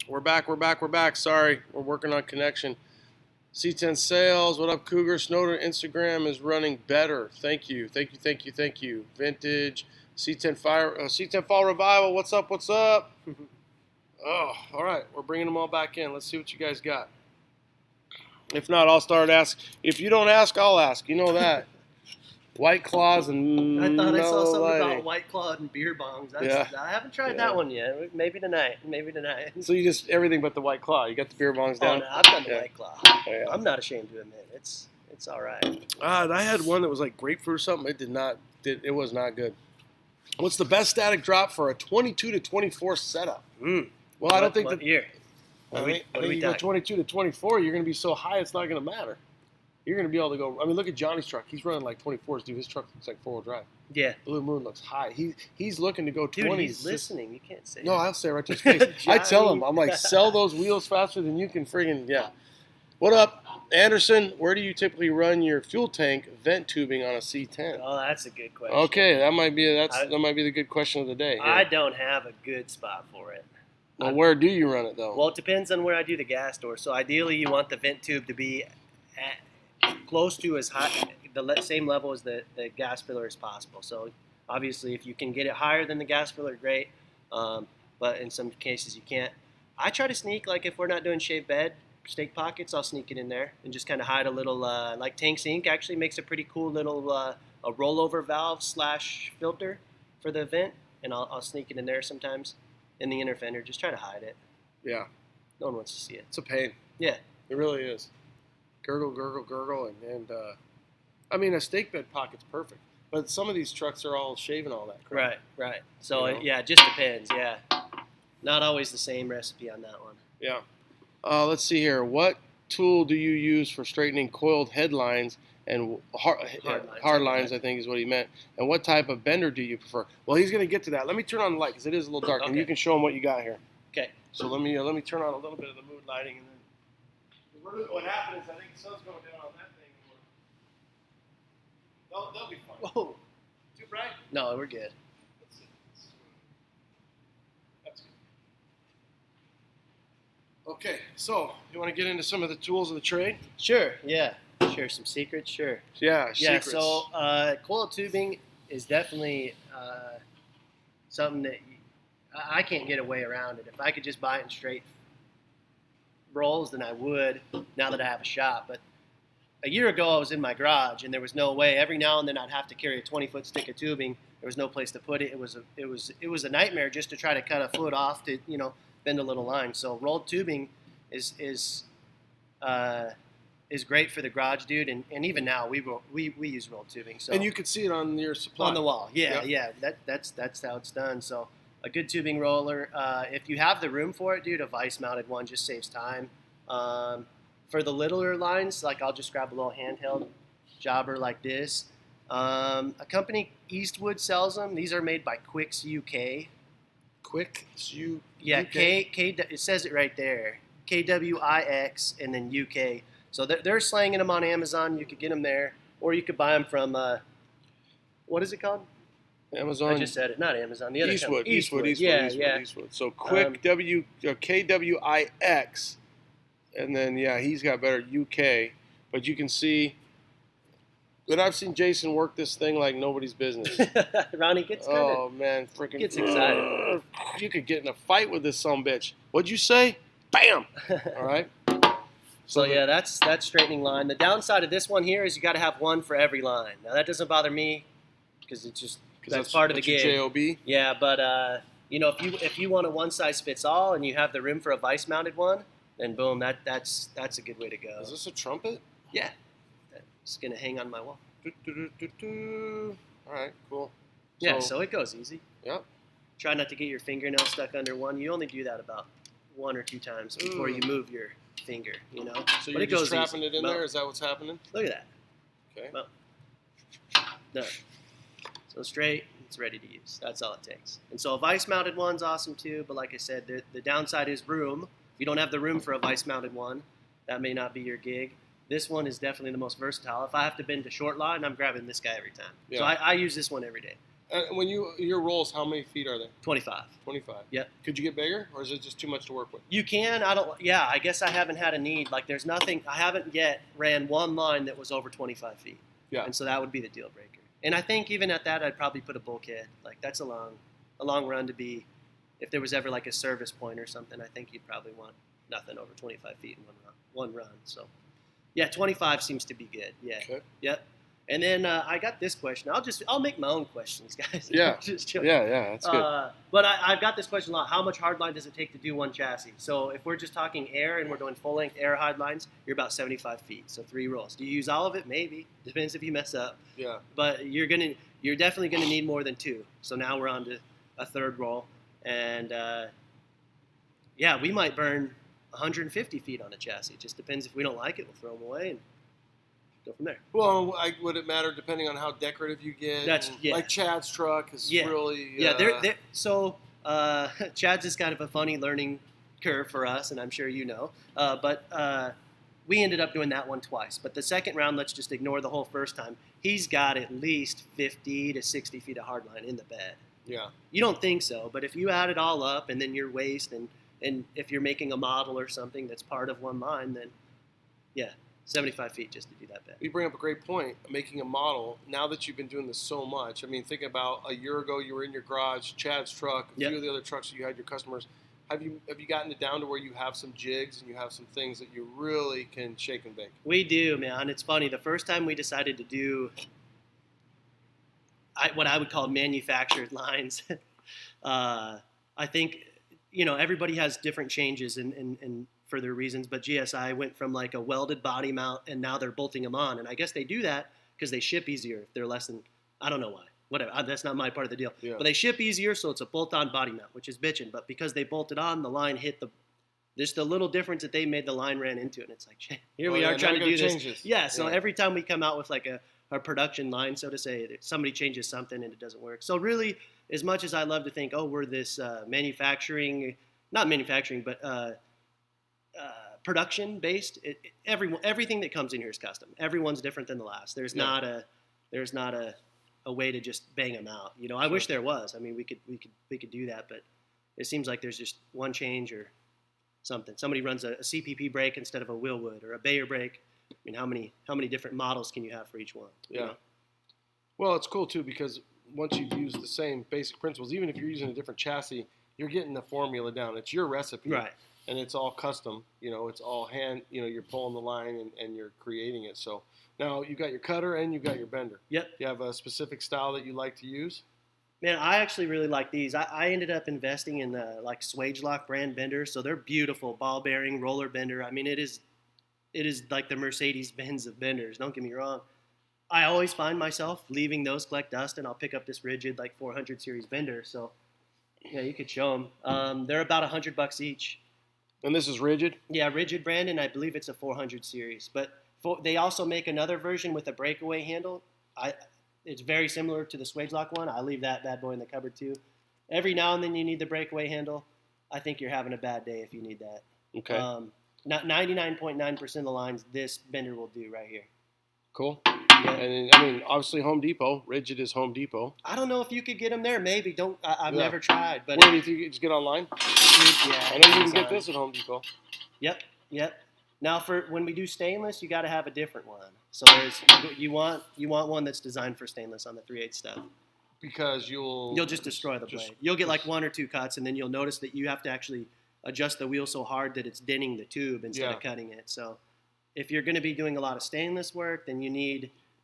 We're back. Sorry, we're working on connection. C10 sales. What up, Cougar? Snowden Instagram is running better. Thank you. Vintage. C10 Fall Revival. What's up? Oh, all right. We're bringing them all back in. Let's see what you guys got. If not, I'll start asking. If you don't ask, I'll ask. You know that. White Claws and I thought I saw something lighting. about White Claw and beer bongs. Yeah. I haven't tried that one yet. Maybe tonight. So you just everything but the White Claw. You got the beer bongs down. Oh, no, I've done the White Claw. Oh, yeah. I'm not ashamed to admit it's all right. I had one that was like grapefruit or something. It was not good. What's the best static drop for a 22 to 24 setup? Well, I don't think what year? I think you go 22 to 24, you're going to be so high it's not going to matter. You're going to be able to go. I mean, look at Johnny's truck. He's running like 24s, dude. His truck looks like four-wheel drive. Yeah. Blue Moon looks high. He's looking to go 20s. Dude, he's listening. You can't say No, that. I'll say it right to his face. I tell him, I'm like, sell those wheels faster than you can friggin', yeah. What up, Anderson? Where do you typically run your fuel tank vent tubing on a C10? Oh, that's a good question. Okay, that might be the good question of the day. I don't have a good spot for it. Well, where do you run it, though? Well, it depends on where I do the gas door. So ideally, you want the vent tube to be close to as high, the same level as the gas filler as possible. So obviously, if you can get it higher than the gas filler, great. But in some cases, you can't. I try to sneak, like if we're not doing shaved bed, steak pockets, I'll sneak it in there and just kind of hide a little, like Tanks Inc. actually makes a pretty cool little a rollover valve / filter for the vent, and I'll sneak it in there sometimes in the inner fender, just try to hide it. Yeah. No one wants to see it. It's a pain. Yeah. It really is. Gurgle, and I mean, a steak bed pocket's perfect, but some of these trucks are all shaving all that crap. Right. So, yeah, it just depends, yeah. Not always the same recipe on that one. Yeah. Let's see here. What tool do you use for straightening coiled headlines and hard lines, I think is what he meant. And what type of bender do you prefer? Well, he's going to get to that. Let me turn on the light because it is a little dark, and you can show him what you got here. Okay. So let me turn on a little bit of the mood lighting, and then what happened is I think the sun's going down on that thing. They'll be fine. Whoa. Too bright? No, we're good. That's good. Okay, so you want to get into some of the tools of the trade? Sure, yeah. Share some secrets, sure. Yeah, Yeah, secrets. so coil tubing is definitely something that I can't get away around it. If I could just buy it in straight rolls, then I would, now that I have a shop. But a year ago, I was in my garage, and there was no way. Every now and then, I'd have to carry a 20-foot stick of tubing. There was no place to put it. It was a nightmare just to try to cut a foot off to bend a little line. So rolled tubing is great for the garage, dude. And even now, we use rolled tubing. So and you could see it on your supply on the wall. Yeah. That's how it's done. So a good tubing roller. If you have the room for it, dude, a vice-mounted one just saves time. For the littler lines, like I'll just grab a little handheld jobber like this. A company, Eastwood, sells them. These are made by Quicks UK. Quicks UK? Yeah, it says it right there. KWIX and then UK. So they're slanging them on Amazon. You could get them there. Or you could buy them from, what is it called? Amazon. I just said it. Not Amazon. The other Eastwood. Yeah. So Quick, KWIX. And then, he's got better UK. But you can see that I've seen Jason work this thing like nobody's business. Ronnie gets kind Oh, man. Freaking gets excited. You could get in a fight with this sumbitch. What'd you say? Bam! All right? So, yeah, that's straightening line. The downside of this one here is you got to have one for every line. Now, that doesn't bother me because it's just that's part of the gig. Job. Yeah, but, if you want a one-size-fits-all and you have the room for a vice-mounted one, then boom, that's a good way to go. Is this a trumpet? Yeah. It's going to hang on my wall. All right, cool. Yeah, so it goes easy. Yep. Try not to get your fingernail stuck under one. You only do that about 1 or 2 times before you move your finger, So but you're just trapping it in there? Is that what's happening? Look at that. Okay. Well, done. So straight, it's ready to use. That's all it takes. And so a vice-mounted one's awesome too, but like I said, the downside is room. If you don't have the room for a vice-mounted one, that may not be your gig. This one is definitely the most versatile. If I have to bend a short line, I'm grabbing this guy every time. Yeah. So I use this one every day. When your rolls, how many feet are they? 25. 25. Yep. Could you get bigger, or is it just too much to work with? You can. I guess I haven't had a need. Like, there's nothing. I haven't yet ran one line that was over 25 feet. Yeah. And so that would be the deal breaker. And I think even at that, I'd probably put a bulkhead. Like, that's a long run to be. If there was ever like a service point or something, I think you'd probably want nothing over 25 feet in one run. So, yeah, 25 seems to be good. Yeah. Okay. Yep. And then I got this question. I'll make my own questions, guys. Yeah. Just joking. Yeah, that's good. But I've got this question a lot. How much hard line does it take to do one chassis? So if we're just talking air and we're doing full length air hard lines, you're about 75 feet. So 3 rolls. Do you use all of it? Maybe. Depends if you mess up. Yeah. But you're definitely gonna need more than 2. So now we're on to a 3rd roll, and we might burn 150 feet on a chassis. It just depends. If we don't like it, we'll throw them away and go from there. Well, would it matter depending on how decorative you get? Like Chad's truck is really. So Chad's is kind of a funny learning curve for us, and I'm sure you know. But we ended up doing that one twice. But the second round, let's just ignore the whole first time. He's got at least 50 to 60 feet of hardline in the bed. Yeah. You don't think so, but if you add it all up, and then your waste, and if you're making a model or something that's part of one line, then 75 feet just to do that bed. You bring up a great point, making a model. Now that you've been doing this so much, I mean, think about a year ago you were in your garage, Chad's truck, a few of the other trucks you had your customers. Have you gotten it down to where you have some jigs and you have some things that you really can shake and bake? We do, man. It's funny. The first time we decided to do what I would call manufactured lines, I think, everybody has different changes and for their reasons, but GSI went from like a welded body mount, and now they're bolting them on. And I guess they do that because they ship easier if they're less than, I don't know why. Whatever, that's not my part of the deal. Yeah. But they ship easier, so it's a bolt-on body mount, which is bitching. But because they bolted on, the line hit just the little difference that they made, the line ran into it. And it's like, here we are trying to do this. Yeah, so every time we come out with like a production line, so to say, somebody changes something and it doesn't work. So really, as much as I love to think, we're this production-based, everything that comes in here is custom. Everyone's different than the last. There's not a way to just bang them out. I wish there was. I mean, we could do that, but it seems like there's just one change or something. Somebody runs a CPP brake instead of a Willwood or a Bayer brake. I mean, how many different models can you have for each one? Yeah. Well, it's cool too because once you've used the same basic principles, even if you're using a different chassis, you're getting the formula down. It's your recipe. Right. And it's all custom, it's all hand, you're pulling the line and you're creating it. So now you've got your cutter and you've got your bender. Yep. You have a specific style that you like to use? Man, I actually really like these. I ended up investing in the Swagelok brand benders. So they're beautiful, ball bearing, roller bender. I mean, it is like the Mercedes-Benz of benders. Don't get me wrong. I always find myself leaving those collect dust, and I'll pick up this rigid 400 series bender. So you could show them. They're about $100 each. And this is rigid? Yeah, rigid brand, and I believe it's a 400 series. But they also make another version with a breakaway handle. It's very similar to the Swagelok one. I leave that bad boy in the cupboard too. Every now and then you need the breakaway handle. I think you're having a bad day if you need that. Okay. Not 99.9% of the lines this bender will do right here. Cool. Yeah. And I mean, obviously Home Depot. Rigid is Home Depot. I don't know if you could get them there. Maybe. I've never tried. But where do you think you can just get online? Yeah. I know you can get this at Home Depot. Yep. Now, for when we do stainless, you got to have a different one. So you want one that's designed for stainless on the 3/8 stuff. Because you'll just destroy the blade. You'll get 1 or 2 cuts, and then you'll notice that you have to actually adjust the wheel so hard that it's denting the tube instead of cutting it. So if you're going to be doing a lot of stainless work, then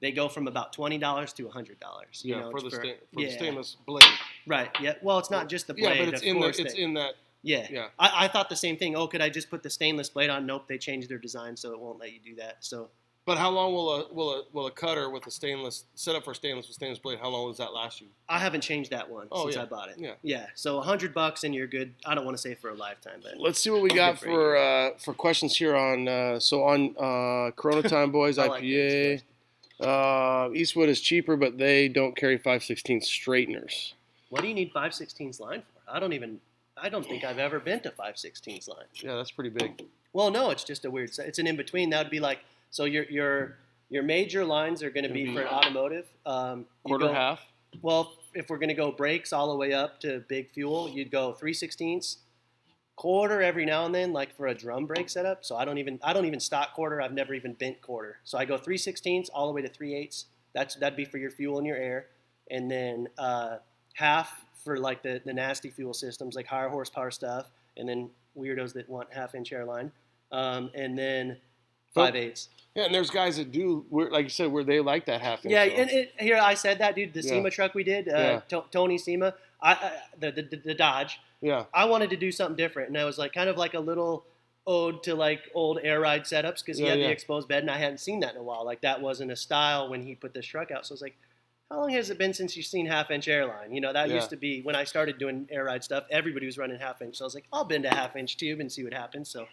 they go from about $20 to $100. Yeah, for the stainless blade. Right. Yeah. Well, it's not just the blade. Yeah, but it's in that. Yeah. I thought the same thing. Could I just put the stainless blade on? Nope. They changed their design, so it won't let you do that. So. But how long will a cutter with a stainless set up for stainless with stainless blade? How long does that last you? I haven't changed that one since I bought it. Yeah. So $100 and you're good. I don't want to say for a lifetime, but let's see what we got for questions here on Corona Time Boys IPA. Eastwood is cheaper, but they don't carry 5/16 straighteners. What do you need 5/16 line for? I don't think I've ever been to 5/16 line. Yeah, that's pretty big. Well, no, it's just a weird. It's an in between. That would be like. So your major lines are going to be for an automotive. Quarter half. Well, if we're gonna go brakes all the way up to big fuel, you'd go 3/16, quarter every now and then, like for a drum brake setup. So I don't even stock quarter. I've never even bent quarter. So I go 3/16 all the way to 3/8. That'd be for your fuel and your air, and then half for like the nasty fuel systems, like higher horsepower stuff, and then weirdos that want 1/2-inch airline, and then 5/8. Yeah, and there's guys that do, like you said, where they like that 1/2 inch. Yeah, and here I said that, dude. The SEMA truck we did, Tony SEMA, the Dodge. Yeah. I wanted to do something different, and I was like kind of like a little ode to like old air ride setups because he had the exposed bed, and I hadn't seen that in a while. Like that wasn't a style when he put this truck out. So I was like, how long has it been since you've seen 1/2-inch airline? You know, that used to be when I started doing air ride stuff. Everybody was running 1/2-inch, so I was like, I'll bend a 1/2-inch tube and see what happens. So.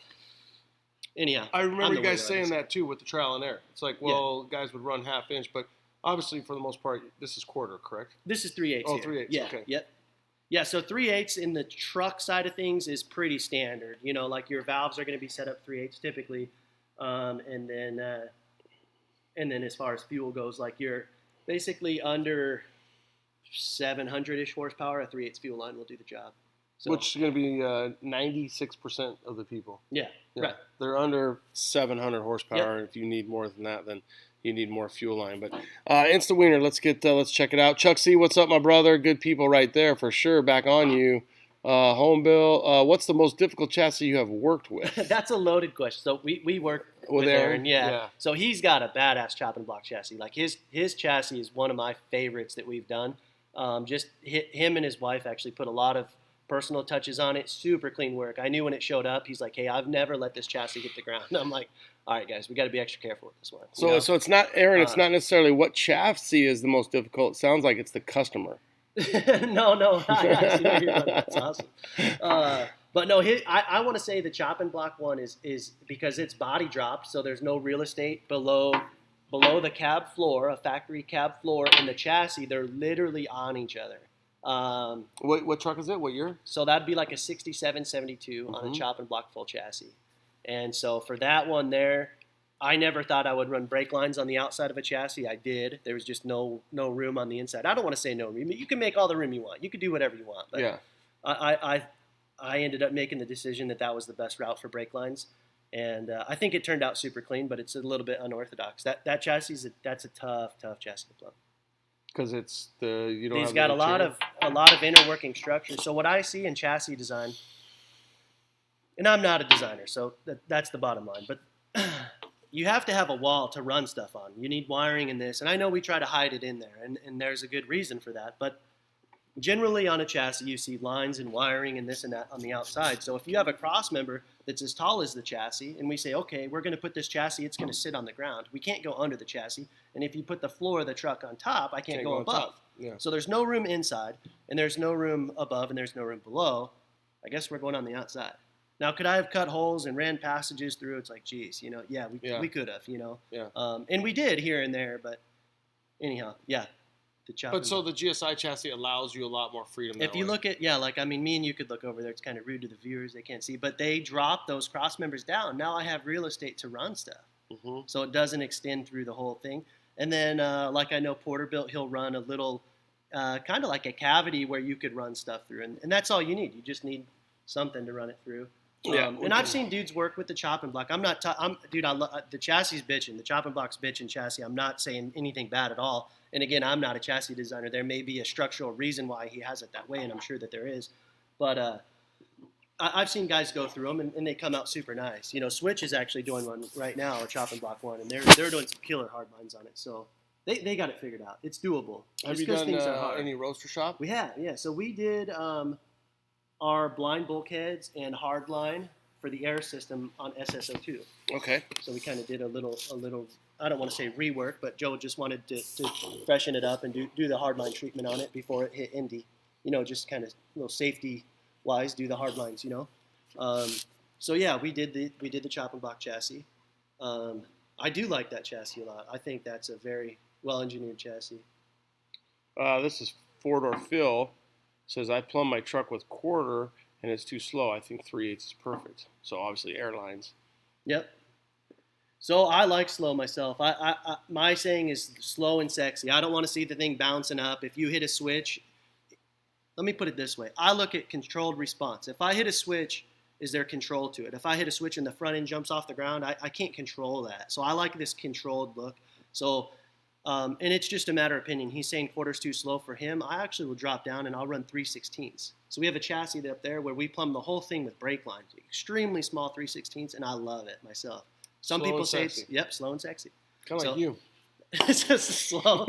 Anyhow, I remember you guys saying that too with the trial and error. It's like, well, guys would run 1/2 inch, but obviously for the most part, this is quarter, correct? This is 3/8. Oh, 3/8. Yeah. Okay. Yep. Yeah. So 3/8 in the truck side of things is pretty standard. You know, like your valves are going to be set up 3/8 typically, and then as far as fuel goes, like you're basically under 700-ish horsepower. A 3/8 fuel line will do the job. So, which is going to be 96% of the people. Yeah, right. They're under 700 horsepower. Yep. And if you need more than that, then you need more fuel line. But Insta Wiener, let's check it out. Chuck C, what's up, my brother? Good people right there for sure. Back on you. Home Bill, what's the most difficult chassis you have worked with? That's a loaded question. So we work with Aaron. Yeah. So he's got a badass chopping block chassis. Like his chassis is one of my favorites that we've done. Just him and his wife actually put a lot of personal touches on it. Super clean work. I knew when it showed up, he's like, hey, I've never let this chassis hit the ground. And I'm like, all right, guys, we got to be extra careful with this one. So it's not, Aaron, it's not necessarily what chassis is the most difficult. It sounds like it's the customer. No. That's awesome. But no, I want to say the chopping block one is because it's body dropped, so there's no real estate below the cab floor, a factory cab floor, and the chassis. They're literally on each other. What truck is it? What year? So that'd be like a 67, 72 on a chopping block full chassis. And so for that one there, I never thought I would run brake lines on the outside of a chassis. I did. There was just no room on the inside. I don't want to say no room. You can make all the room you want. You can do whatever you want. But I ended up making the decision that was the best route for brake lines. And I think it turned out super clean, but it's a little bit unorthodox. That chassis, that's a tough chassis to plumb. Because it's he's got a lot of inner working structure. So what I see in chassis design, and I'm not a designer, so that's the bottom line. But you have to have a wall to run stuff on. You need wiring in this, and I know we try to hide it in there, and there's a good reason for that. But generally on a chassis, you see lines and wiring and this and that on the outside. So if you have a cross member that's as tall as the chassis, and we say, okay, we're going to put this chassis, it's going to sit on the ground. We can't go under the chassis. And if you put the floor of the truck on top, I can't go above. Yeah. So there's no room inside, and there's no room above, and there's no room below. I guess we're going on the outside. Now, could I have cut holes and ran passages through? It's like, geez, we could have, Yeah. And we did here and there, but anyhow, yeah. But so the GSI chassis allows you a lot more freedom. If you look at, me and you could look over there. It's kind of rude to the viewers. They can't see. But they drop those cross members down. Now I have real estate to run stuff. Mm-hmm. So it doesn't extend through the whole thing. And then, like I know Porterbuilt, he'll run a little, kind of like a cavity where you could run stuff through. And that's all you need. You just need something to run it through. And I've seen dudes work with the chopping block. I'm not, the chassis bitching. The chopping block's bitching chassis. I'm not saying anything bad at all. And again, I'm not a chassis designer. There may be a structural reason why he has it that way, and I'm sure that there is. But I've seen guys go through them, and they come out super nice. Switch is actually doing one right now, a chopping block one, and they're doing some killer hard lines on it. So they got it figured out. It's doable. Have you done any roaster shop? We have, yeah. So we did our blind bulkheads and hard line for the air system on SSO2. Okay. So we kind of did a little. I don't want to say rework, but Joe just wanted to freshen it up and do the hardline treatment on it before it hit Indy. Just kind of safety-wise, do the hard lines. So yeah, we did the chopping block chassis. I do like that chassis a lot. I think that's a very well-engineered chassis. This is four-door Phil. Says I plumb my truck with quarter and it's too slow. I think 3/8 is perfect. So obviously airlines. Yep. So I like slow myself. My saying is slow and sexy. I don't want to see the thing bouncing up. If you hit a switch let me put it this way. I look at controlled response. If I hit a switch, is there control to it? If I hit a switch and the front end jumps off the ground, I can't control that. So I like this controlled look. So, and it's just a matter of opinion. He's saying quarter's too slow for him. I actually will drop down and I'll run 3/16. So we have a chassis up there where we plumb the whole thing with brake lines. Extremely small 3/16, and I love it myself. Some Slow people and say sexy. it's, slow and sexy. Kind of like you. It's just slow.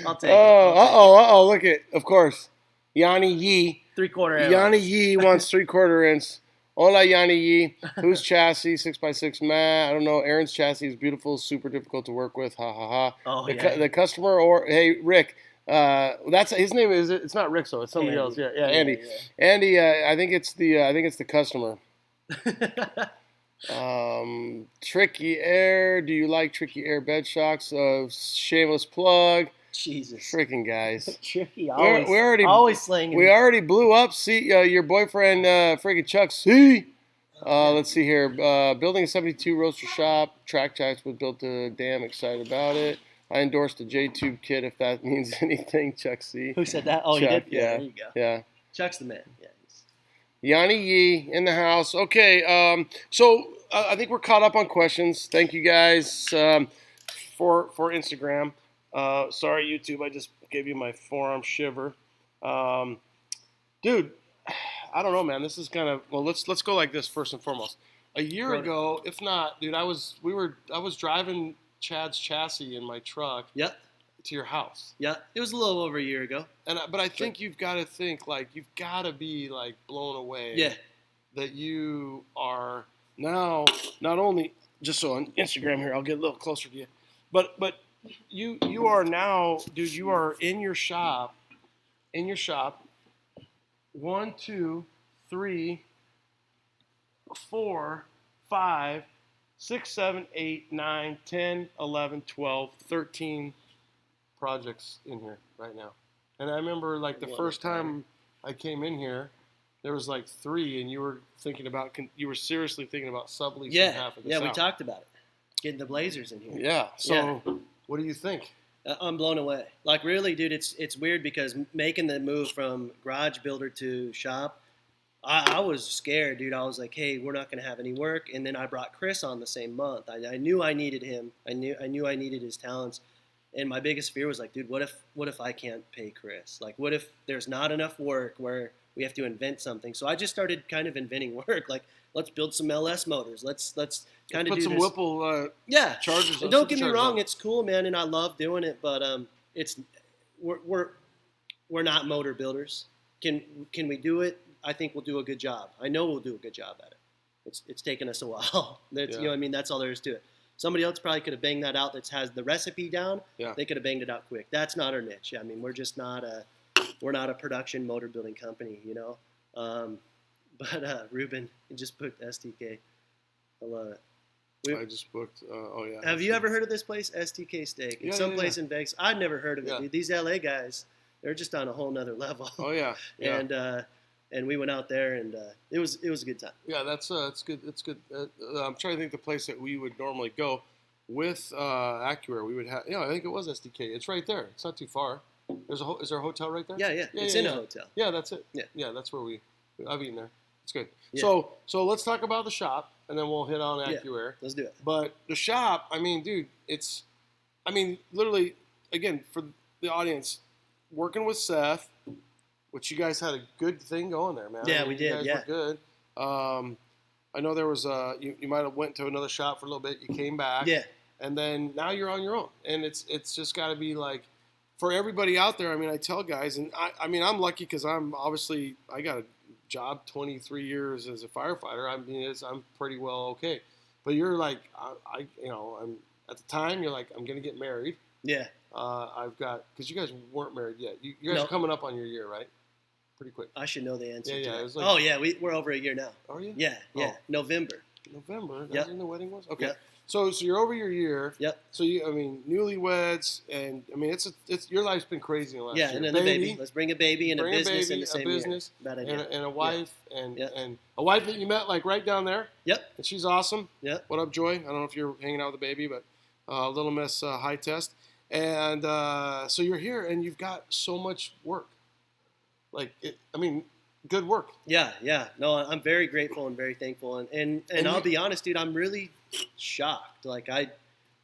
I'll take it. Oh, look at, of course, Yanni Yee. 3/4 inch. Yanni Yee wants 3/4 inch. Hola, Yanni Yee. Whose chassis? 6x6 mat. I don't know. Aaron's chassis is beautiful, super difficult to work with. Ha ha ha. Oh, The customer, or hey, Rick. That's his name. Is it? It's not Rick, so it's somebody else. Yeah, Andy. Yeah. Andy. I think it's the customer. Tricky Air. Do you like Tricky Air bed shocks? Shameless plug. Jesus. Freaking guys. Tricky. We always slanging. We already blew up. See, your boyfriend, freaking Chuck C. Let's see here. Building a 72 roaster shop. Track jacks was built. Damn excited about it. I endorsed the J-Tube kit if that means anything. Chuck C. Who said that? Oh, Chuck, you did? Yeah. There you go. Yeah. Chuck's the man. Yeah. Yanni Yee in the house. Okay, so I think we're caught up on questions. Thank you guys for Instagram. Sorry, YouTube, I just gave you my forearm shiver. Dude, I don't know, man. This is kind of, well, let's go like this first and foremost. A year ago, if not, dude, I was driving Chad's chassis in my truck. Yep. To your house. Yeah, it was a little over a year ago. But I think you've got to think, like, you've got to be, like, blown away. Yeah. That you are now not only, just so on Instagram here, I'll get a little closer to you, but you are now, dude, you are in your shop, 1, 2, 3, 4, 5, 6, 7, 8, 9, 10, 11, 12, 13 projects in here right now. And I remember, like, the first time I came in here, there was like 3, and you were seriously thinking about subleasing half of this out. We talked about it. Getting the Blazers in here. Yeah. So what do you think? I'm blown away. Like, really, dude, it's weird because making the move from garage builder to shop, I was scared, dude. I was like, hey, we're not going to have any work. And then I brought Chris on the same month. I knew I needed him. I knew I needed his talents. And my biggest fear was like, dude, what if I can't pay Chris? Like, what if there's not enough work where we have to invent something? So I just started kind of inventing work. Like, let's build some LS motors. Let's kind of put do some this. Whipple chargers. And don't get me wrong, it's cool, man, and I love doing it. But we're not motor builders. Can we do it? I think we'll do a good job. I know we'll do a good job at it. It's taken us a while. You know what I mean? That's all there is to it. Somebody else probably could have banged that out that has the recipe down. Yeah. They could have banged it out quick. That's not our niche. I mean, we're just not a production motor building company, you know. But Ruben, you just booked STK. I love it. I just booked. Oh yeah. Have you ever heard of this place, STK Steak? It's someplace in Vegas. I've never heard of it, dude. These LA guys, they're just on a whole nother level. Oh yeah. And we went out there, and it was a good time. Yeah, it's good. It's good. I'm trying to think the place that we would normally go with Acura. We would have. I think it was SDK. It's right there. It's not too far. Is there a hotel right there? Yeah. It's in a hotel. Yeah, that's it. Yeah, that's where I've eaten there. It's good. Yeah. So let's talk about the shop, and then we'll hit on Acura. Yeah, let's do it. But the shop, I mean, dude, literally, again, for the audience, working with Seth. Which you guys had a good thing going there, man. Yeah, we did. You guys were good. I know there was you might have went to another shop for a little bit. You came back. Yeah. And then now you're on your own, and it's just got to be like for everybody out there. I mean, I tell guys, and I'm lucky because I got a job 23 years as a firefighter. I mean, I'm pretty well okay. But you're like I'm at the time you're like I'm gonna get married. Yeah. I've got because you guys weren't married yet. You guys are coming up on your year, right? Pretty quick. I should know the answer. Yeah. To It was like, we're over a year now. Are you? Yeah. Oh. November. That's when the wedding was. Okay. Yep. So you're over your year. Yep. So newlyweds, and it's your life's been crazy in the last year. And then the baby. Let's bring a baby and a business in the same year. And a wife, and a wife that you met like right down there. Yep. And she's awesome. Yep. What up, Joy? I don't know if you're hanging out with the baby, but Little Miss High Test. And so you're here, and you've got so much work. Good work. Yeah. No, I'm very grateful and very thankful. And I'll be honest, dude, I'm really shocked.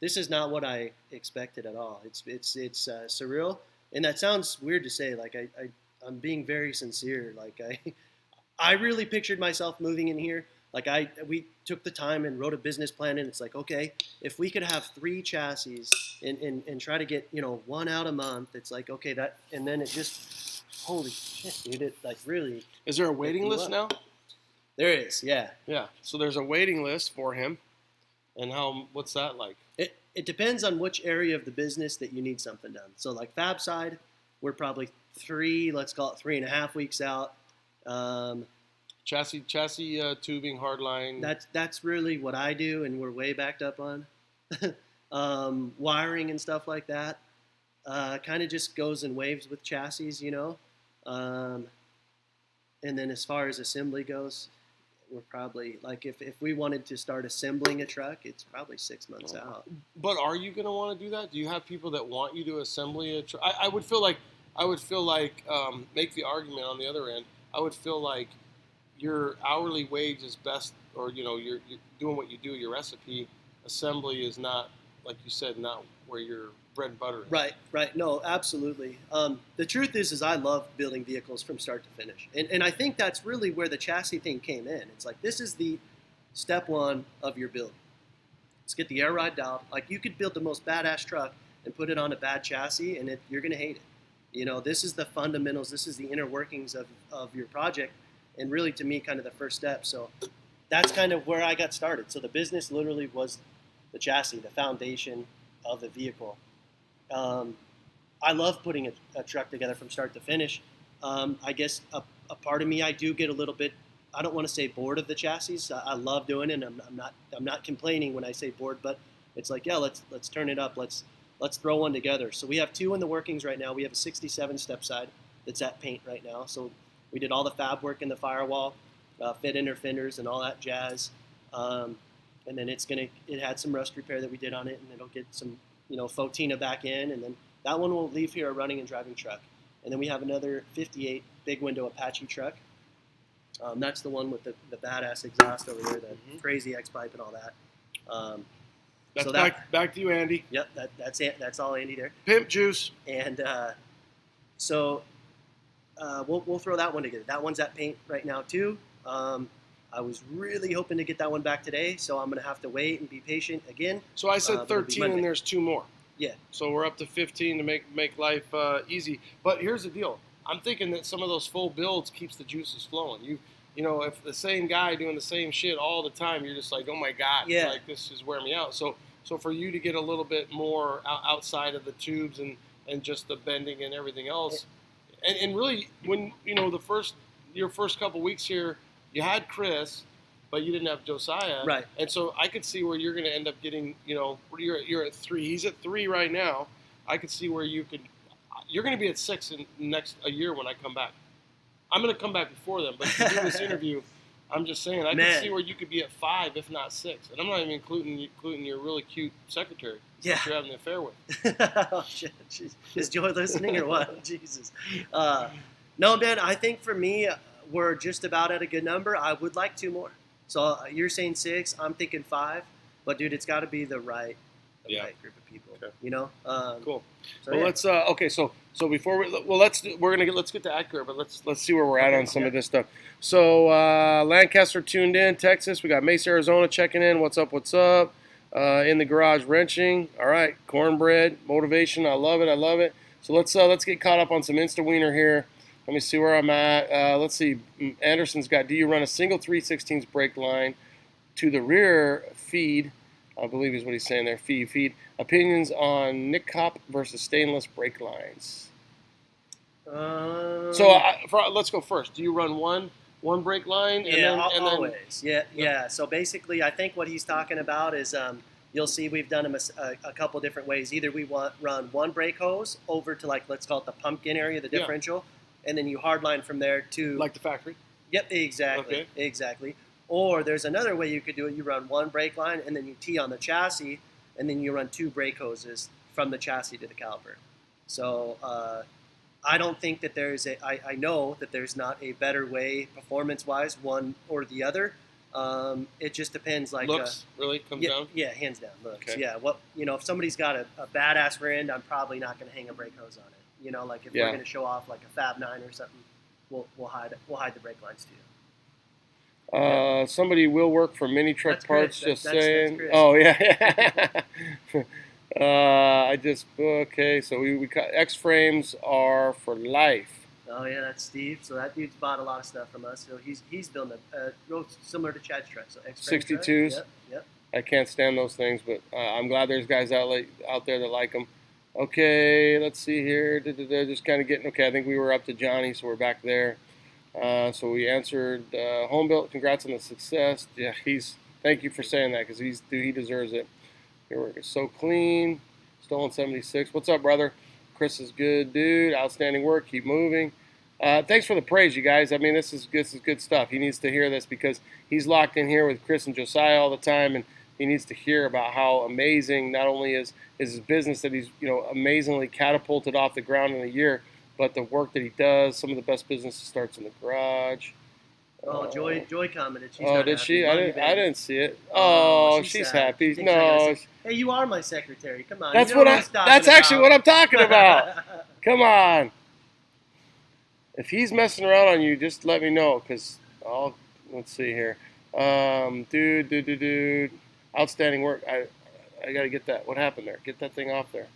This is not what I expected at all. It's surreal, and that sounds weird to say. I'm being very sincere. I really pictured myself moving in here. We took the time and wrote a business plan, and it's like, okay, if we could have 3 chassis and try to get, one out a month, it's like, okay, and then it just, holy shit, dude, it really. Is there a waiting list now? There is, yeah. Yeah, so there's a waiting list for him, and what's that like? It depends on which area of the business that you need something done. So fab side, we're probably 3.5 weeks out. Chassis, tubing, hardline. That's really what I do, and we're way backed up on. Wiring and stuff like that. Kind of just goes in waves with chassis, And then as far as assembly goes, we're probably, if we wanted to start assembling a truck, it's probably 6 months out. But are you going to want to do that? Do you have people that want you to assemble a truck? I would feel like, make the argument on the other end. I would feel like your hourly wage is best, or you're doing what you do, your recipe. Assembly is not, like you said, not where your bread and butter is. Right. No, absolutely. The truth is I love building vehicles from start to finish, and I think that's really where the chassis thing came in. It's like, this is the step one of your build. Let's get the air ride dialed. You could build the most badass truck and put it on a bad chassis, and you're gonna hate it. This is the fundamentals. This is the inner workings of your project. And really, to me, kind of the first step. So that's kind of where I got started. So the business literally was the chassis, the foundation of the vehicle. I love putting a truck together from start to finish. I guess a part of me, I do get a little bit, I don't want to say bored of the chassis. I love doing it, and I'm not complaining when I say bored, but it's like, yeah, let's turn it up. Let's throw one together. So we have 2 in the workings right now. We have a 67 step side that's at paint right now. So we did all the fab work in the firewall, fit inner fenders and all that jazz. And then it had some rust repair that we did on it, and it'll get some, Fotina back in, and then that one will leave here a running and driving truck. And then we have another 58 big window Apache truck. That's the one with the badass exhaust over there, the crazy X-pipe and all that. That's back to you, Andy. Yep, that's it. That's all Andy there. Pimp juice. And we'll throw that one together. That one's at paint right now too. I was really hoping to get that one back today, so I'm going to have to wait and be patient again. So I said 13, and there's 2 more. Yeah. So we're up to 15 to make life easy. But here's the deal. I'm thinking that some of those full builds keeps the juices flowing. If the same guy doing the same shit all the time, you're just like, oh my God, yeah. This is wearing me out. So for you to get a little bit more outside of the tubes and just the bending and everything else, and really when your first couple weeks here, you had Chris, but you didn't have Josiah. Right. And so I could see where you're going to end up getting, you're at 3. He's at 3 right now. I could see where you're going to be at 6 in a year when I come back. I'm going to come back before then, but to do this interview, I'm just saying, I can see where you could be at 5, if not 6. And I'm not even including your really cute secretary that you're having an affair with. Oh, shit. Jeez. Is Joy listening or what? Jesus. No, man, I think for me, we're just about at a good number. I would like 2 more. So you're saying 6, I'm thinking 5. But, dude, it's got to be the right group of people. Okay. Cool. So, well, let's so before let's get to Acura, but let's see where we're at on some of this stuff. So Lancaster tuned in, Texas. We got Mesa, Arizona checking in. What's up? In the garage wrenching. All right, cornbread motivation. I love it. So let's get caught up on some Insta Wiener here. Let me see where I'm at. Let's see. Anderson's got, do you run a single 3/16 brake line to the rear feed? I believe is what he's saying there. Feed. Opinions on Nick Cop versus stainless brake lines. Let's go first. Do you run one brake line? Always. Yeah. So basically, I think what he's talking about is you'll see we've done them a couple different ways. Either we run one brake hose over to let's call it the pumpkin area, the differential, and then you hardline from there to like the factory. Yep, exactly. Okay. Exactly. Or there's another way you could do it. You run one brake line, and then you tee on the chassis, and then you run 2 brake hoses from the chassis to the caliper. So I don't think that I know that there's not a better way performance-wise, one or the other. It just depends. Like looks really comes down. Yeah, hands down. Looks. Okay. Yeah. If somebody's got a badass rear end, I'm probably not going to hang a brake hose on it. Like if we're going to show off like a Fab 9 or something, we'll hide the brake lines too. Somebody will work for mini truck That's parts. Chris. Just saying. Oh yeah. Okay. So we cut X frames are for life. Oh yeah, that's Steve. So that dude's bought a lot of stuff from us. So he's building a real similar to Chad's truck. So X-frame 62s. Truck. Yep. I can't stand those things, but I'm glad there's guys out there that like them. Okay, let's see here. Just kind of getting. Okay, I think we were up to Johnny, so we're back there. So we answered home built. Congrats on the success. Yeah, thank you for saying that because he deserves it. Your work is so clean. Stolen 76. What's up, brother? Chris is good, dude. Outstanding work. Keep moving. Thanks for the praise, you guys. I mean, this is good stuff. He needs to hear this because he's locked in here with Chris and Josiah all the time, and he needs to hear about how amazing not only is his business that he's amazingly catapulted off the ground in a year, but the work that he does. Some of the best business starts in the garage. Oh, Joy commented. She's oh, not did happy. she? I didn't see it. Oh, she's happy. No. Hey, you are my secretary. Come on. That's That's actually what I'm talking about. Come on. If he's messing around on you, just let me know, because let's see here. Dude. Outstanding work. I got to get that. What happened there? Get that thing off there.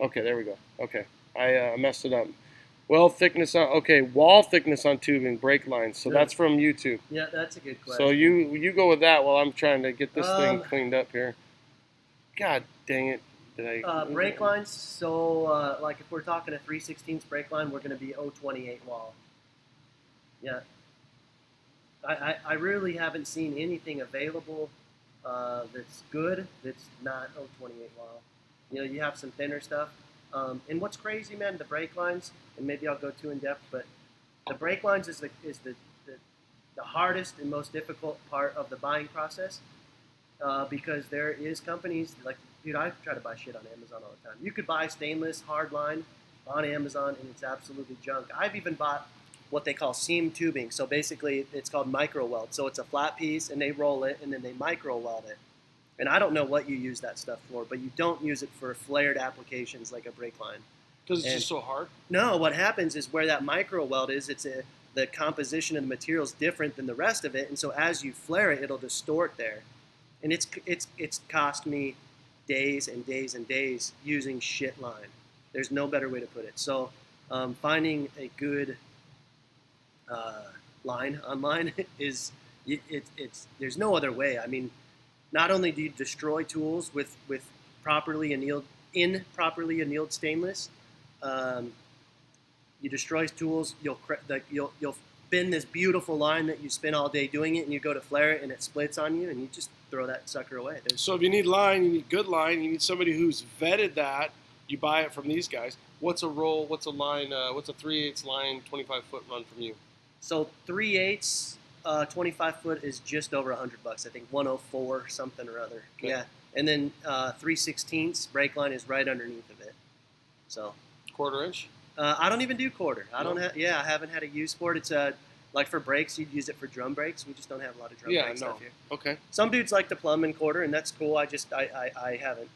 Okay, there we go. Okay. I messed it up. Wall thickness on tubing, brake lines. So that's from YouTube. Yeah, that's a good question. So you go with that while I'm trying to get this thing cleaned up here. God dang it. Brake lines, so like if we're talking a 3/16 brake line, we're going to be 028 wall. Yeah. I really haven't seen anything available that's good that's not 028 wall. You have some thinner stuff. And what's crazy, man, the brake lines, and maybe I'll go too in depth, but the brake lines is the hardest and most difficult part of the buying process because there is companies like, dude, I try to buy shit on Amazon all the time. You could buy stainless hard line on Amazon and it's absolutely junk. I've even bought what they call seam tubing. So basically it's called micro weld. So it's a flat piece and they roll it and then they micro weld it. And I don't know what you use that stuff for, but you don't use it for flared applications like a brake line. Because it's just so hard? No, what happens is where that micro weld is, the composition of the material is different than the rest of it. And so as you flare it, it'll distort there. And it's cost me days and days and days using shit line. There's no better way to put it. So finding a good line online is there's no other way. I mean, not only do you destroy tools with improperly annealed stainless, you destroy tools. You'll spin this beautiful line that you spin all day doing it, and you go to flare it, and it splits on you, and you just throw that sucker away. So if you need line, you need good line, you need somebody who's vetted that. You buy it from these guys. What's a roll? What's a line? What's a 3/8 line 25-foot run from you? So 3/8 25-foot is just over $100. I think 104 something or other. Okay. Yeah, and then 3/16 brake line is right underneath of it. So 1/4 inch. I don't even do quarter. I haven't had a use for it. It's like for brakes, you'd use it for drum brakes. We just don't have a lot of drum brake stuff here. Okay. Some dudes like to plumb in quarter, and that's cool. I haven't.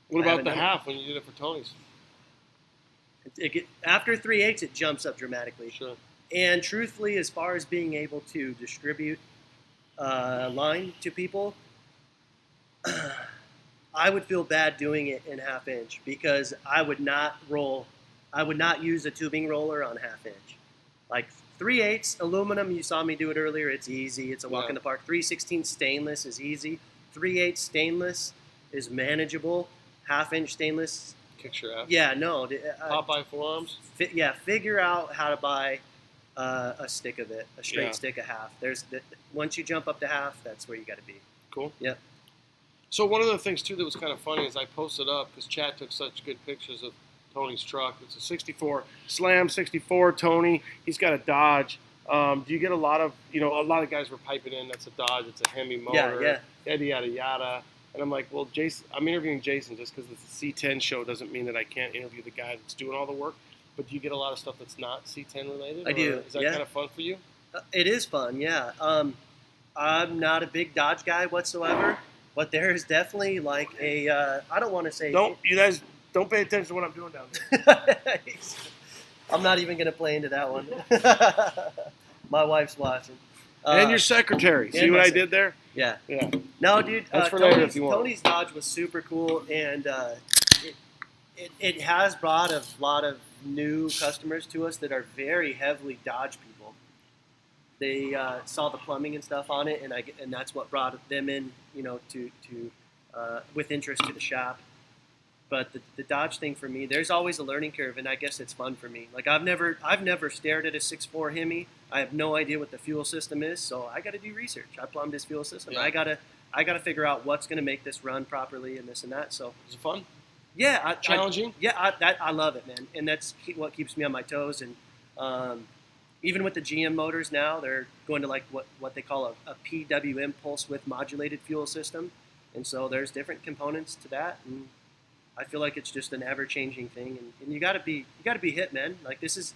What about the half when you did it for Tony's? After 3/8, it jumps up dramatically. Sure. And truthfully, as far as being able to distribute line to people, I would feel bad doing it in 1/2 inch because I would not use a tubing roller on 1/2 inch. Like 3/8 aluminum, you saw me do it earlier. It's easy. It's a walk in the park. 3/16 stainless is easy. 3/8 stainless is manageable. 1/2 inch stainless kicks your ass. Yeah, no. Popeye forearms. Figure out how to buy a stick of it, a straight stick of half. Once you jump up to half, that's where you got to be. Cool. Yep. So one of the things too that was kind of funny is I posted up because Chad took such good pictures of Tony's truck. It's a 64 Slam 64 Tony. He's got a Dodge. Do you get a lot of guys were piping in? That's a Dodge. It's a Hemi motor. Yeah. Yada yada yada. And I'm like, well, Jason, I'm interviewing Jason just because it's a C10 show doesn't mean that I can't interview the guy that's doing all the work. But do you get a lot of stuff that's not C10 related? I do. Is that kind of fun for you? It is fun, yeah. I'm not a big Dodge guy whatsoever, but there is definitely like a, I don't want to say. You guys don't pay attention to what I'm doing down there. I'm not even going to play into that one. My wife's watching. And your secretary. See what I did there? Yeah. Yeah. No, dude. That's for later if you want. Tony's Dodge was super cool, and it has brought a lot of new customers to us that are very heavily Dodge people. They saw the plumbing and stuff on it, and that's what brought them in, to with interest to the shop. But the Dodge thing for me, there's always a learning curve, and I guess it's fun for me. Like I've never stared at a 6.4 Hemi. I have no idea what the fuel system is, so I got to do research. I plumbed his fuel system. Yeah. I gotta figure out what's going to make this run properly and this and that. So is it fun? Yeah, challenging. I love it, man, and that's what keeps me on my toes. And even with the GM motors now, they're going to like what they call a PWM pulse width modulated fuel system, and so there's different components to that. And I feel like it's just an ever-changing thing, and you gotta be hip, man. Like this is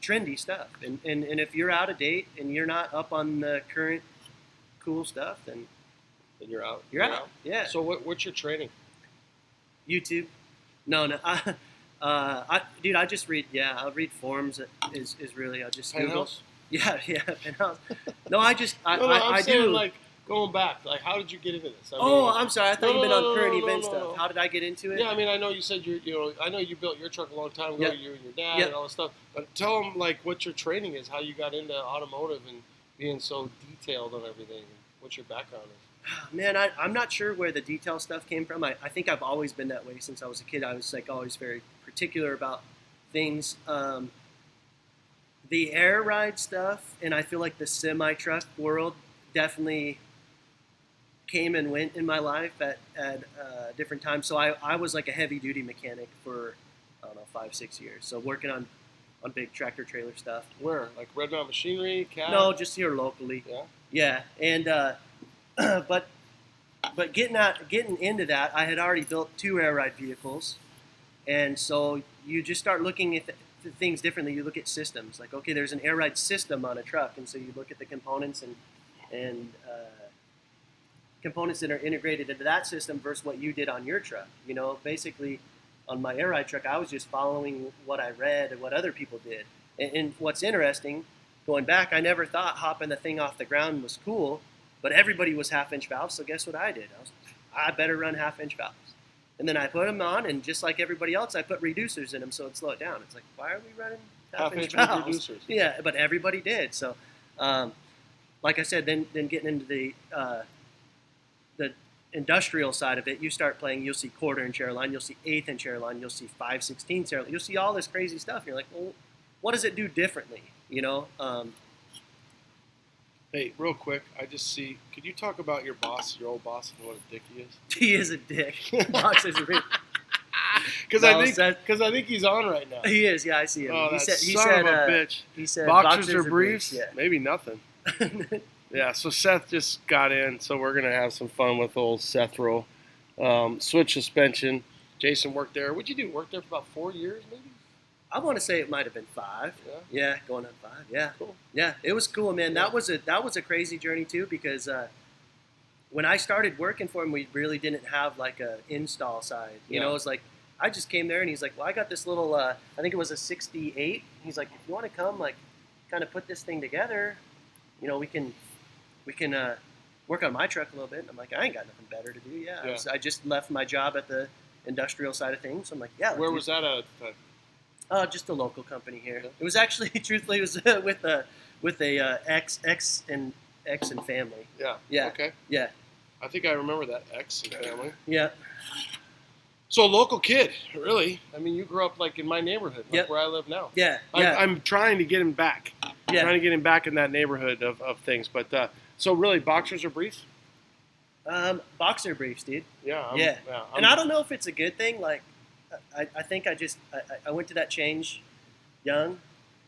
trendy stuff, and if you're out of date and you're not up on the current cool stuff, then you're out. You're out. Yeah. So what's your training? YouTube. No. Dude, I just read. Yeah, I'll read forums. Is really I just Penthouse? Google. Yeah, Penthouse. No, I I'm saying, do. Like going back, like how did you get into this? I'm sorry. I thought you've been on current event stuff. No. How did I get into it? Yeah, I mean, I know you said I know you built your truck a long time ago. Yep. You and your dad Yep. and all this stuff. But tell them like what your training is, how you got into automotive and being so detailed on everything. And what your background is. Man, I'm not sure where the detail stuff came from. I think I've always been that way since I was a kid. I was like always very particular about things. The air ride stuff, and I feel like the semi-truck world definitely came and went in my life at different times. So I was like a heavy-duty mechanic for, I don't know, 5-6 years. So working on big tractor-trailer stuff. Where? Like Red Mountain Machinery? Cat? No, just here locally. Yeah? Yeah, and... but getting into that, I had already built 2 air ride vehicles, and so you just start looking at things differently. You look at systems, like okay, there's an air ride system on a truck, and so you look at the components and components that are integrated into that system versus what you did on your truck. Basically, on my air ride truck, I was just following what I read and what other people did. And what's interesting, going back, I never thought hopping the thing off the ground was cool. But everybody was half-inch valves, so guess what I did? I better run half-inch valves. And then I put them on, and just like everybody else, I put reducers in them so it'd slow it down. It's like, why are we running half-inch valves? Reducers. Yeah, but everybody did. So, like I said, then getting into the industrial side of it, you start playing, you'll see quarter-inch airline, you'll see eighth-inch airline, you'll see 5/16 airline, you'll see all this crazy stuff. And you're like, well, what does it do differently? Hey, real quick, I just see. Could you talk about your boss, your old boss, and what a dick he is? He is a dick. Boxers are big. Because I think he's on right now. He is. Yeah, I see him. Oh, he said, of a bitch. He said boxers or briefs? Yeah. Maybe nothing. Yeah. So Seth just got in, so we're gonna have some fun with old Seth roll. Switch suspension. Jason worked there. What'd you do? Worked there for about 4 years, maybe. I want to say it might have been 5. Yeah, going on 5. Yeah, cool. Yeah, it was cool, man. Yeah. That was a crazy journey too, because when I started working for him, we really didn't have like a install side. You know, it was like I just came there and he's like, "Well, I got this little. I think it was a '68." He's like, "If you want to come, like, kind of put this thing together, we can work on my truck a little bit." And I'm like, "I ain't got nothing better to do." Yeah. I just left my job at the industrial side of things. So I'm like, "Yeah." Where was that at? Just a local company here. Yeah. It was actually, truthfully, it was with a ex and family. Yeah. Yeah. Okay. Yeah. I think I remember that ex and family. Yeah. So a local kid, really. I mean, you grew up like in my neighborhood, like where I live now. Yeah. I'm trying to get him back. Yeah. Trying to get him back in that neighborhood of things. But so really, boxers or briefs? Boxer briefs, dude. Yeah. And I don't know if it's a good thing. Like, I think I went to that change young.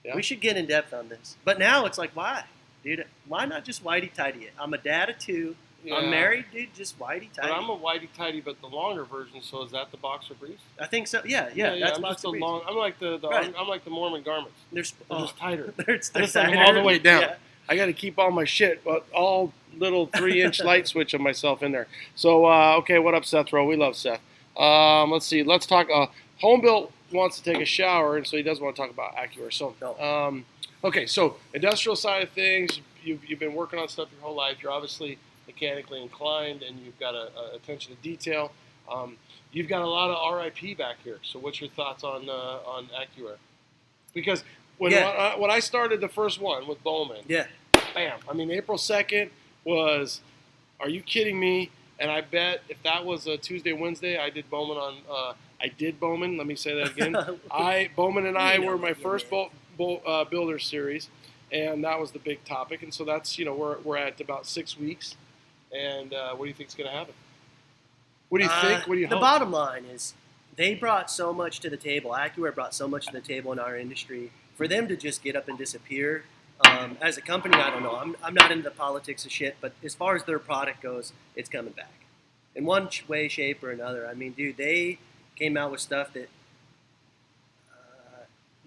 Yeah. We should get in depth on this. But now it's like, why? dude. Why not just whitey tidy it? I'm a dad of 2. Yeah. I'm married, dude. Just whitey tidy. But I'm a whitey tidy, but the longer version. So is that the boxer briefs? I think so. Yeah. That's I'm boxer just a briefs. long. I'm like Right. I'm like the Mormon garments. They're just tighter. They're I just tighter. have them all the way down. Yeah. I got to keep all my shit, all little 3-inch light switch of myself in there. So okay, what up, Seth Rowe? We love Seth. Let's see. Let's talk. Homebuilt wants to take a shower, and so he does want to talk about Acura. So okay, so industrial side of things. You've been working on stuff your whole life. You're obviously mechanically inclined, and you've got a attention to detail. You've got a lot of RIP back here. So what's your thoughts on Acura? Because when I started the first one with Bowman, bam. I mean, April 2nd was, are you kidding me? And I bet if that was a Tuesday, Wednesday, I did Bowman on. I did Bowman. Let me say that again. Bowman and I were my first builder series, and that was the big topic. And so that's we're at about 6 weeks. And what do you think is going to happen? What do you think? What do you hope? The bottom line is they brought so much to the table. Acura brought so much to the table in our industry. For them to just get up and disappear, as a company, I don't know. I'm not into the politics of shit, but as far as their product goes, it's coming back. In one way, shape, or another. I mean, dude, they came out with stuff that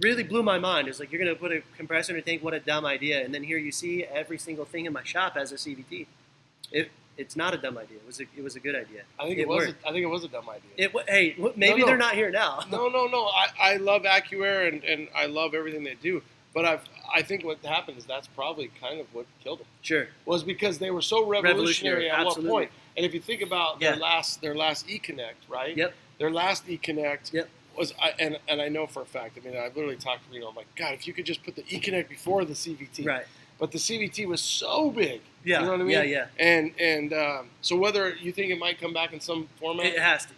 really blew my mind. It's like, you're going to put a compressor in a tank, what a dumb idea. And then here you see every single thing in my shop has a CVT. It's not a dumb idea. It was a good idea. I think it was a dumb idea. Hey, maybe they're not here now. No. I love Acura and I love everything they do. But I think what happened is that's probably kind of what killed them. Sure. Was because they were so revolutionary at absolutely. what point? And if you think about their last eConnect, right? Yep. Their last eConnect. Yep. Was and I know for a fact. I mean, I've literally talked to Reno. I'm like, God, if you could just put the eConnect before the CVT. Right. But the CVT was so big. Yeah. You know what I mean? Yeah. And so whether you think it might come back in some format, It has to.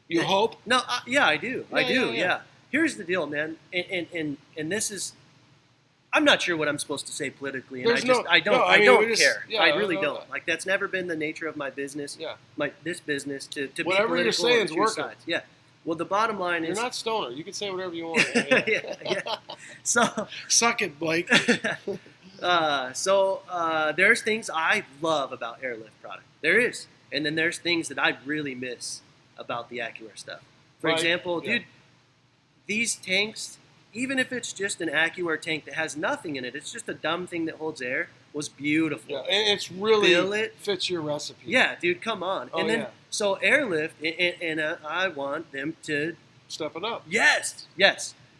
You hope? No. I do. Yeah. Here's the deal, man. And this is. I'm not sure what I'm supposed to say politically, and I don't care. Yeah, I really know don't. that. Like, that's never been the nature of my business. Yeah. This business to Whatever be you're political saying on is two working. sides. Yeah. Well, the bottom line You're is not stoner. You can say whatever you want. yeah. So Suck it, Blake. There's things I love about Airlift product. There is, and then there's things that I really miss about the Acura stuff. For example, dude, these tanks, even if it's just an Acura tank that has nothing in it, it's just a dumb thing that holds air, was beautiful. Yeah, and it's really fits your recipe. Yeah, dude, come on. Oh, and then so Airlift, and I want them to step it up. Yes.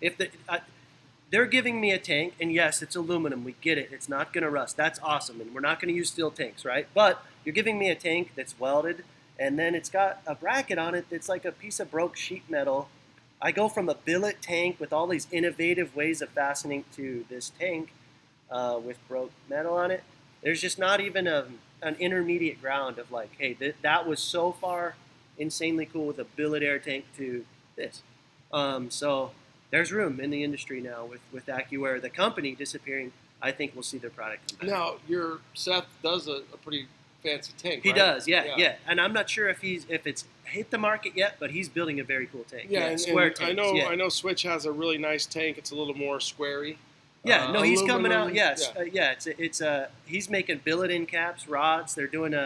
If they're giving me a tank, and yes, it's aluminum. We get it. It's not going to rust. That's awesome, and we're not going to use steel tanks, right? But you're giving me a tank that's welded, and then it's got a bracket on it that's like a piece of broke sheet metal. I go from a billet tank with all these innovative ways of fastening to this tank with broke metal on it. There's just not even an intermediate ground of like, hey, that was so far insanely cool with a billet air tank to this. So there's room in the industry now with Acura. The company disappearing, I think we'll see their product come back. Now, your Seth does a pretty fancy tank, He right? does, yeah. And I'm not sure if it's hit the market yet, but he's building a very cool tank. Yeah, square and tanks. I know Switch has a really nice tank. It's a little more squarey. Yeah, no, he's coming out. Aluminum, Yes, he's making billet end caps, rods. They're doing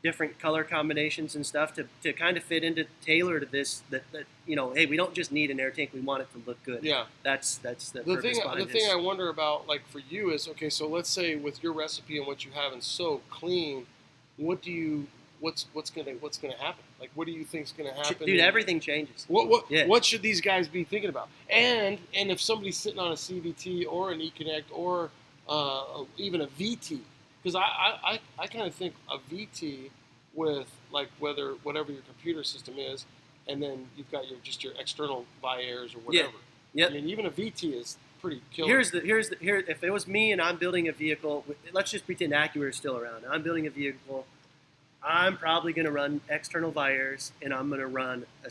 different color combinations and stuff to kind of fit into tailor to this. That hey, we don't just need an air tank. We want it to look good. Yeah, that's the thing. The thing I wonder about, like for you, is okay. So let's say with your recipe and what you have and so clean, what's gonna happen? Like, what do you think's gonna happen? Dude, everything changes. What should these guys be thinking about? And if somebody's sitting on a CVT or an eConnect or even a VT, because I kind of think a VT with like whatever your computer system is, and then you've got your external Viairs or whatever. Yeah. I mean, even a VT is pretty killer. Here. If it was me and I'm building a vehicle, let's just pretend Acura is still around. I'm building a vehicle. I'm probably going to run external Viairs, and I'm going to run a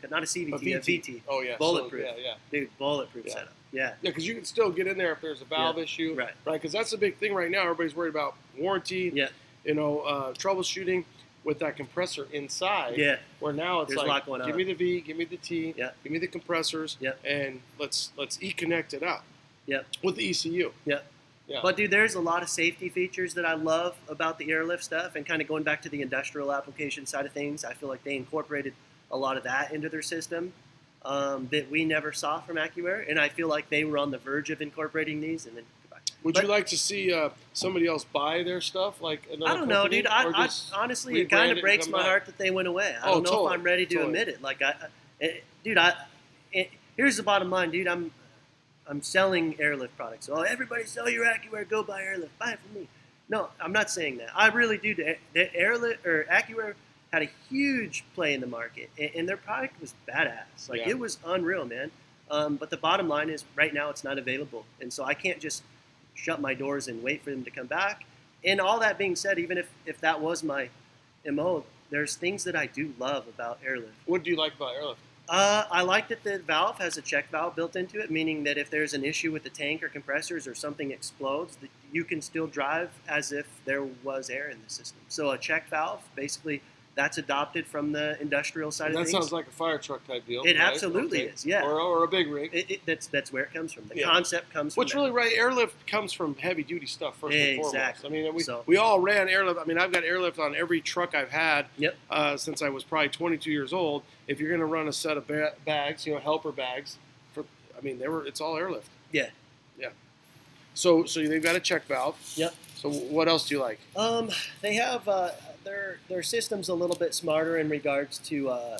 not a CVT, a VT. Oh, yeah. Bulletproof. So, yeah. Dude, bulletproof setup. Yeah. Yeah, because you can still get in there if there's a valve issue. Right. Because that's the big thing right now. Everybody's worried about warranty, troubleshooting with that compressor inside. Yeah. Where now it's There's a lot going give on. me the V, give me the T, give me the compressors, Yeah. and let's e-connect it up. Yeah. With the ECU. Yeah. Yeah. But dude, there's a lot of safety features that I love about the airlift stuff, and kind of going back to the industrial application side of things, I feel like they incorporated a lot of that into their system that we never saw from AccuAir, and I feel like they were on the verge of incorporating these. And then would you like to see somebody else buy their stuff, like another I don't know, company, dude. I honestly, it kind of breaks my heart that they went away. I don't know if I'm ready to admit it. Like, here's the bottom line, dude. I'm selling airlift products. So everybody sell your AccuAir, go buy airlift, buy it from me. No, I'm not saying that. I really do. The airlift or AccuAir had a huge play in the market, and their product was badass. Like it was unreal, man. But the bottom line is, right now it's not available, and so I can't just shut my doors and wait for them to come back. And all that being said, even if that was my MO, there's things that I do love about airlift. What do you like about airlift? I like that the valve has a check valve built into it, meaning that if there's an issue with the tank or compressors or something explodes, that you can still drive as if there was air in the system. So a check valve, basically, that's adopted from the industrial side of things. That sounds like a fire truck type deal. It absolutely is, yeah. Or a big rig. That's where it comes from. The concept comes from Which really, right, airlift comes from heavy duty stuff first and foremost. Exactly. I mean, we all ran airlift. I mean, I've got airlift on every truck I've had since I was probably 22 years old. If you're going to run a set of bags, helper bags, it's all airlift. Yeah. Yeah. So they've got a check valve. Yep. So what else do you like? They have their system's a little bit smarter in regards to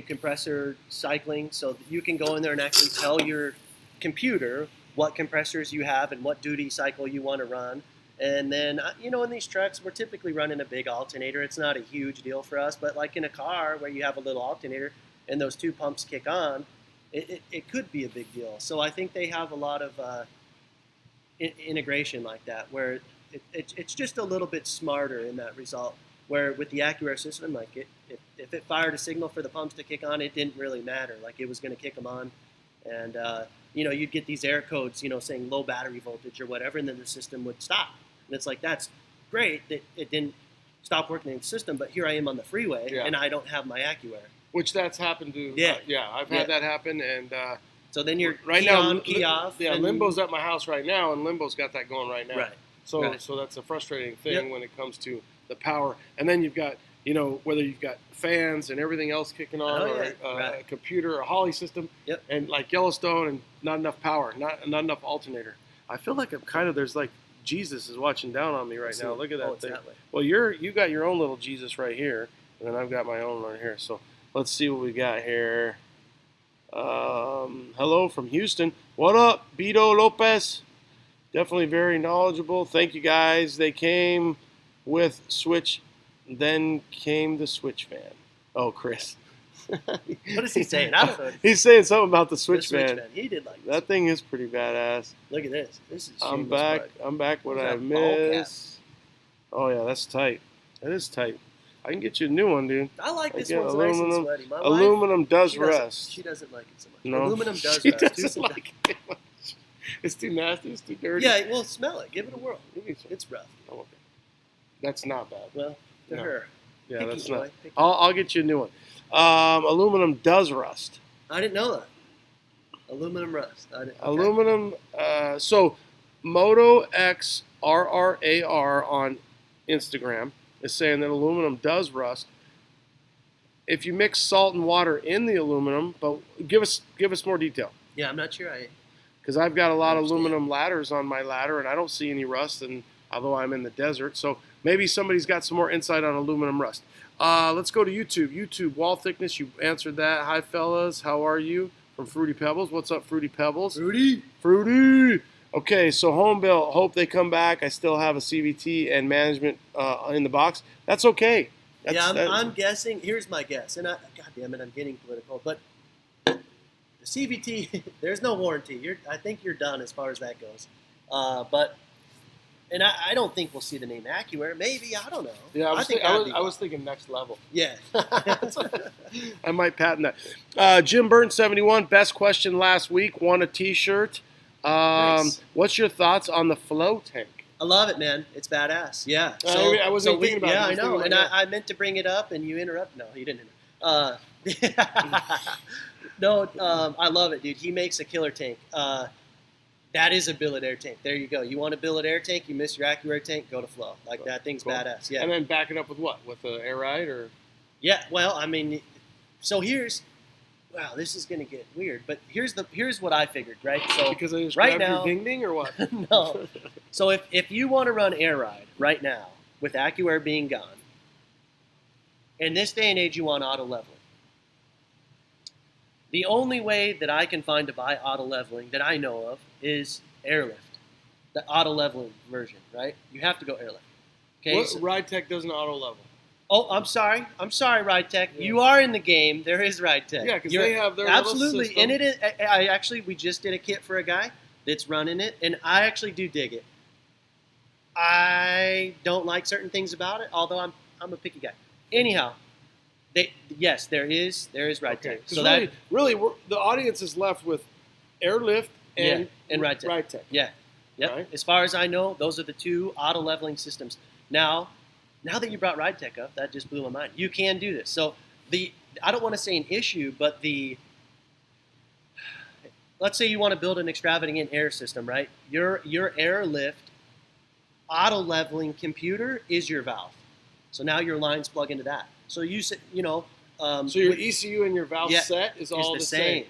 compressor cycling, so that you can go in there and actually tell your computer what compressors you have and what duty cycle you want to run. And then, in these trucks, we're typically running a big alternator. It's not a huge deal for us, but like in a car where you have a little alternator and those two pumps kick on, it could be a big deal. So I think they have a lot of integration like that, where it's just a little bit smarter in that result. Where with the AccuAir system, like if it fired a signal for the pumps to kick on, it didn't really matter. Like it was going to kick them on, and you'd get these error codes, saying low battery voltage or whatever, and then the system would stop. And it's like, that's great that it didn't stop working in the system, but here I am on the freeway and I don't have my AccuAir. Which that's happened to. I've had that happen, and. So then you're right key now, on, key off. Yeah, Limbo's at my house right now, and Limbo's got that going right now. Right. So that's a frustrating thing when it comes to the power. And then you've got, whether you've got fans and everything else kicking on, a computer, a Holly system, and like Yellowstone, and not enough power, not enough alternator. I feel like there's like Jesus is watching down on me right now. Look at that thing. That way. Well, you got your own little Jesus right here, and then I've got my own right here. So let's see what we got here. Hello from Houston. What up, Beto Lopez? Definitely very knowledgeable. Thank you, guys. They came with Switch, then came the Switch fan. Oh, Chris. What is he saying? I don't know. He's saying something about the Switch fan. He did like that thing is pretty badass. Look at this. This is. I'm back. What I miss. Oh yeah, that's tight. That is tight. I can get you a new one, dude. I like this one's nice and sweaty. My aluminum wife, does rust. She doesn't like it so much. No, aluminum does she rust. Doesn't like it much. It's too nasty. It's too dirty. Yeah, well, smell it. Give it a whirl. It's rough. Oh, okay. That's not bad. Well, to her. Yeah, Picky that's boy. not. I'll get you a new one. Aluminum does rust. I didn't know that. Aluminum rust. Aluminum. So, Moto X RRAR on Instagram is saying that aluminum does rust if you mix salt and water in the aluminum. But give us more detail. Yeah, I'm not sure. Because I've got a lot of aluminum ladders on my ladder, and I don't see any rust. And although I'm in the desert, so maybe somebody's got some more insight on aluminum rust. Let's go to YouTube. YouTube wall thickness. You answered that. Hi, fellas. How are you? From Fruity Pebbles. What's up, Fruity Pebbles? Fruity. Okay, so home built. Hope they come back. I still have a CVT and management in the box. That's okay. I'm guessing. Here's my guess, and God damn it, I'm getting political, but the CVT, there's no warranty. I think you're done as far as that goes. And I don't think we'll see the name AccuAir. Maybe, I don't know. Yeah, I was thinking next level. Yeah. I might patent that. Jim Burton 71, best question last week, won a T-shirt. Nice. What's your thoughts on the flow tank? I love it, man. It's badass. Yeah. I wasn't thinking about it. Yeah, I know. And I meant to bring it up, and you interrupted. No, you didn't. No, I love it, dude. He makes a killer tank. That is a billet air tank. There you go. You want a billet air tank, you miss your AccuAir tank, go to flow. Like, Cool. that thing's Cool. badass. Yeah. And then back it up with what? With the air ride or? Yeah, well, I mean, so wow, this is gonna get weird, but here's what I figured, right? So Because I just right grabbed now, your ding ding or what? no. So if you want to run air ride right now with AccuAir being gone, in this day and age, you want auto leveling. The only way that I can find to buy auto leveling that I know of is airlift, the auto leveling version, right? You have to go airlift. Okay. What Ride Tech doesn't auto level? Oh, I'm sorry, Ride Tech. Yeah. You are in the game. There is Ride Tech. Yeah, because they have their absolutely, little system. and it is. I actually, we just did a kit for a guy that's running it, and I actually do dig it. I don't like certain things about it, although I'm a picky guy. Anyhow, yes, there is Ride Tech. So really, the audience is left with airlift and Ride Tech. Ride Tech. Yeah, yep. Right. As far as I know, those are the two auto leveling systems. Now that you brought Ride Tech up, that just blew my mind. You can do this. So I don't want to say an issue, but let's say you want to build an extravagant air system, right? Your airlift auto leveling computer is your valve. So now your lines plug into that. So so your ECU and your valve set is all the same.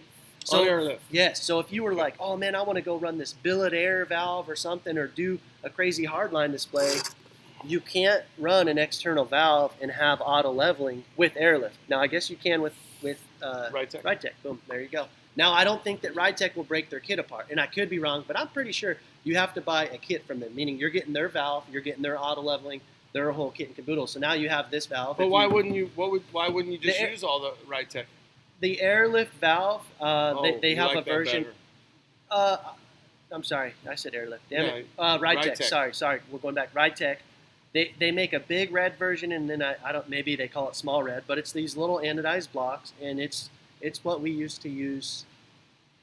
So on airlift. Yes. So if you were like, oh man, I want to go run this billet air valve or something, or do a crazy hardline display, you can't run an external valve and have auto leveling with airlift. Now I guess you can with Ride Tech. Ride Tech. Boom. There you go. Now I don't think that Ride Tech will break their kit apart, and I could be wrong, but I'm pretty sure you have to buy a kit from them, meaning you're getting their valve, you're getting their auto leveling, their whole kit and caboodle. So now you have this valve. But why wouldn't you? Why wouldn't you just use all the Ride Tech? The airlift valve, they have like a version. better. I'm sorry, I said airlift. Damn it. Ride Ride Tech. Tech. Sorry. We're going back. Ride Tech. They make a big red version, and then I don't. Maybe they call it small red, but it's these little anodized blocks, and it's what we used to use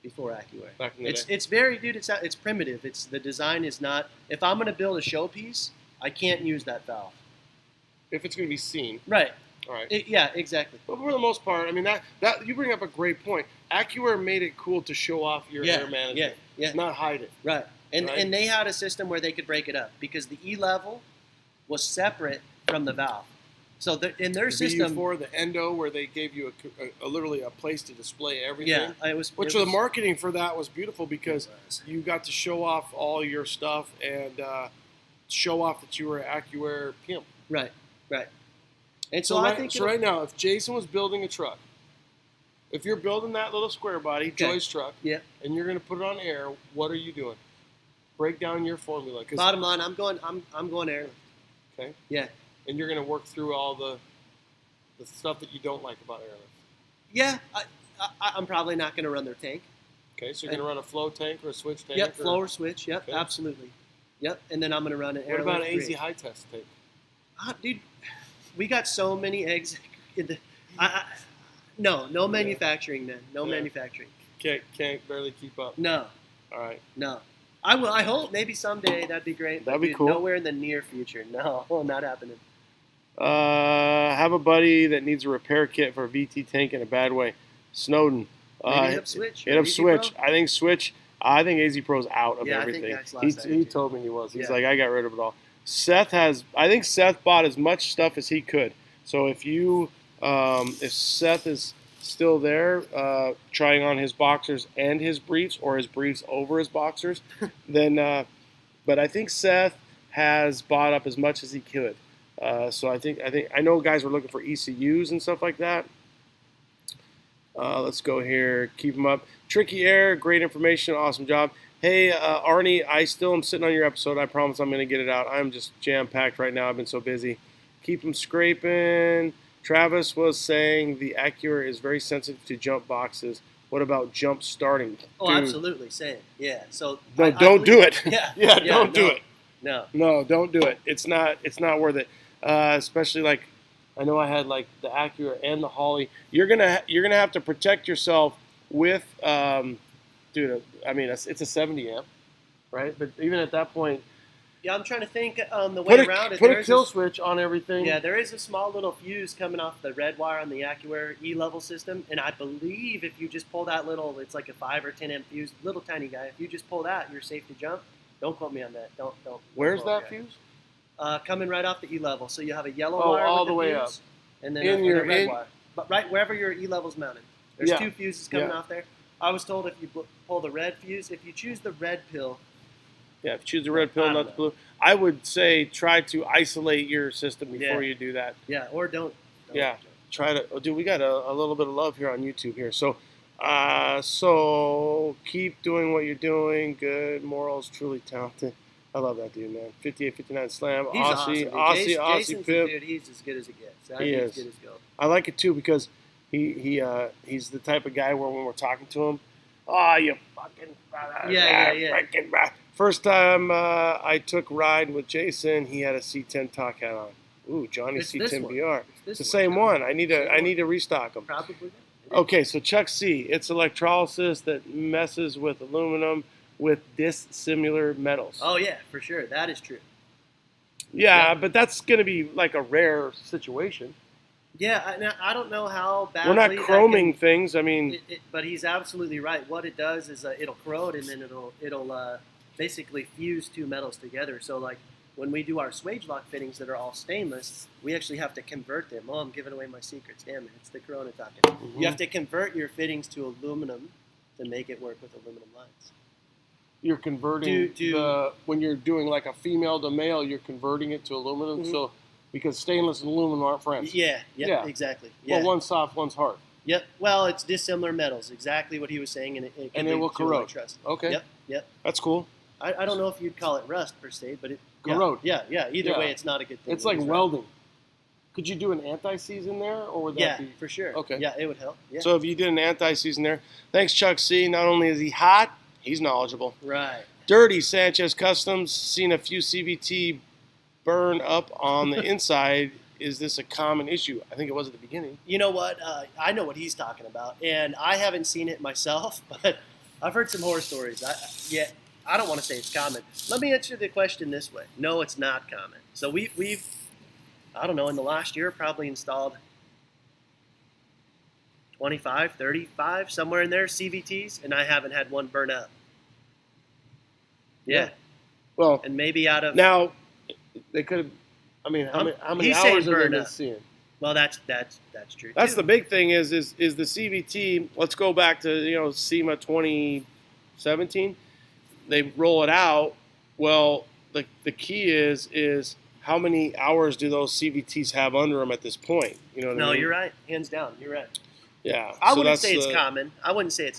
before AccuAir. Back in the day. It's very, dude. It's primitive. The design is not. If I'm going to build a showpiece, I can't use that valve. If it's going to be seen. Right. All right. Yeah, exactly. But for the most part, I mean that you bring up a great point. AccuAir made it cool to show off your air management. Yeah. Not hide it. Right. And Right? and they had a system where they could break it up because the E level was separate from the valve. So in their system, for the endo, where they gave you literally a place to display everything. yeah, The marketing for that was beautiful because you got to show off all your stuff and show off that you were an AccuAir pimp. Right. And So, I think right now, if Jason was building a truck, if you're building that little square body, Joy's truck, and you're going to put it on air, what are you doing? Break down your formula. Bottom line, I'm going airlift. Okay. Yeah. And you're going to work through all the stuff that you don't like about airlift. Yeah, I'm probably not going to run their tank. Okay, so you're going to run a flow tank or a switch tank? Yep, flow or switch. Yep, Okay. Absolutely. Yep, and then I'm going to run an airlift. What about an AZ rig. high test tank? Dude, we got so many eggs in the. No manufacturing, man. No manufacturing. Can't barely keep up. No. All right. No. I will. I hope maybe someday that'd be great. That'd but be cool. Nowhere in the near future. No, not happening. Have a buddy that needs a repair kit for a VT tank in a bad way. Snowden. Maybe hit up Switch. Hit up AZ Switch. Pro? I think Switch. I think AZ Pro's out of Yeah, everything. I think that's last He told me he was. He's like, I got rid of it all. I think Seth bought as much stuff as he could. So if Seth is still there, trying on his boxers and his briefs, or his briefs over his boxers, then. But I think Seth has bought up as much as he could. So I know guys were looking for ECUs and stuff like that. Let's go here. Keep them up. Tricky Air, great information, awesome job. Hey, Arnie, I still am sitting on your episode. I promise I'm going to get it out. I'm just jam-packed right now. I've been so busy. Keep them scraping. Travis was saying the AccuAir is very sensitive to jump boxes. What about jump starting? Oh, Dude. absolutely. Same. Yeah. So don't do it. Yeah. Don't do it. No, don't do it. It's not worth it. Especially like, I know I had like the AccuAir and the Holly. You're gonna have to protect yourself with, dude. I mean, it's a 70 amp, right? But even at that point, Yeah, I'm trying to think the way around it. Put a kill switch on everything. Yeah, there is a small little fuse coming off the red wire on the AccuAir E-level system, and I believe if you just pull that little, it's like a 5 or 10 amp fuse, little tiny guy. If you just pull that, you're safe to jump. Don't quote me on that. Don't. Where's that fuse? Coming right off the E-level. So you have a yellow Oh, wire all with the the way fuse, up. and then a red wire. But right wherever your E-level's mounted, there's 2 fuses coming off there. I was told if you pull the red fuse, if you choose the red pill. Yeah, if you choose the red pill, not the blue. I would say try to isolate your system before you do that. Yeah, or don't. Yeah, try to. Oh, dude, we got a little bit of love here on YouTube here. So, so keep doing what you're doing. Good morals, truly talented. I love that dude, man. 58-59 slam. He's Aussie, awesome, Aussie pimp. Dude, he's as good as it gets. He is. As good as gold. I like it too because he's the type of guy where when we're talking to him, oh, you fucking yeah. First time I took ride with Jason, he had a C10 talk hat on. Ooh, Johnny It's C10 one. VR. It's the same one. I need to restock them. Probably. Okay, so Chuck C. It's electrolysis that messes with aluminum with dissimilar metals. Oh yeah, for sure. That is true. Yeah, but that's going to be like a rare situation. Yeah, I don't know how badly. We're not chroming things. I mean, but he's absolutely right. What it does is it'll corrode and then it'll basically fuse 2 metals together. So like when we do our swage lock fittings that are all stainless, we actually have to convert them. Oh, I'm giving away my secrets. Damn it, it's the Corona talking. Mm-hmm. You have to convert your fittings to aluminum to make it work with aluminum lines. You're converting when you're doing like a female to male, you're converting it to aluminum. Mm-hmm. So because stainless and aluminum aren't friends. Yeah, exactly. Yeah. Well, one's soft, one's hard. Yep. Well, it's dissimilar metals. Exactly what he was saying, and it will corrode. Trust. Okay. Yep. That's cool. I don't know if you'd call it rust per se, but it corrode. Yeah. Either way, it's not a good thing. It's like welding. Could you do an anti-seize in there, or would that be? Yeah, for sure. Okay. Yeah, it would help. Yeah. So if you did an anti-seize in there, thanks Chuck C. Not only is he hot, he's knowledgeable. Right. Dirty Sanchez Customs, seen a few CVT burn up on the inside. Is this a common issue? I think it was at the beginning. You know what? I know what he's talking about, and I haven't seen it myself, but I've heard some horror stories. I don't want to say it's common. Let me answer the question this way. No, it's not common. So we've I don't know, in the last year probably installed 25, 35, somewhere in there, CVTs, and I haven't had one burn up. Yeah. Well, and maybe out of now they could have. I mean, how many hours have they been seeing? Well, that's true. That's the big thing is the CVT. Let's go back to SEMA 2017. They roll it out. Well, the key is how many hours do those CVTs have under them at this point? You know what I mean? No, you're right. Hands down, you're right. Yeah. I wouldn't say it's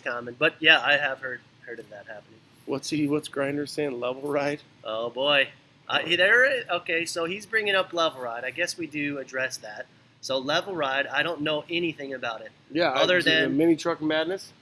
common. But yeah, I have heard of that happening. What's Grinder saying? Level ride? Oh boy. Okay, so he's bringing up level ride. I guess we do address that. So level ride, I don't know anything about it. Yeah. Other than mini truck madness.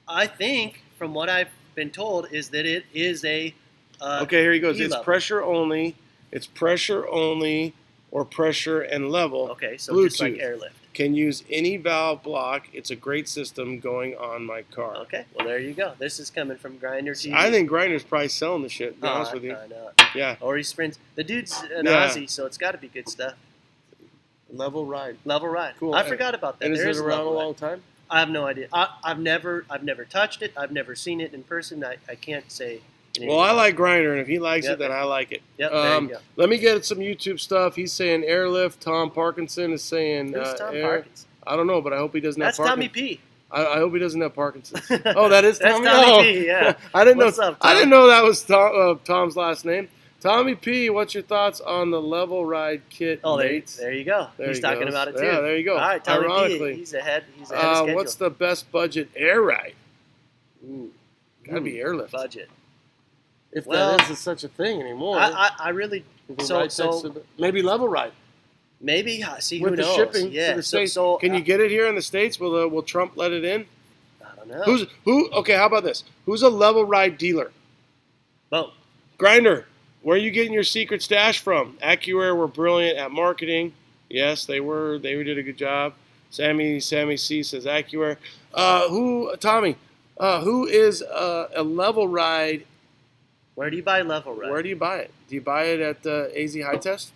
I think, from what I've been told, is that it is a. Okay, here he goes. E-level. It's pressure only. It's pressure only, or pressure and level. Okay, so Bluetooth. just like airlift. Can use any valve block. It's a great system going on my car. Okay, well there you go. This is coming from Grinder TV. I think Grinder's probably selling the shit. To be honest with you. I know. Yeah. Or he sprints. The dude's an Aussie, so it's got to be good stuff. Level ride. Level ride. Cool. I forgot about that. And is it around a long time? I have no idea. I've never touched it. I've never seen it in person. I can't say. Well, I like Grinder, and if he likes it, then I like it. Yep, there you go. Let me get some YouTube stuff. He's saying airlift. Tom Parkinson is saying Who's Tom Parkinson? I don't know, but I hope he doesn't have Parkinson's. Parkinson's. That's Tommy P. I hope he doesn't have Parkinson's. Oh, that is Tommy? That's Tommy P, yeah. I didn't What's know. Up, Tom? I didn't know that was Tom's last name. Tommy P, what's your thoughts on the level ride kit? Oh, there you go. He's talking about it too. Yeah, there you go. All right, Tommy Ironically, P, he's ahead of schedule. What's the best budget air ride? Ooh, gotta be airlift. Budget. If that is such a thing anymore. I really maybe level ride. Maybe who with knows? The shipping yeah. to the States. Can you get it here in the States? Will Trump let it in? I don't know. Okay, how about this? Who's a level ride dealer? Boom. Grinder. Where are you getting your secret stash from? AccuAir were brilliant at marketing. Yes, they were. They did a good job. Sammy C says AccuAir. Tommy? Who is a level ride? Where do you buy Level Ride? Where do you buy it? Do you buy it at AZ High Test?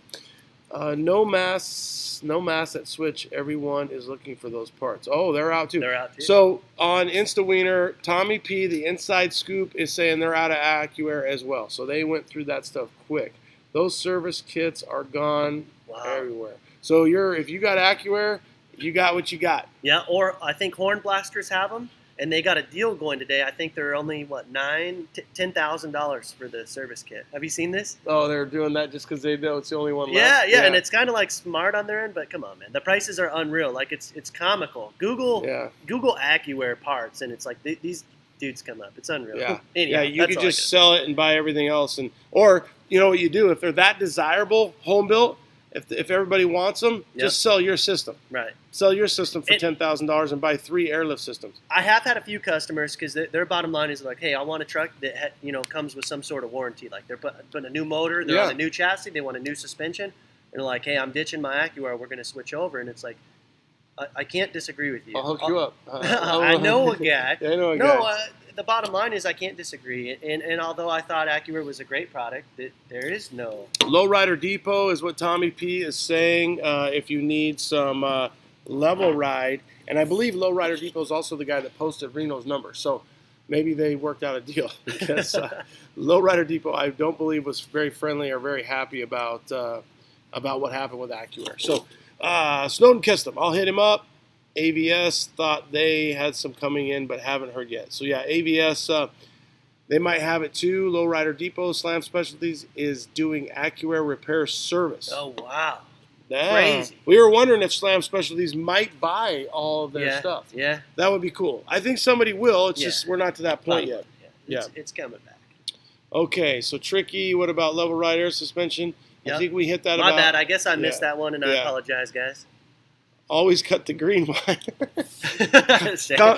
No mass at Switch. Everyone is looking for those parts. Oh, they're out too. They're out too. So on InstaWiener, Tommy P, the Inside Scoop, is saying they're out of AccuAir as well. So they went through that stuff quick. Those service kits are gone everywhere. So if you got AccuAir, you got what you got. Yeah, or I think Horn Blasters have them, and they got a deal going today. I think they're only $10,000 for the service kit. Have you seen this? Oh, they're doing that just because they know it's the only one left. Yeah, and it's kind of like smart on their end, but come on, man, the prices are unreal. Like it's comical. Google AccuAir parts, and it's like these dudes come up. It's unreal. Yeah, Anyhow, you could just sell it and buy everything else, or you know what you do if they're that desirable, home built. If everybody wants them, just sell your system. Right. Sell your system for $10,000 and buy 3 airlift systems. I have had a few customers because their bottom line is like, hey, I want a truck that comes with some sort of warranty. Like they're putting a new motor, they're on a new chassis, they want a new suspension, and they're like, hey, I'm ditching my AccuAir, we're going to switch over, and it's like, I can't disagree with you. I'll hook you up. I know a guy. I know a guy. The bottom line is I can't disagree. And although I thought AccuAir was a great product, there is no. Lowrider Depot is what Tommy P is saying. If you need some level ride, and I believe Lowrider Depot is also the guy that posted Reno's number. So maybe they worked out a deal because Lowrider Depot, I don't believe, was very friendly or very happy about what happened with AccuAir. So Snowden kissed him. I'll hit him up. AVS thought they had some coming in, but haven't heard yet. So yeah, AVS, they might have it too. Lowrider Depot, Slam Specialties is doing AccuAir repair service. Oh wow, crazy! We were wondering if Slam Specialties might buy all of their stuff. Yeah, that would be cool. I think somebody will. It's just we're not to that point yet. It's coming back. Okay, so Tricky. What about Level Ride air suspension? I think we hit that. My bad. I guess I missed that one, and I apologize, guys. Always cut the green wire.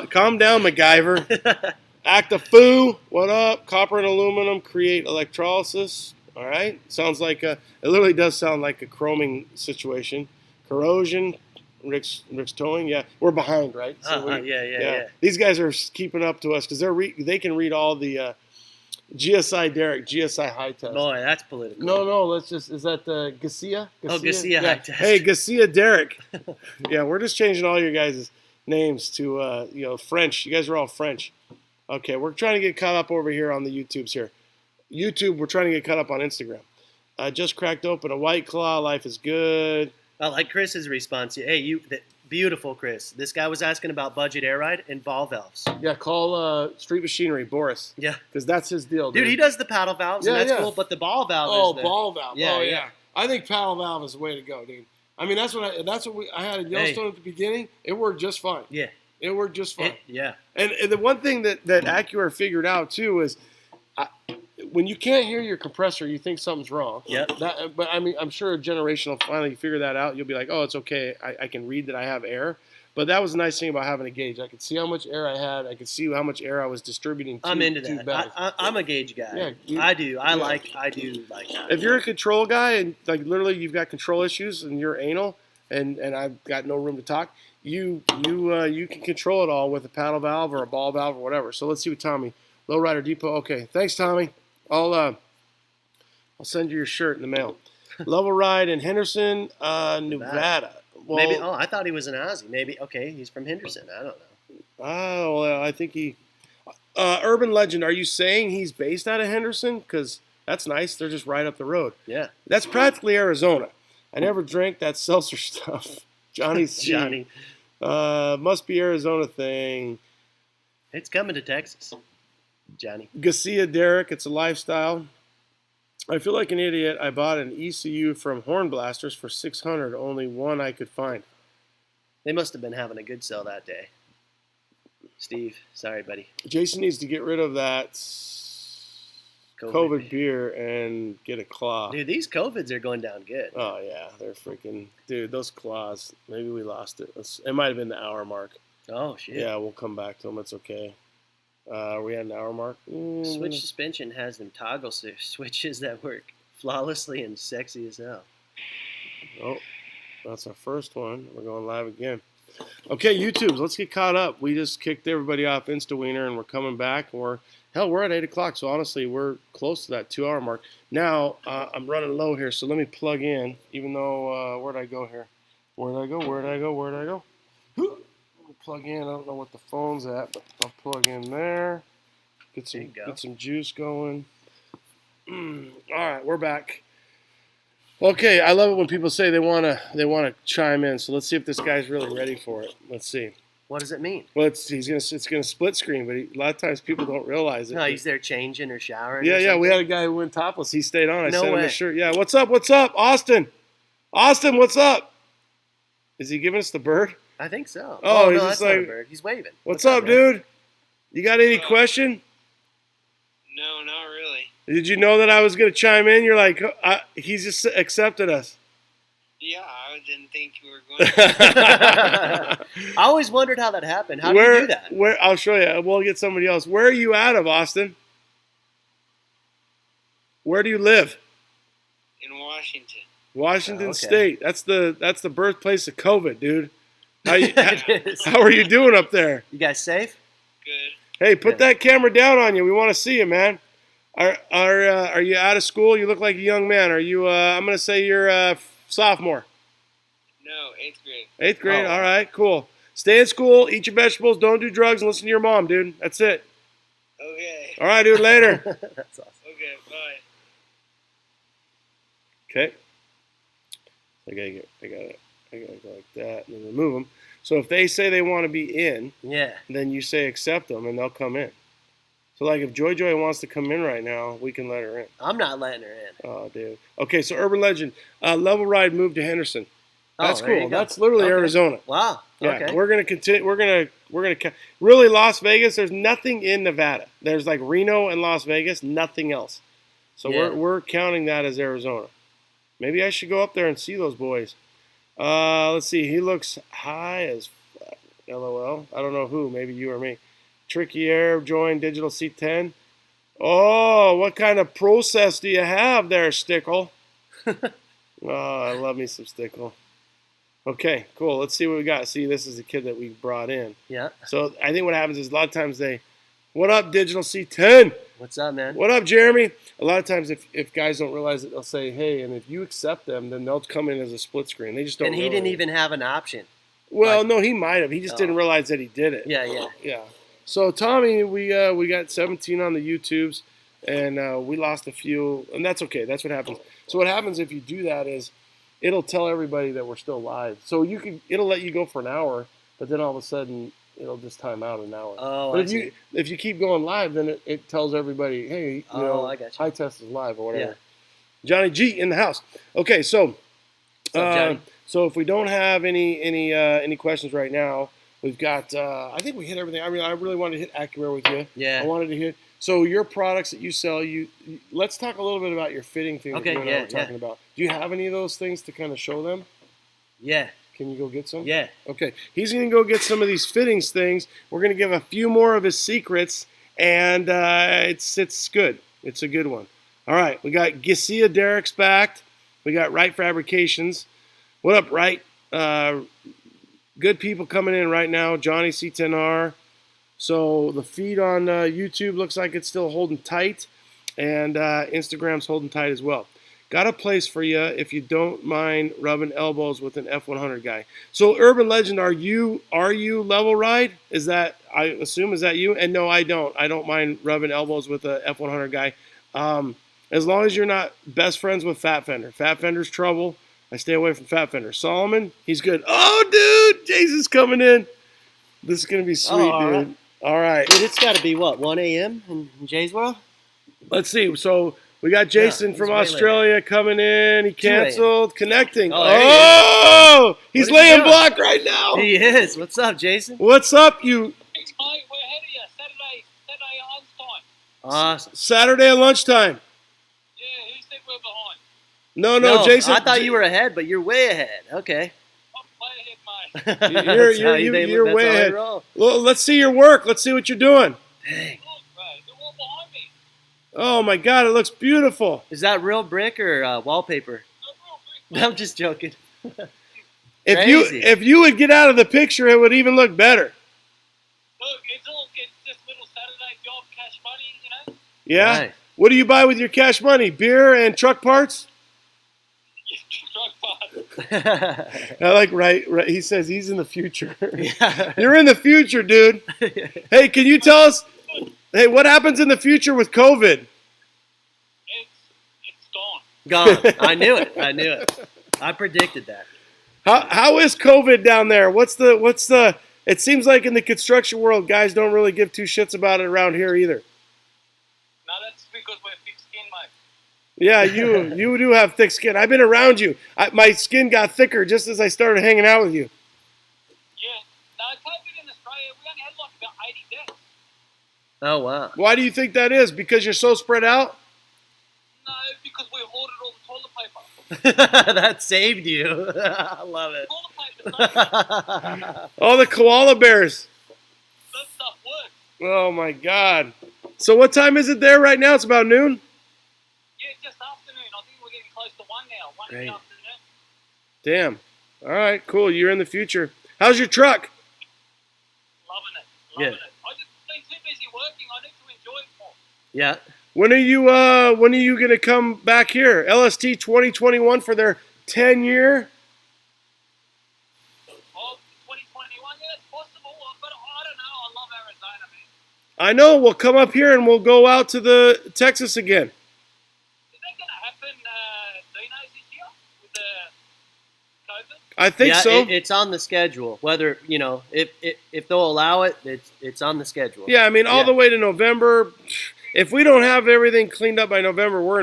Calm down, MacGyver. Act a foo. What up? Copper and aluminum create electrolysis. All right. Sounds like it literally does sound like a chroming situation. Corrosion. Rick's towing. Yeah, we're behind, right? So yeah. These guys are keeping up to us because they can read all the GSI Derek, GSI High Test. Boy, that's political. No, is that Garcia? Oh, Garcia High Test. Hey, Garcia Derek. Yeah, we're just changing all your guys' names to, French. You guys are all French. Okay, we're trying to get caught up over here on the YouTubes here. YouTube, we're trying to get caught up on Instagram. Just cracked open a White Claw. Life is good. I like Chris's response. Hey, beautiful, Chris. This guy was asking about budget air ride and ball valves. Yeah, call Street Machinery, Boris. Yeah. Because that's his deal. Dude, he does the paddle valves, and that's cool, but the ball valve is ball valve. Yeah, yeah. I think paddle valve is the way to go, dude. I mean, that's what I had in Yellowstone at the beginning. It worked just fine. Yeah. It worked just fine. And the one thing that AccuAir figured out, too, is when you can't hear your compressor, you think something's wrong. Yeah. But, I mean, I'm sure a generation will finally figure that out. You'll be like, oh, it's okay. I can read that I have air. But that was the nice thing about having a gauge. I could see how much air I had. I could see how much air I was distributing to I'm into that. I'm a gauge guy. Yeah, I do. I do like that. If you're a control guy and like literally you've got control issues and you're anal and I've got no room to talk, you can control it all with a paddle valve or a ball valve or whatever. So let's see what Tommy. Lowrider Depot. Okay, thanks, Tommy. I'll send you your shirt in the mail. Level Ride in Henderson, Nevada. Well, maybe. Oh, I thought he was an Aussie. Maybe. Okay, he's from Henderson. I don't know. Oh, well, I think he. Urban Legend. Are you saying he's based out of Henderson? Because that's nice. They're just right up the road. Yeah. That's practically Arizona. I never drank that seltzer stuff. Johnny C. Johnny. Must be Arizona thing. It's coming to Texas, Johnny. Garcia Derek. It's a lifestyle. I feel like an idiot. I bought an ECU from Horn Blasters for $600. Only one I could find. They must have been having a good sell that day. Steve, sorry, buddy. Jason needs to get rid of that COVID beer and get a claw. Dude, these COVIDs are going down good. Oh, yeah. They're freaking... Dude, those claws. Maybe we lost it. It might have been the hour mark. Oh, shit. Yeah, we'll come back to them. It's okay. We had an hour mark. Switch suspension has them toggle switches that work flawlessly and sexy as hell. Oh, that's our first one. We're going live again. Okay, YouTubes, let's get caught up. We just kicked everybody off InstaWiener, and we're coming back. And we're Hell, we're at 8 o'clock, so honestly, we're close to that 2-hour mark. Now, I'm running low here, so let me plug in, even though, where'd I go here? Where'd I go? Let me plug in. I don't know what the phone's at, but I'll plug in there. Get some juice going. All right, we're back. Okay, I love it when people say they wanna chime in. So let's see if this guy's really ready for it. Let's see. What does it mean? Well, it's gonna split screen, but a lot of times people don't realize it. No, he's there changing or showering. Yeah. We had a guy who went topless. He stayed on. I No sent him way. a shirt. Yeah. What's up, Austin? Austin, what's up? Is he giving us the bird? I think so. Oh, he's no, just that's not a like, bird. He's waving. What's up, man? dude? You got any question? No, not really. Did you know that I was gonna chime in? You're like, he's just accepted us. Yeah, I didn't think you were going to. I always wondered how that happened. How do you do that? Where I'll show you. We'll get somebody else. Where are you out of, Austin? Where do you live? In Washington. Washington Okay. State. That's the birthplace of COVID, dude. It is. How are you doing up there? You guys safe? Good. Hey, put that camera down on you. We want to see you, man. Are you out of school? You look like a young man. Are you? I'm gonna say you're a sophomore. No, 8th grade. 8th grade. Oh. All right, cool. Stay in school. Eat your vegetables. Don't do drugs. And listen to your mom, dude. That's it. Okay. All right, dude. Later. That's awesome. Okay, bye. Okay. I gotta go like that and then remove them. So if they say they want to be in, Yeah. then you say accept them and they'll come in. So like if Joy wants to come in right now, we can let her in. I'm not letting her in. Oh, dude. Okay, so Urban Legend, Level Ride moved to Henderson. That's there you cool. go. That's literally Okay. Arizona. Wow. Yeah, Okay. we're gonna continue. We're gonna really Las Vegas. There's nothing in Nevada. There's like Reno and Las Vegas. Nothing else. So Yeah. we're counting that as Arizona. Maybe I should go up there and see those boys. Let's see. He looks high as fuck. LOL. I don't know who. Maybe you or me. Tricky Arab joined Digital C10. Oh, what kind of process do you have there, Stickle? Oh, I love me some Stickle. Okay, cool. Let's see what we got. See, this is the kid that we brought in. Yeah. So I think what happens is a lot of times what up, Digital C10? What's up, man? What up, Jeremy? A lot of times if guys don't realize it, they'll say, hey, and if you accept them, then they'll come in as a split screen. They just don't And he know didn't it. even have an option. Well, like- no, he might have. He just didn't realize that he did it. Yeah. Yeah. So Tommy, we got 17 on the YouTubes, and we lost a few, and that's okay. That's what happens. So what happens if you do that is it'll tell everybody that we're still live. So it'll let you go for an hour, but then all of a sudden it'll just time out an hour. Oh, but I see. if you keep going live, then it tells everybody, hey, I got you. High Test is live or whatever. Yeah. Johnny G in the house. Okay, so What's up, Johnny? so if we don't have any questions right now, we've got. I think we hit everything. I mean, I really wanted to hit Acura with you. Yeah. I wanted to hit. So your products that you sell, let's talk a little bit about your fitting thing. Okay, that you and I yeah, were talking about. Do you have any of those things to kind of show them? Yeah. Can you go get some? Yeah. Okay. He's going to go get some of these fittings things. We're going to give a few more of his secrets, and it's good. It's a good one. All right. We got Garcia Derek's back. We got Wright Fabrications. What up, Wright? Good people coming in right now. Johnny C10R. So the feed on YouTube looks like it's still holding tight, and Instagram's holding tight as well. Got a place for you if you don't mind rubbing elbows with an F100 guy. So Urban Legend, are you Level Ride? Is that, I assume, is that you? And no, I don't. I don't mind rubbing elbows with a F100 guy. As long as you're not best friends with Fat Fender. Fat Fender's trouble. I stay away from Fat Fender. Solomon, he's good. Oh, dude, Jason's coming in. This is going to be sweet, all dude. right. All right. Dude, it's got to be, what, 1 a.m. in Jay's World? Let's see. So we got Jason he's from way Australia coming in. He 2 a.m. canceled. Connecting. Oh, there he Oh, he's What is he laying doing? block right now. He is. What's up, Jason? What's up, you? Thanks, mate. We're ahead of you. Saturday at lunchtime. Awesome. Saturday at lunchtime. Yeah, who said we're behind? No, Jason. I thought you were ahead, but you're way ahead. Okay. I'm way ahead, mate. You're way ahead. Well, let's see your work. Let's see what you're doing. Dang. Look, bro, they're all behind me. Oh my God, it looks beautiful. Is that real brick or wallpaper? They're real quick, I'm just joking. If you would get out of the picture, it would even look better. Look, it's just little Saturday job, cash money, Yeah? Nice. What do you buy with your cash money? Beer and truck parts? Truck parts. I like right. He says he's in the future. Yeah. You're in the future, dude. Hey, can you tell us, hey, what happens in the future with COVID? It's gone. Gone. I knew it. I predicted that. How is COVID down there? What's the it seems like in the construction world, guys don't really give two shits about it around here either. Now that's because we're thick skin, mate. Yeah, you do have thick skin. I've been around you. My skin got thicker just as I started hanging out with you. Yeah. Now COVID in Australia, we only had like about 80 deaths. Oh wow. Why do you think that is? Because you're so spread out? No, because we hoarded all the toilet paper. That saved you. I love it. Toilet paper, no, Oh, the koala bears. that stuff works. Oh my God. So what time is it there right now? It's about noon? Yeah, just afternoon. I think we're getting close to 1 now. 1 in Great. the afternoon. Damn. All right, cool. You're in the future. How's your truck? Loving it. Yeah. Loving it. I just been too busy working. I need to enjoy it more. Yeah. When are you gonna come back here? LST 2021 for their 10-year? Oh, 2021, yeah, it's possible. But I don't know. I love Arizona, man. I know. We'll come up here and we'll go out to the Texas again. Is that going to happen, Dino's this year with the COVID? I think yeah, so. it's on the schedule. Whether if they'll allow it, it's on the schedule. Yeah, I mean all the way to November. If we don't have everything cleaned up by November, we're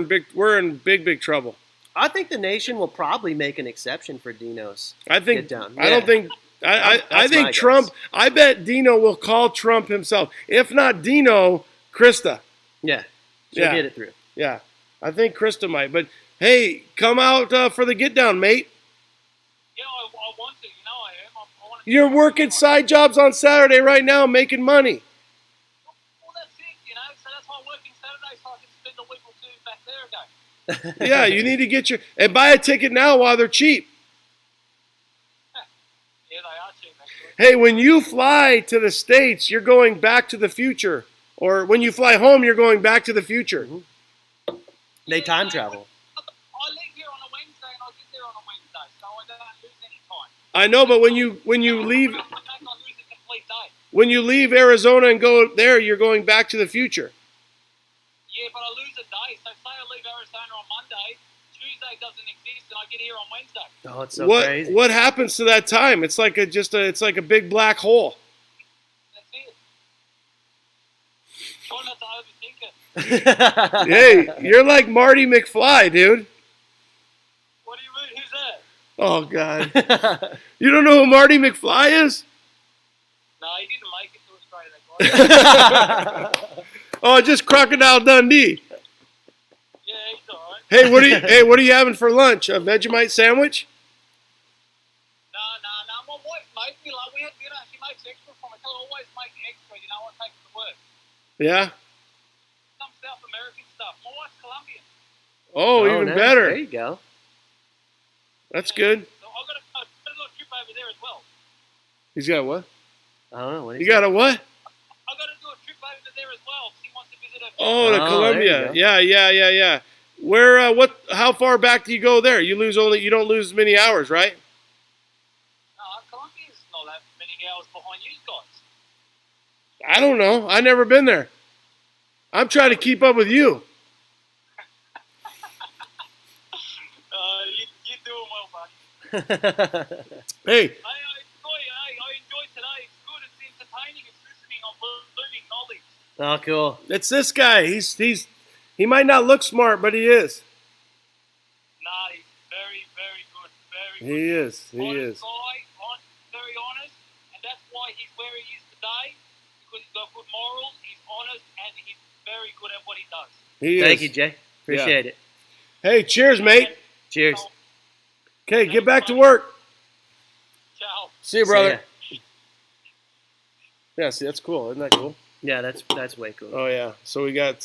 in big trouble. I think the nation will probably make an exception for Dino's. I think. Get down. I don't think. I That's think my Trump. guess. I bet Dino will call Trump himself. If not Dino, Krista. Yeah. She'll Yeah. get it through. Yeah, I think Krista might. But hey, come out for the get down, mate. Yeah, I want to. You know I am. I want to. You're working side jobs on Saturday right now, making money. Well, that's it, you know. So that's why I'm working Saturday so I can spend a week or two back there again. Yeah, you need to get and buy a ticket now while they're cheap. Yeah, they are cheap, actually. Hey, when you fly to the States, you're going back to the future. Or when you fly home, you're going back to the future. They time travel. I leave here on a Wednesday and I get there on a Wednesday, so I don't lose any time. I know, but when you leave I lose a complete day. when you leave Arizona and go there, you're going back to the future. Yeah, but I lose a day. So say I leave Arizona on Monday, Tuesday doesn't exist, and I get here on Wednesday. Oh, it's so crazy. What happens to that time? It's like it's like a big black hole. That's it. Try not to overthink it. Hey, you're like Marty McFly, dude. What do you mean? Who's that? Oh God, you don't know who Marty McFly is? No, he didn't make it to Australia, that guy. Oh, just Crocodile Dundee. Yeah, he's alright. Hey, what are you having for lunch? A Vegemite sandwich? No. My wife made me, like, we had dinner, she makes extra for me. I tell her always make extra, you know, I take it to work. Yeah. Some South American stuff. My wife's Colombian. Oh, even nice. better. There you go. That's good. So I've got a little trip over there as well. He's got what? I don't know. What You got a what? I've got to do a trip over there as well. She wants to visit her. Oh, to Oh, Colombia. there you Yeah. Where? How far back do you go there? You don't lose many hours, right? No, Colombia's not that many hours behind you guys. I don't know. I've never been there. I'm trying to keep up with you. You're doing well, buddy. Hey, I enjoy today. It's good. It's entertaining. It's listening. I'm learning knowledge. Oh, cool. it's this guy. He might not look smart, but he is. Nah, he's very, very good. Very good. He is. Honest guy, very honest, and that's why he's where he is today, because he's got good morals, he's honest, and he's very good at what he does. He is. Thank you, Jay. Appreciate it. Hey, cheers, mate. Cheers. Okay, get back to work. Ciao. See you, See brother. ya. Yeah, see, that's cool. Isn't that cool? Yeah, that's way cool. Oh, yeah. So we got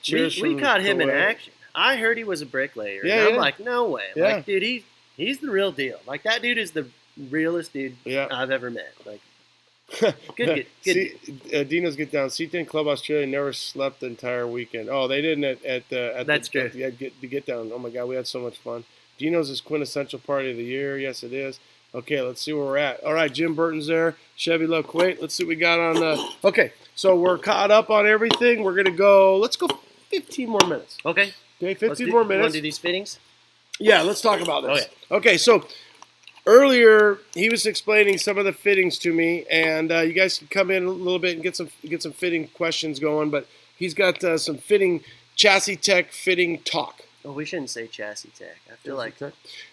cheers we from caught him in Joel. action. I heard he was a bricklayer. Yeah, and I'm yeah. like, no way. I'm Yeah. like, dude, he's the real deal. Like, that dude is the realest dude Yeah. I've ever met. Like, Good. Dino's get down. C10 Club Australia never slept the entire weekend. Oh, they didn't at That's true. the get down. Oh my God, we had so much fun. Dino's is quintessential party of the year. Yes, it is. Okay, let's see where we're at. All right, Jim Burton's there. Chevy Love Kuwait. Let's see what we got on the. Okay, so we're caught up on everything. We're gonna go. Let's go 15 more minutes. Okay. Okay, 15 more You minutes. want to do these fittings? Yeah, let's talk about this. Oh, Okay, so earlier he was explaining some of the fittings to me, and you guys can come in a little bit and get some fitting questions going. But he's got some fitting chassis tech fitting talk. Oh, we shouldn't say chassis tech. I feel like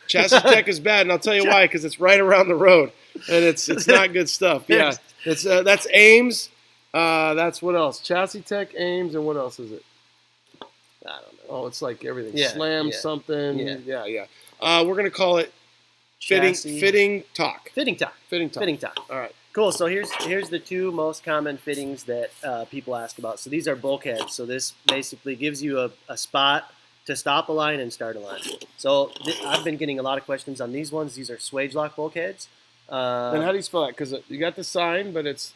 Chassis tech is bad, and I'll tell you why. Because it's right around the road, and it's not good stuff. Yeah, it's that's Ames. That's what else? Chassis tech, Ames, and what else is it? I don't know. Oh, it's like everything. Yeah, Slam yeah. something. Yeah. Yeah. We're gonna call it Chassis. fitting talk. Fitting talk. Fitting talk. Fitting talk. All right. Cool. So here's the two most common fittings that people ask about. So these are bulkheads. So this basically gives you a spot to stop a line and start a line. So I've been getting a lot of questions on these ones. These are swage lock bulkheads. And how do you spell that? Because you got the sign, but it's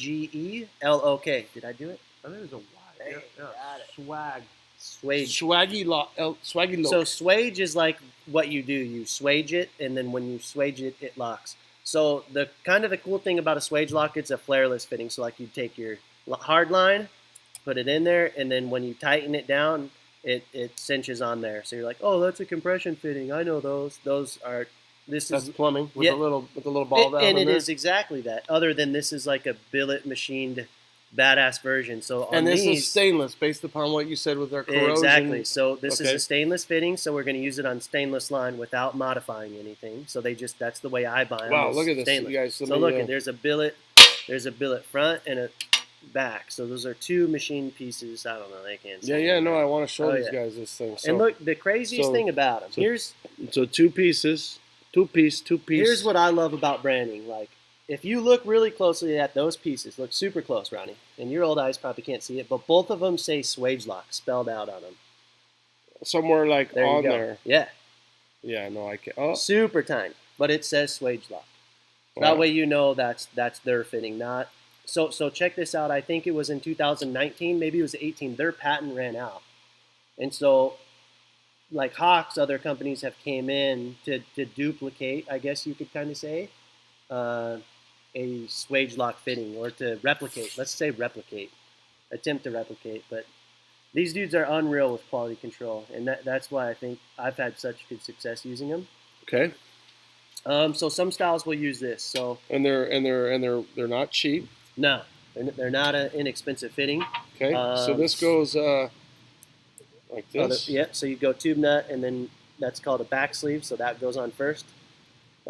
SWAGELOK. Did I do it? I think there's a Y. Hey, got it. Swag. Swage. Swaggy lock. Swaggy lock. So swage is like what you do. You swage it, and then when you swage it, it locks. So the cool thing about a swage lock, it's a flareless fitting. So like you take your hard line, put it in there, and then when you tighten it down, it cinches on there. So you're like, oh, that's a compression fitting. I know those. Those are. That's plumbing with a little ball valve. And in it there. is exactly that. Other than this is like a billet machined, badass version. So on and this these, is stainless, based upon what you said with our corrosion. exactly. So this is Okay. a stainless fitting. So we're going to use it on stainless line without modifying anything. So that's the way I buy them. Wow, is look at this, stainless. you guys. So look, there's a billet front and a back. So those are two machine pieces. I don't know. They can't. Yeah. No, I want to show Oh, these yeah. guys this thing. So, And look, the craziest thing about them. so two pieces, two piece. Here's what I love about branding. Like, if you look really closely at those pieces, look super close, Ronnie, and your old eyes probably can't see it, but both of them say swage lock spelled out on them. Somewhere like There on you go. there. Yeah, Yeah, no, I can't. Oh, super tiny, but it says swage lock. wow. That way you know that's their fitting, not. So check this out. I think it was in 2019, maybe it was 18. Their patent ran out, and so like Hawks, other companies have came in to duplicate, I guess you could kind of say, a swage lock fitting, or to replicate. Let's say attempt to replicate. But these dudes are unreal with quality control, and that's why I think I've had such good success using them. Okay. So some styles will use this. So And they're not cheap. no, they're not an inexpensive fitting. Okay. So this goes like this. Yep. So you go tube nut, and then that's called a back sleeve. So that goes on first.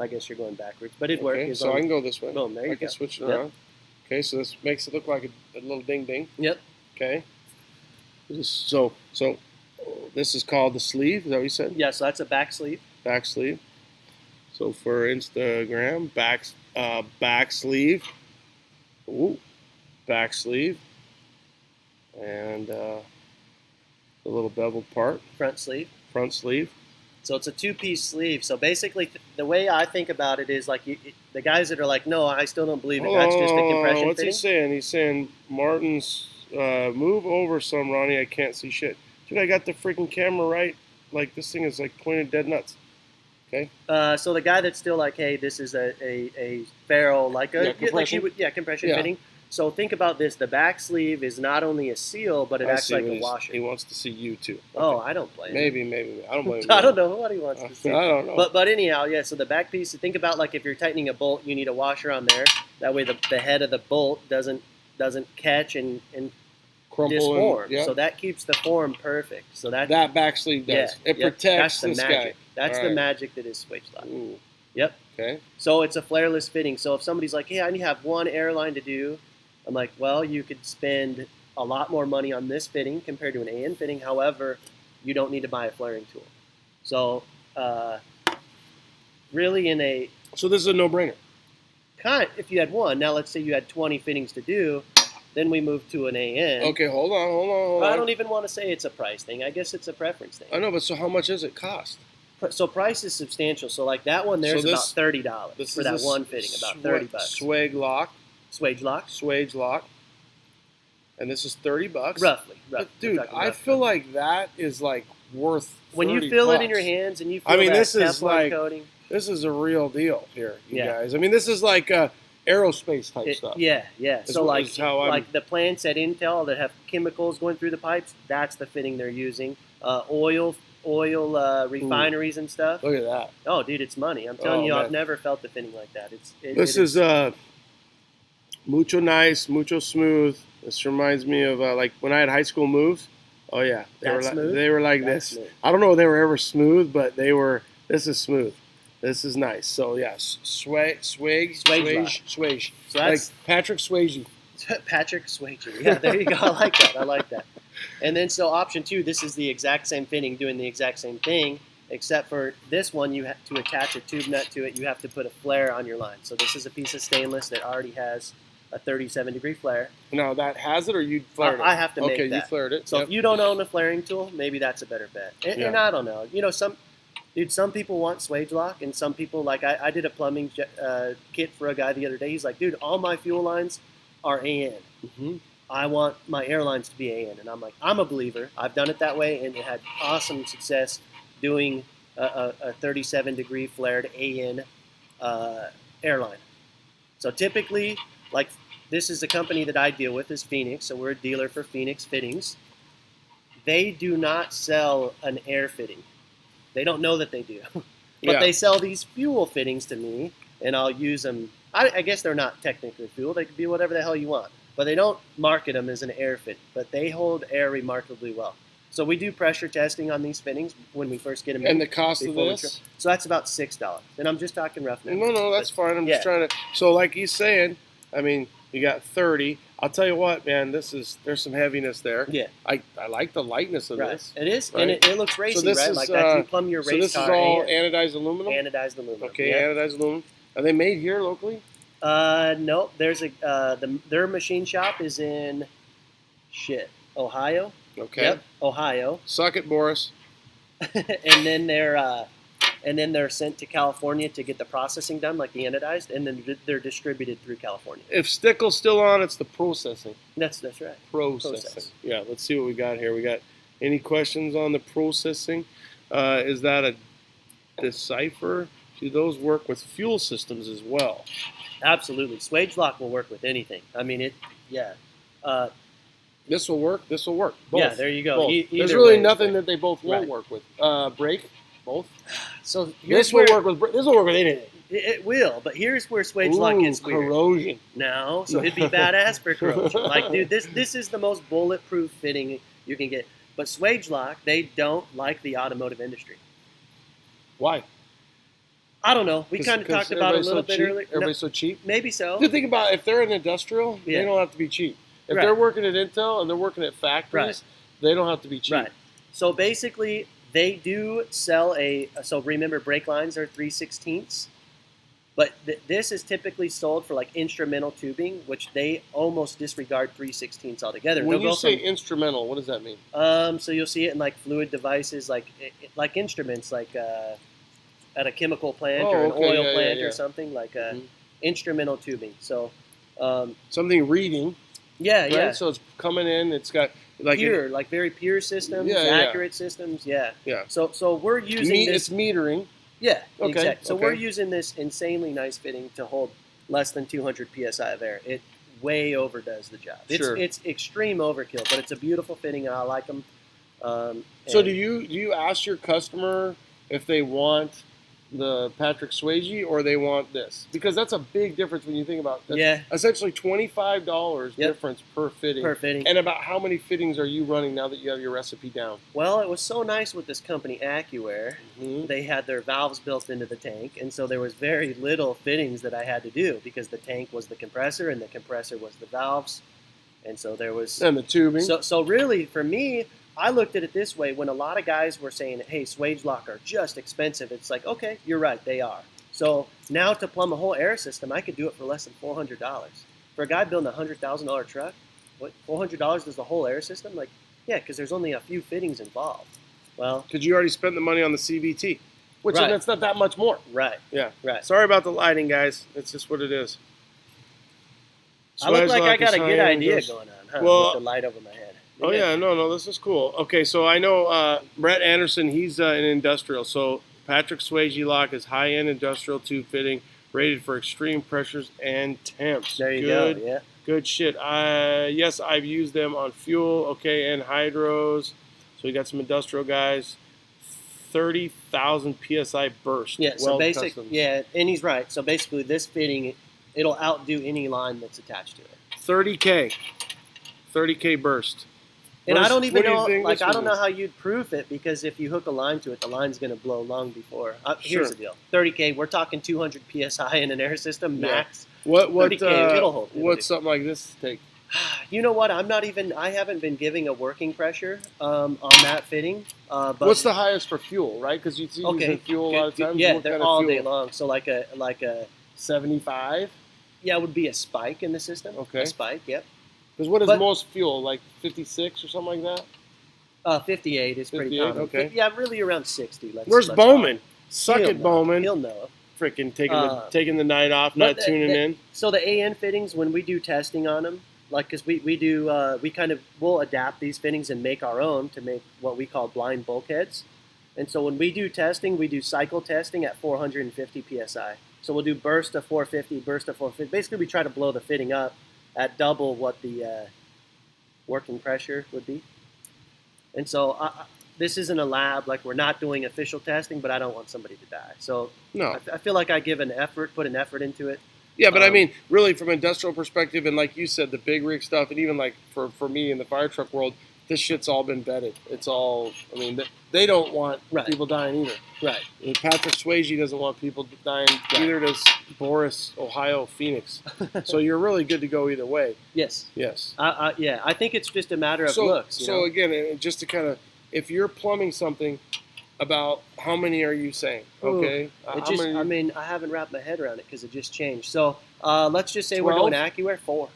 I guess you're going backwards, but it works. Okay, so I can go this way. Boom, there you I can go. switch it Yep. around. Okay, so this makes it look like a little ding ding. Yep. Okay. So this is called the sleeve. Is that what you said? Yeah. So that's a back sleeve. Back sleeve. So for Instagram, back sleeve. Ooh, back sleeve. And the little beveled part, Front sleeve. front sleeve. So it's a two-piece sleeve. So basically, the way I think about it is like the guys that are like, no, I still don't believe it. That's just a compression What's fitting. he saying? He's saying, Martin's, move over some, Ronnie. I can't see shit. Dude, I got the freaking camera right. Like, this thing is like pointed dead nuts. Okay. So the guy that's still like, hey, this is a ferrule, compression Yeah. fitting. So think about this. The back sleeve is not only a seal, but it acts like a washer. He wants to see you too. Oh, Okay. I don't blame him. Maybe. I don't blame him. I don't know what he wants to see. I don't know. But anyhow, yeah. So the back piece. Think about like if you're tightening a bolt, you need a washer on there. That way the head of the bolt doesn't catch and Crumple disform. and, yeah. So that keeps the form perfect. So that back sleeve does. Yeah, It protects that's the this magic. guy. That's All the right. magic that is switch lock. Ooh. Yep. Okay. So it's a flareless fitting. So if somebody's like, hey, I only have one airline to do, I'm like, well, you could spend a lot more money on this fitting compared to an AN fitting. However, you don't need to buy a flaring tool. So really So this is a no-brainer. if you had one, now let's say you had 20 fittings to do, then we move to an AN. Okay, hold on. I don't even want to say it's a price thing. I guess it's a preference thing. I know, but so how much does it cost? So price is substantial. So like that one, there's So about this- $30 This for is that a one fitting. About $30. Swag lock. Swage lock, Swage lock. And this is $30. roughly. But We're dude, talking I rough feel numbers. like that is like worth when you 30 feel it in bucks. your hands and you feel I mean, that this is Teflon like- coating. This is a real deal here, you Yeah. guys. I mean, this is like aerospace type stuff. Yeah. Is So what- like, is how I'm- like the plants at Intel that have chemicals going through the pipes, that's the fitting they're using. Oil refineries and stuff. Look at that. Oh, dude, it's money. I'm telling Oh, you, man. I've never felt the fitting like that. This is mucho nice, mucho smooth. This reminds me of like when I had high school moves. Oh yeah, That's smooth? they were like That's this. smooth. I don't know if they were ever smooth, but they were. This is smooth. This is nice. So yeah, swage. So that's Like Patrick Swayze. Patrick Swayze. Yeah, there you go. I like that. I like that. And then so option 2, this is the exact same fitting, doing the exact same thing, except for this one, you have to attach a tube nut to it. You have to put a flare on your line. So this is a piece of stainless that already has a 37-degree flare. Now that has it, or you flared it? I have to make Okay, that. you flared it. So Yep. if you don't own a flaring tool, maybe that's a better bet. And I don't know. You know, some people want swage lock, and some people, like I did a plumbing kit for a guy the other day. He's like, dude, all my fuel lines are AN. Mhm. I want my airlines to be AN. And I'm like, I'm a believer. I've done it that way, and it had awesome success doing a 37-degree flared AN airline. So typically, like, this is the company that I deal with is Phoenix, so we're a dealer for Phoenix Fittings. They do not sell an air fitting. They don't know that they do. But Yeah. they sell these fuel fittings to me, and I'll use them. I guess they're not technically fuel. They could be whatever the hell you want. But they don't market them as an air fit. But they hold air remarkably well. So we do pressure testing on these fittings when we first get them in. And the cost of before we this? So that's about $6. And I'm just talking rough numbers. No, that's fine. I'm just yeah. trying to. So, like he's saying, I mean, you got 30. I'll tell you what, man. There's some heaviness there. Yeah. I like the lightness of Right. this. It is. Right. And it looks racy, this right? is, Like that you plumb your So race this is car all and anodized aluminum. anodized aluminum. Okay, Yeah. anodized aluminum. Are they made here locally? No, there's their machine shop is in Ohio. Okay. Yep, Ohio. Suck it, Boris. and then they're sent to California to get the processing done, like the anodized, and then they're distributed through California. If Stickle's still on, it's the processing. That's right. Processing. Process. Yeah, let's see what we got here. We got any questions on the processing? Is that a decipher? Do those work with fuel systems as well? Absolutely. Swage lock will work with anything. I mean, This will work. This will work. Both. Yeah, there you go. Both. There's There's really way, nothing that they both won't Right. work with. Brake, both. So This here's will where work with. This will work with anything. it will, but here's where swage lock Ooh, gets weird. corrosion. No, so it'd be badass for corrosion. Like, dude, this is the most bulletproof fitting you can get. But swage lock, they don't like the automotive industry. Why? I don't know. We kind of talked about it a little bit earlier. No, Everybody's so cheap. maybe so. Good thing about if they're an industrial, Yeah. they don't have to be cheap. If Right. they're working at Intel and they're working at factories, Right. they don't have to be cheap. Right. So basically, they do sell so remember, brake lines are 3/16ths. But this is typically sold for like instrumental tubing, which they almost disregard 3/16ths altogether. When They'll you go say from, instrumental, what does that mean? so you'll see it in like fluid devices, like instruments, like at a chemical plant Oh, or an okay, oil yeah, plant yeah. or something, like Mhm. instrumental tubing. So Something reading, yeah, right? yeah. So it's coming in. It's got like Pure, like very pure systems, Yeah, yeah. accurate systems, yeah. Yeah. So we're using this. It's metering. Yeah, Okay, exactly. So okay. we're using this insanely nice fitting to hold less than 200 psi of air. It way overdoes the job. Sure. It's extreme overkill, but it's a beautiful fitting, and I like them. So do you ask your customer if they want the Patrick Swayze or they want this? Because that's a big difference when you think about it. Yeah. Essentially $25 Yep. difference per fitting. Per fitting. And about how many fittings are you running now that you have your recipe down? Well, it was so nice with this company, AccuAir. Mhm. They had their valves built into the tank, and so there was very little fittings that I had to do because the tank was the compressor and the compressor was the valves, and so there was. And the tubing. So really, for me, I looked at it this way. When a lot of guys were saying, hey, swage lock are just expensive, it's like, okay, you're right, they are. So now to plumb a whole air system, I could do it for less than $400. For a guy building a $100,000 truck, what, $400 does the whole air system? Like, yeah, because there's only a few fittings involved. Well, Because you already spent the money on the CVT. which Right. that's not that much more. Right. Yeah. Right. Sorry about the lighting, guys. It's just what it is. I look like I Swaglock got is a good high-end idea ghost. going on, huh? Well- With the light over my head. Oh yeah, no, this is cool. Okay, so I know Brett Anderson. He's an industrial. So Patrick Swayze lock is high-end industrial tube fitting, rated for extreme pressures and temps. There you Good, go. Yeah. good shit. Yes, I've used them on fuel. Okay, and hydros. So we got some industrial guys. 30,000 psi burst. Yeah. So Weld basic. customs. Yeah, and he's right. So basically, this fitting, it'll outdo any line that's attached to it. 30K. 30K burst. And I What don't do even you know, think like, this I don't one know is? how you'd proof it, because if you hook a line to it, the line's going to blow long before. Sure. Here's the deal: 30K. We're talking 200 psi in an air system Yeah. max. What 30K, it'll hold. It'll what's do. something like this take? You know what? I haven't been giving a working pressure on that fitting. But What's the highest for fuel, right? Because you see okay? using fuel a lot of good. times. Yeah, What they're kind of all fuel? day long. So like a 75. yeah, it would be a spike in the system. Okay. A spike. Yep. Because what is But- most fuel? Like 56 or something like that? 58 is pretty 58, common. okay. Yeah, really around 60. Where's let's Bowman? Suck He'll it, know. Bowman. He'll know. Freaking Uh, taking the night off, but not the- tuning the- in. So the AN fittings, when we do testing on them, like, because we'll adapt these fittings and make our own to make what we call blind bulkheads. And so when we do testing, we do cycle testing at 450 psi. So we'll do burst of 450, burst of 450. Basically, we try to blow the fitting up at double what the working pressure would be. And so this isn't a lab, like, we're not doing official testing, but I don't want somebody to die. So No. I feel like I give put an effort into it. Yeah, but I Um, mean, really, from an industrial perspective, and like you said, the big rig stuff, and even like for me in the fire truck world, this shit's all been vetted. It's all, I mean, they don't want Right. people dying either. Right. And Patrick Swayze doesn't want people dying. Right. Either does Boris, Ohio, Phoenix. So you're really good to go either way. Yes. Yes. Yeah, I think it's just a matter of So, looks. You so know? again, just to kind of, if you're plumbing something, about how many are you saying? Okay. How It just, many- I mean, I haven't wrapped my head around it because it just changed. So let's just say 12? we're doing AccuAir 4.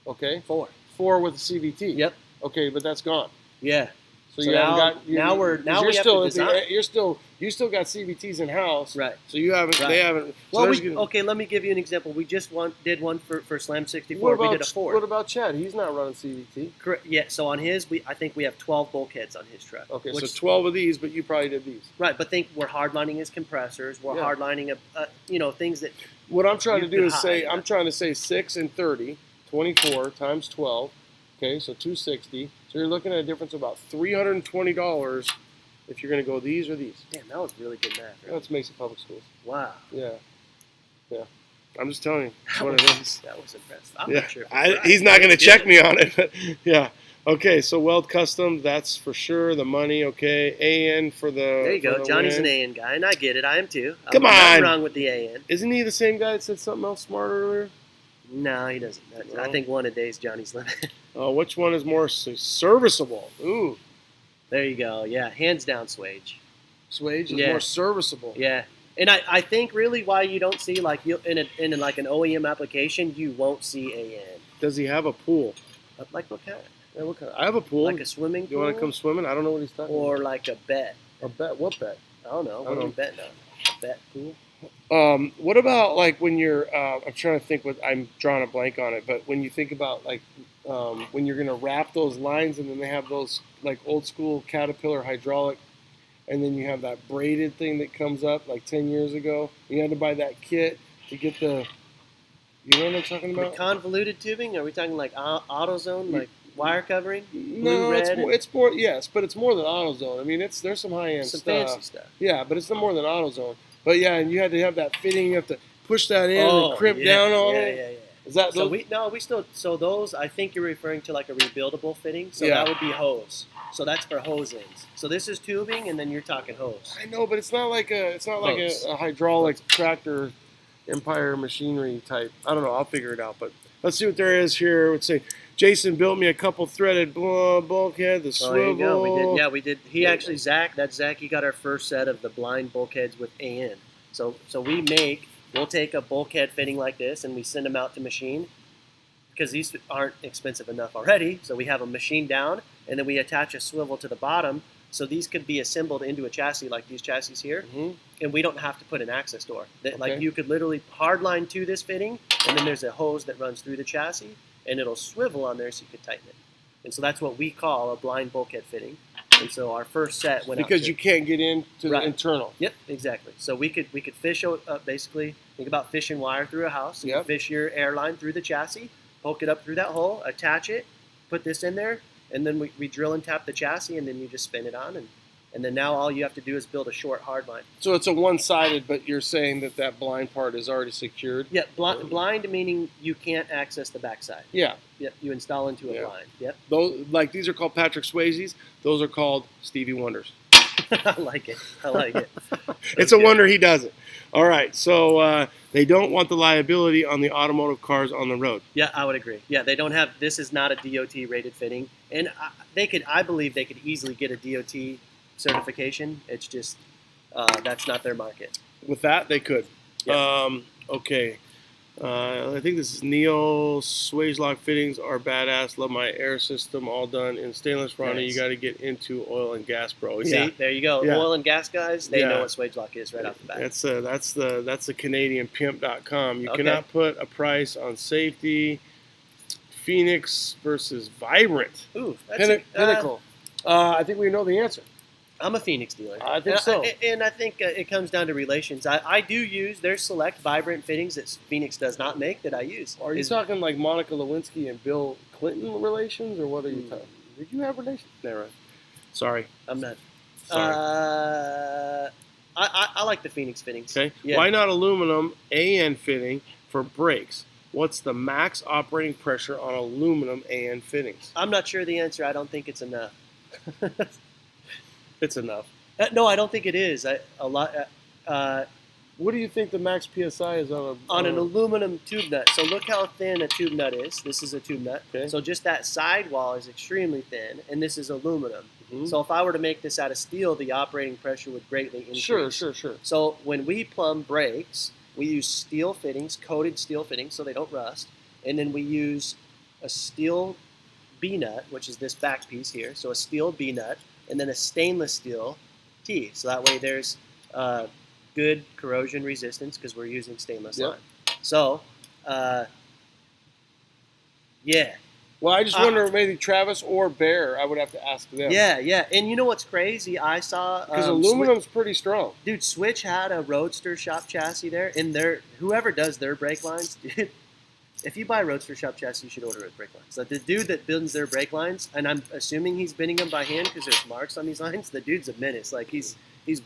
Okay. 4. 4 with a CVT. Yep. Okay, but that's gone. Yeah. So, So you haven't now- got. now we're- 'cause now you're we have still to at the- design. you still got CVTs in house. Right. So you haven't. Right. They haven't. So Well, there's gonna- okay. Let me give you an example. We just did one for Slam 64. What about, We did a 4. what about Chad? He's not running CVT. Correct. Yeah. So on his, I think we have 12 bulkheads on his truck. Okay, which- so 12 of these, but you probably did these. Right, but think we're hardlining his compressors. We're Yeah. hardlining things that. What I'm trying to You do could is say, hide. I'm trying to say 6 and 30, 24 times 12. Okay, so 260. So you're looking at a difference of about $320 if you're going to go these or these. Damn, that was really good math. Right? That's Mesa Public Schools. Wow. Yeah. Yeah. I'm just telling you. That's That what was, it is. that was impressive. I'm Yeah. not sure. If it's right. He's not going to Yeah. check me on it. But yeah. Okay, so Weld Custom, that's for sure. The money, okay. AN for the. There you for go. the Johnny's win. an AN guy, and I get it. I am too. Come Nothing on. wrong with the AN. Isn't he the same guy that said something else smart earlier? No, he doesn't. I No? think one a day is Johnny's limit. Which one is more serviceable? Ooh. There you go. Yeah, hands down, Swage. Swage is Yeah. more serviceable. Yeah, and I think really why you don't see like in like an OEM application, you won't see AN. Does he have a pool? Like what kind? Yeah, what kind? I have a pool. Like a swimming you pool, want to come swimming? I don't know what he's talking or about. like a bet? A bet? What bet? I don't know. I What don't are we know. betting on? A bet pool. What about like when you're? I'm trying to think. I'm drawing a blank on it. But when you think about like when you're gonna wrap those lines, and then they have those like old school Caterpillar hydraulic, and then you have that braided thing that comes up like 10 years ago. You had to buy that kit to get the. You know what I'm talking The about? convoluted tubing? Are we talking like AutoZone, like wire covering? No, Blue, it's red, more, and- it's more. Yes, but it's more than AutoZone. I mean, there's some high end Some stuff. fancy stuff. Yeah, but it's no more than AutoZone. But yeah, and you had to have that fitting. You have to push that in Oh, and crimp yeah, down on yeah, it. Yeah, yeah. Is that So those I think you're referring to like a rebuildable fitting. So Yeah. that would be hose. So that's for hose ends. So this is tubing, and then you're talking hose. I know, but it's not like Boats. a hydraulic tractor Empire machinery type. I don't know. I'll figure it out. But let's see what there is here. Let's say Jason built me a couple threaded bulkhead, the Oh, there you go. swivel. We did. He actually, Zach. That's Zach. He got our first set of the blind bulkheads with AN. So we'll take a bulkhead fitting like this, and we send them out to machine because these aren't expensive enough already. So we have a machine down, and then we attach a swivel to the bottom. So these could be assembled into a chassis like these chassis here, Hmm. and we don't have to put an access door. Like Okay. you could literally hardline to this fitting, and then there's a hose that runs through the chassis, and it'll swivel on there so you can tighten it. And so that's what we call a blind bulkhead fitting. And so our first set went out Because to- you can't get into Right. the internal. Yep, exactly. So we could fish basically. Think about fishing wire through a house. You Yep. fish your airline through the chassis, poke it up through that hole, attach it, put this in there, and then we drill and tap the chassis, and then you just spin it on, and then now all you have to do is build a short hard line. So it's a one-sided, but you're saying that blind part is already secured. Yeah, blind meaning you can't access the backside. Yeah. Yep, you install into a Yeah. blind. Yep, Those like these are called Patrick Swayze's. Those are called Stevie Wonders. I like it. I like it. It's a wonder he does it. All right, so they don't want the liability on the automotive cars on the road. Yeah, I would agree. Yeah, they don't have. This is not a DOT rated fitting, and I believe they could easily get a DOT certification. It's just that's not their market. With that, they could. Yeah. Okay. I think this is Neil. Swage lock fittings are badass. Love my air system, all done in stainless. Ronnie, Nice. you got to get into oil and gas, bro. See, there you go. Yeah. Oil and gas guys, they Yeah. know what swage lock is right off the bat. That's the CanadianPimp.com. You Okay. cannot put a price on safety. Phoenix versus Vibrant. Ooh, that's Pinnacle. I think we know the answer. I'm a Phoenix dealer. I think so. And I think it comes down to relations. I do use their select Vibrant fittings that Phoenix does not make that I use. Are you talking like Monica Lewinsky and Bill Clinton relations, or what are you talking? Did you have relations? Never. Sorry. I'm not. Sorry. I like the Phoenix fittings. Okay. Yeah. Why not aluminum AN fitting for brakes? What's the max operating pressure on aluminum AN fittings? I'm not sure the answer. I don't think it's enough. It's enough. No, I don't think it is. What do you think the max PSI is on On an aluminum tube nut. So look how thin a tube nut is. This is a tube nut. Okay. So just that sidewall is extremely thin, and this is aluminum. Mhm. So if I were to make this out of steel, the operating pressure would greatly increase. Sure. So when we plumb brakes, we use steel fittings, coated steel fittings, so they don't rust, and then we use a steel B-nut, which is this back piece here. So a steel B-nut, and then a stainless steel T. So that way there's good corrosion resistance because we're using stainless Yep. line. So, yeah. Well, I just wonder maybe Travis or Bear. I would have to ask them. Yeah. And you know what's crazy? I saw Because aluminum's pretty strong. Dude, Switch had a Roadster shop chassis there, and whoever does their brake lines, dude, if you buy a Roadster shop chassis, you should order it brake lines. So the dude that builds their brake lines, and I'm assuming he's bending them by hand because there's marks on these lines, the dude's a menace. Like, he's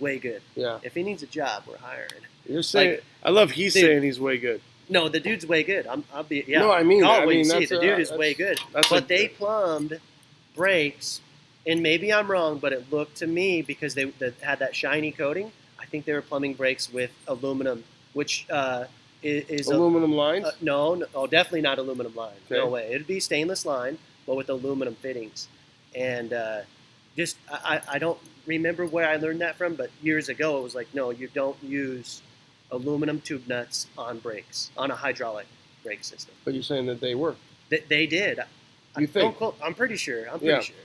way good. Yeah. If he needs a job, we're hiring. You're saying. Like, I love he's dude, saying he's way good. No, the dude's way good. I'll be, yeah. No, I mean, Oh, I well, you mean, see, that's the a- dude is that's- way good. that's But a- they plumbed brakes, and maybe I'm wrong, but it looked to me, because they had that shiny coating, I think they were plumbing brakes with aluminum, which is Aluminum lines. no, definitely not aluminum line. Okay. No way. It'd be stainless line, but with aluminum fittings. And I don't remember where I learned that from, but years ago it was like, no, you don't use aluminum tube nuts on brakes, on a hydraulic brake system. But you're saying that they work. They did. You think? Don't quote, I'm pretty sure. Yeah. Sure.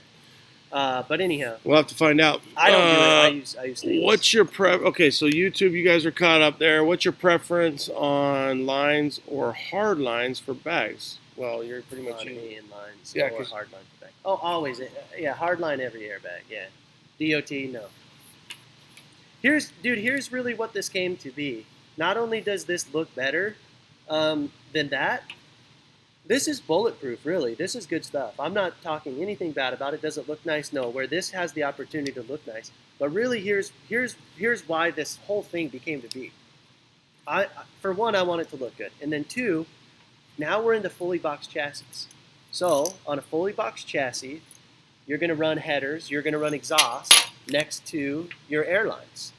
But anyhow, We'll have to find out. I don't do it. I use stainless. What's your Okay, so YouTube, you guys are caught up there. What's your preference on lines or hard lines for bags? Well, you're pretty much on using. me in lines Yeah, or 'cause- hard line for bag. Oh, always. Yeah, hard line every airbag. Yeah. DOT, no. Here's really what this came to be. Not only does this look better than that, this is bulletproof, really. This is good stuff. I'm not talking anything bad about it. Does it look nice? No. Where this has the opportunity to look nice. But really, here's why this whole thing became to be. For one, I want it to look good. And then two, now we're into fully boxed chassis. So on a fully boxed chassis, you're going to run headers, you're going to run exhaust next to your airlines.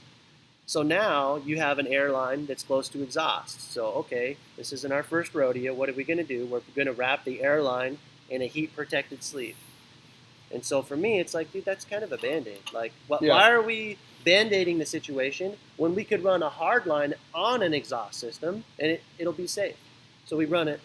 So now you have an airline that's close to exhaust. So, okay, this isn't our first rodeo. What are we going to do? We're going to wrap the airline in a heat-protected sleeve. And so for me, it's like, dude, that's kind of a Band-Aid. Like, why are we Band-Aiding the situation when we could run a hard line on an exhaust system and it'll be safe? So we run it.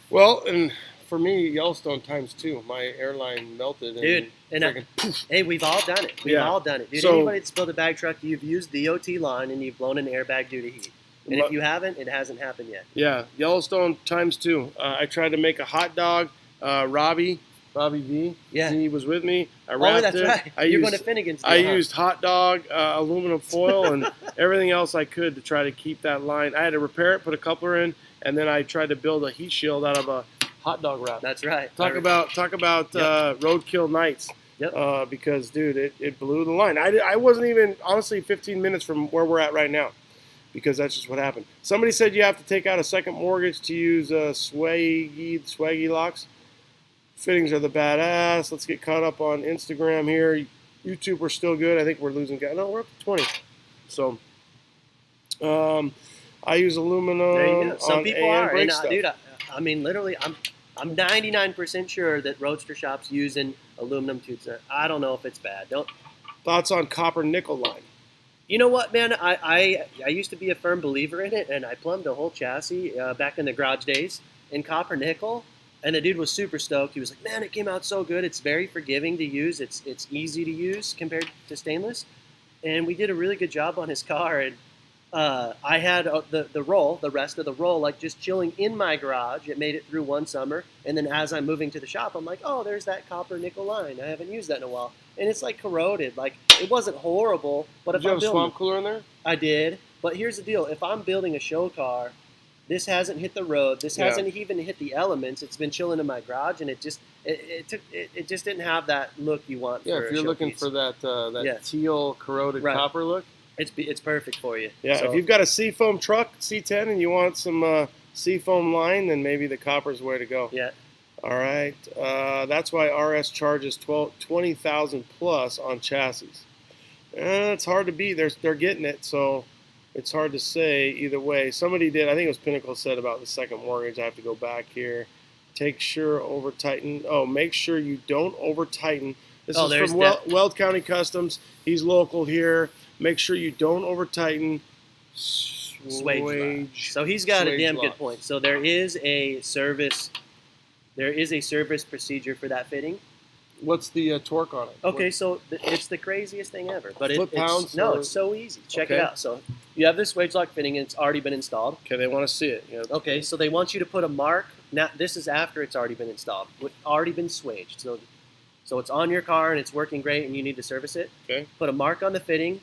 Well, and for me, Yellowstone times 2. My airline melted. And Dude, and freaking, hey, we've all done it. We've Yeah. all done it. Dude, So- anybody that's built a bag truck, you've used the OT line and you've blown an airbag due to heat. And if you haven't, it hasn't happened yet. yeah, Yellowstone times 2. I tried to make a hot dog. Robbie V. Yeah. He was with me. I Oh, wrapped that's it. right. I You're used, going to Finnegan's. I deal, huh? used hot dog, aluminum foil, and everything else I could to try to keep that line. I had to repair it, put a coupler in, and then I tried to build a heat shield out of a hot dog wrap. That's right. Talk about roadkill nights. Yep. Because dude, it blew the line. I wasn't even honestly 15 minutes from where we're at right now, because that's just what happened. Somebody said you have to take out a second mortgage to use swaggy locks. Fittings are the badass. Let's get caught up on Instagram here. YouTube, we're still good. I think we're losing guys. No, we're up to 20. So, I use aluminum. There you go. Some on people AM are, brake and stuff. dude, I mean, literally, I'm 99% sure that roadster shops using aluminum tubes. I don't know if it's bad. Thoughts on copper nickel line? You know what, man? I used to be a firm believer in it, and I plumbed a whole chassis back in the garage days in copper nickel. And the dude was super stoked. He was like, "Man, it came out so good. It's very forgiving to use. It's easy to use compared to stainless." And we did a really good job on his car. And I had the rest of the roll, like just chilling in my garage. It made it through one summer. And then as I'm moving to the shop, I'm like, "Oh, there's that copper nickel line. I haven't used that in a while." And it's like corroded. Like it wasn't horrible, but Did if you I'm have a building, swamp cooler in there? I did. But here's the deal: if I'm building a show car, this hasn't hit the road. This Yeah. hasn't even hit the elements. It's been chilling in my garage, and it just didn't have that look you want. Yeah, for if a you're looking showpiece. for that Yeah. teal corroded Right. copper look. it's perfect for you. Yeah, So, if you've got a seafoam truck, C10, and you want some seafoam line, then maybe the copper's the way to go. yeah, All right. That's why RS charges 20,000 plus on chassis. It's hard to beat. They're getting it, so it's hard to say either way. Somebody did, I think it was Pinnacle, said about the second mortgage. I have to go back here. Make sure you don't over tighten. This is there's from Weld County Customs. He's local here. Make sure you don't over tighten. swage lock. So he's got a swage damn lock. good point. So there is a service procedure for that fitting. What's the torque on it? Okay, so it's the craziest thing ever. But Foot-pounds no, or- it's so easy. Check it Okay. out. So you have this swage lock fitting, and it's already been installed. Okay, they want to see it. Yeah. Okay, so they want you to put a mark. Now, this is after it's already been installed. It's already been swaged. So it's on your car, and it's working great, and you need to service it. Okay. Put a mark on the fitting.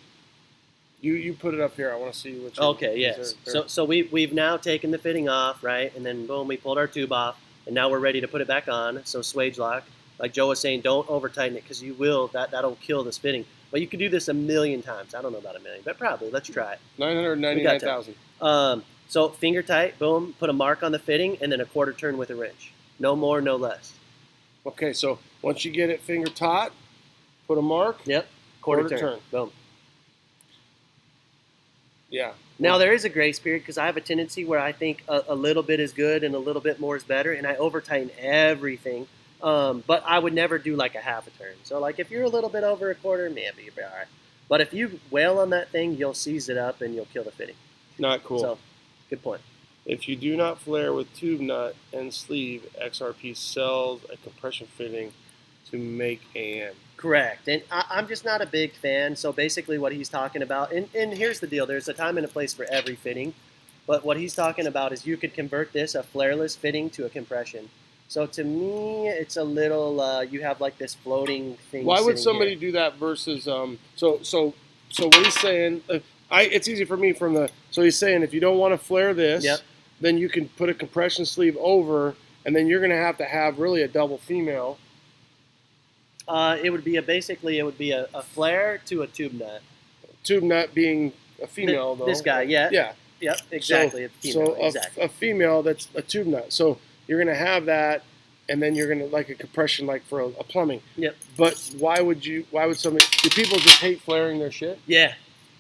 You put it up here. I want to see what. Okay, yes. So we've now taken the fitting off, right? And then boom, we pulled our tube off, and now we're ready to put it back on. So swage lock, like Joe was saying, don't over tighten it because you will. That'll kill this fitting. But you could do this a million times. I don't know about a million, but probably. Let's try it. 999,000. So finger tight, boom, put a mark on the fitting, and then a quarter turn with a wrench. No more, no less. Okay, so once you get it finger taut, put a mark. Yep, quarter Quarter turn. turn. Boom. Yeah. Now there is a grace period because I have a tendency where I think a little bit is good and a little bit more is better, and I over tighten everything. But I would never do like a half a turn. So like if you're a little bit over a quarter, maybe you'll be all right. But if you wail on that thing, you'll seize it up and you'll kill the fitting. Not cool. So good point. If you do not flare with tube nut and sleeve, XRP sells a compression fitting to make AM. Correct. And I'm just not a big fan. So basically what he's talking about, and here's the deal. There's a time and a place for every fitting. But what he's talking about is you could convert this, a flareless fitting, to a compression. So to me, it's a little, you have like this floating thing. Why would sitting somebody here. do that versus, so what he's saying, it's easy for me so he's saying if you don't want to flare this, Yep. then you can put a compression sleeve over, and then you're going to have really a double female. It would be a flare to a tube nut. Tube nut being a female, though. This guy, yeah. Yeah. Yep, exactly. A female, So exactly. a female that's a tube nut. So you're going to have that, and then you're going to like a compression like for a plumbing. Yep. But why would somebody, do people just hate flaring their shit? Yeah.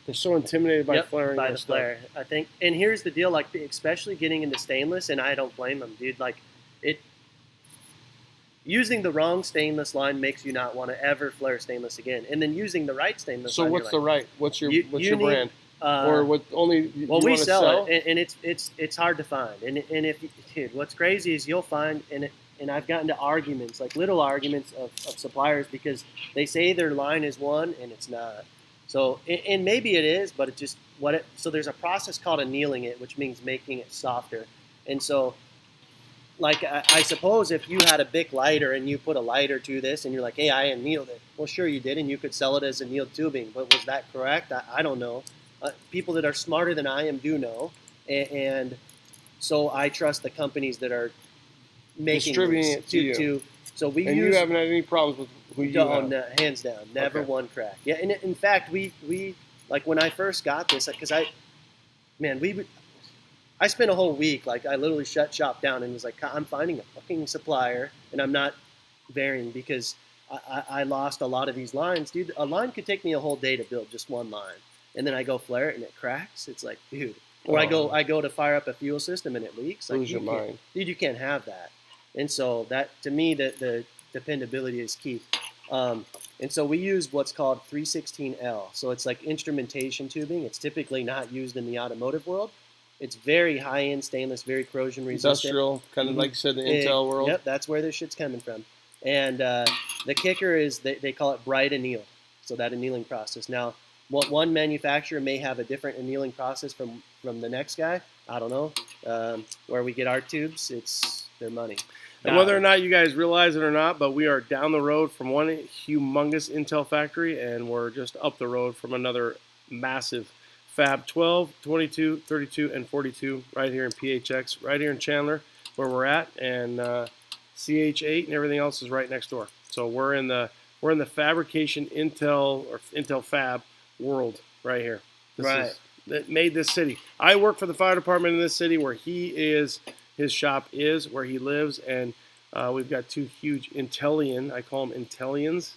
They're so intimidated by Yep, flaring by their the stuff. flare, I think. And here's the deal, like especially getting into stainless, and I don't blame them, dude. Like using the wrong stainless line makes you not want to ever flare stainless again. And then using the right stainless So line, what's the right? What's your you your need, brand? Or what only you well, we wanna sell it, and it's hard to find. And if dude, what's crazy is you'll find, and and I've gotten to arguments, like little arguments of suppliers because they say their line is one and it's not. So, and maybe it is, but it just so there's a process called annealing it, which means making it softer. And so, like I suppose if you had a Bic lighter and you put a lighter to this and you're like, hey, I annealed it. Well, sure you did, and you could sell it as annealed tubing. But was that correct? I don't know. People that are smarter than I am do know, and so I trust the companies that are making distributing it to you. So we and use. You haven't had any problems with who you have? No, hands down, never Okay. one crack. Yeah, and in fact, we like when I first got this, because I spent a whole week, like I literally shut shop down and was like, I'm finding a fucking supplier, and I'm not varying because I lost a lot of these lines, dude. A line could take me a whole day to build just one line, and then I go flare it and it cracks. It's like, dude. Or I go to fire up a fuel system and it leaks. Like, lose your mind. Dude, you can't have that. And so that, to me, the dependability is key. And so we use what's called 316L. So it's like instrumentation tubing. It's typically not used in the automotive world. It's very high-end stainless, very corrosion resistant. Industrial, kind of like you said, the Intel world. Yep, that's where this shit's coming from. And the kicker is they call it bright anneal. So that annealing process. Now, one manufacturer may have a different annealing process from the next guy. I don't know. Where we get our tubes, it's their money. And whether or not you guys realize it or not, but we are down the road from one humongous Intel factory, and we're just up the road from another massive Fab 12, 22, 32, and 42 right here in PHX, right here in Chandler, where we're at, and CH8 and everything else is right next door. So we're in the fabrication Intel Fab world right here. That made this city. I work for the fire department in this city where his shop is, where he lives, and we've got two huge Intellian, I call them Intellians,